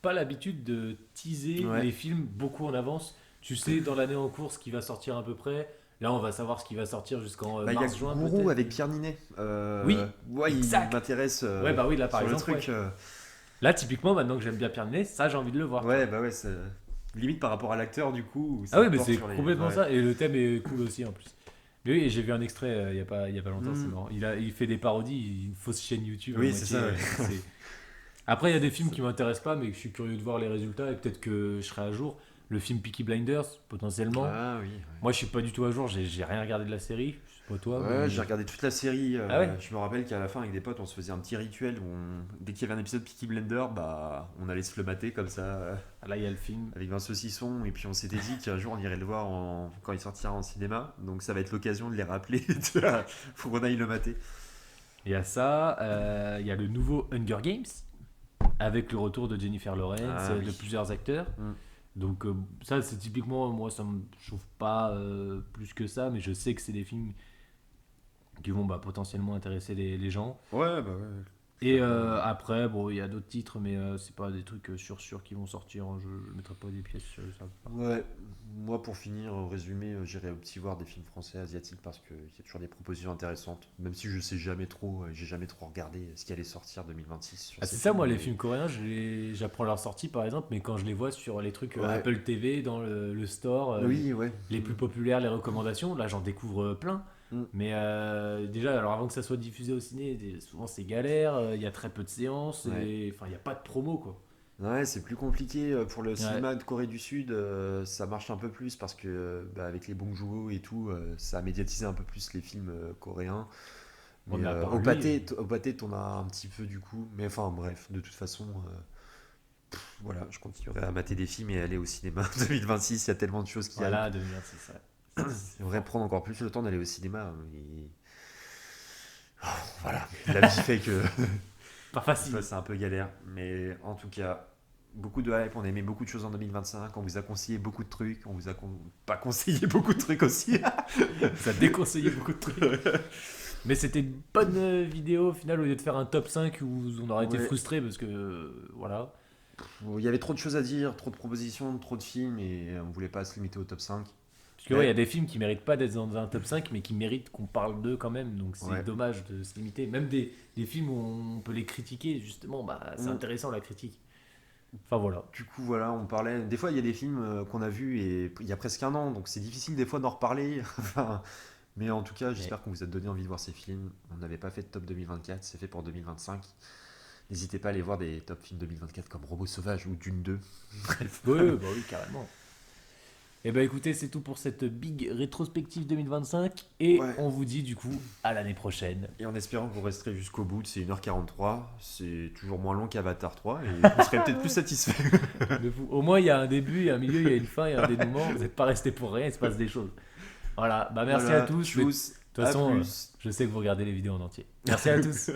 pas l'habitude de teaser ouais. les films beaucoup en avance. Tu sais, dans l'année en cours, ce qui va sortir à peu près. Là, on va savoir ce qui va sortir jusqu'en Bah, il y a mars-juin Gourou peut-être. avec Pierre Ninet. Oui, Ouais, il exact. m'intéresse Ouais, bah oui, là par sur le exemple, ouais. truc. Là, typiquement, maintenant que j'aime bien Pierre Ninet, ça, j'ai envie de le voir, tu Ouais, vois. bah ouais, limite par rapport à l'acteur, du coup, où Ah ça oui, mais porte c'est sur les. complètement Ouais. ça. Et le thème est cool aussi en plus. Mais oui, j'ai vu un extrait il y a pas longtemps, c'est Hmm. marrant. Il fait des parodies, une fausse chaîne YouTube à Oui, c'est moitié. ça, ouais. Après, il y a des films Ça- qui m'intéressent pas, mais que je suis curieux de voir les résultats et peut-être que je serai à jour. Le film Peaky Blinders, potentiellement. Ah oui, Moi, je suis pas du tout à jour, j'ai rien regardé de la série. Je sais pas toi, ouais. mais. Ouais, j'ai regardé toute la série. Ah ouais? Je me rappelle qu'à la fin, avec des potes, on se faisait un petit rituel où dès qu'il y avait un épisode Peaky Blender, bah, on allait se le mater comme ça, Ah, là, il y a le film. avec un saucisson. Et puis on s'était dit qu'un jour, on irait le voir quand il sortira en cinéma. Donc ça va être l'occasion de les rappeler. Faut qu'on aille le mater. Il y a ça, il y a le nouveau Hunger Games, avec le retour de Jennifer Lawrence, Ah de oui. plusieurs acteurs. Mm. Donc ça, c'est typiquement, moi, ça me chauffe pas plus que ça, mais je sais que c'est des films qui vont potentiellement intéresser les gens. Ouais, bah ouais. Et Clairement. après, bon, il y a d'autres titres, mais c'est pas des trucs sûr qui vont sortir. Je mettrai pas des pièces sur ça. Ouais, moi pour finir, en résumé, j'irai aussi voir des films français, asiatiques parce qu'il y a toujours des propositions intéressantes. Même si je sais jamais trop, j'ai jamais trop regardé ce qui allait sortir 2026 sur Ah, ces c'est ça, moi, films. les films coréens, j'apprends leur sortie par exemple, mais quand je les vois sur les trucs Ouais. Apple TV, dans le store, Oui, ouais. les plus populaires, les recommandations, là j'en découvre plein. Mm. Mais déjà, alors avant que ça soit diffusé au ciné, souvent c'est galère, il y a très peu de séances, Ouais. et enfin il n'y a pas de promo quoi. Ouais, c'est plus compliqué pour le Ouais. cinéma de Corée du Sud, ça marche un peu plus parce que bah, avec les Bong Joon-ho et tout, ça a médiatisé un peu plus les films coréens. On Mais a au parlé. pâté, t'en as un petit peu du coup. Mais enfin, bref, de toute façon, voilà, je continuerai à mater des films et aller au cinéma 2026. Il y a tellement de choses qui arrivent. Voilà, 2026, ça. J'aimerais prendre encore plus le temps d'aller au cinéma. Et voilà, la vie fait que Pas facile. c'est un peu galère. Mais en tout cas, beaucoup de hype. On a aimé beaucoup de choses en 2025. On vous a conseillé beaucoup de trucs. On vous a pas conseillé beaucoup de trucs aussi. Ça a déconseillé beaucoup de trucs. Mais c'était une bonne vidéo au final, au lieu de faire un top 5 où on aurait été Ouais. frustré parce que voilà. Il y avait trop de choses à dire, trop de propositions, trop de films et on voulait pas se limiter au top 5. Parce que ouais, il y a des films qui méritent pas d'être dans un top 5 mais qui méritent qu'on parle d'eux quand même. Donc c'est Ouais. dommage de se limiter. Même des films où on peut les critiquer, justement, c'est Mm. intéressant la critique. Enfin voilà. Du coup, voilà, on parlait. Des fois, il y a des films qu'on a vus et il y a presque un an, donc c'est difficile des fois d'en reparler. Enfin, mais en tout cas, j'espère qu'on vous a donné envie de voir ces films. On n'avait pas fait de top 2024, c'est fait pour 2025. N'hésitez pas à aller voir des top films 2024 comme Robot Sauvage ou Dune 2. Bref. Oui, bah oui, carrément. Et bah écoutez, c'est tout pour cette big rétrospective 2025 et Ouais. on vous dit du coup à l'année prochaine. Et en espérant que vous resterez jusqu'au bout, c'est 1h43, c'est toujours moins long qu'Avatar 3 et vous serez peut-être plus satisfait. Au moins il y a un début, il y a un milieu, il y a une fin, il y a un dénouement. Vous n'êtes pas resté pour rien, il se passe des choses. Voilà, bah merci Voilà, à tous. Mais de tchuss, toute à façon, plus. je sais que vous regardez les vidéos en entier. Merci à tous.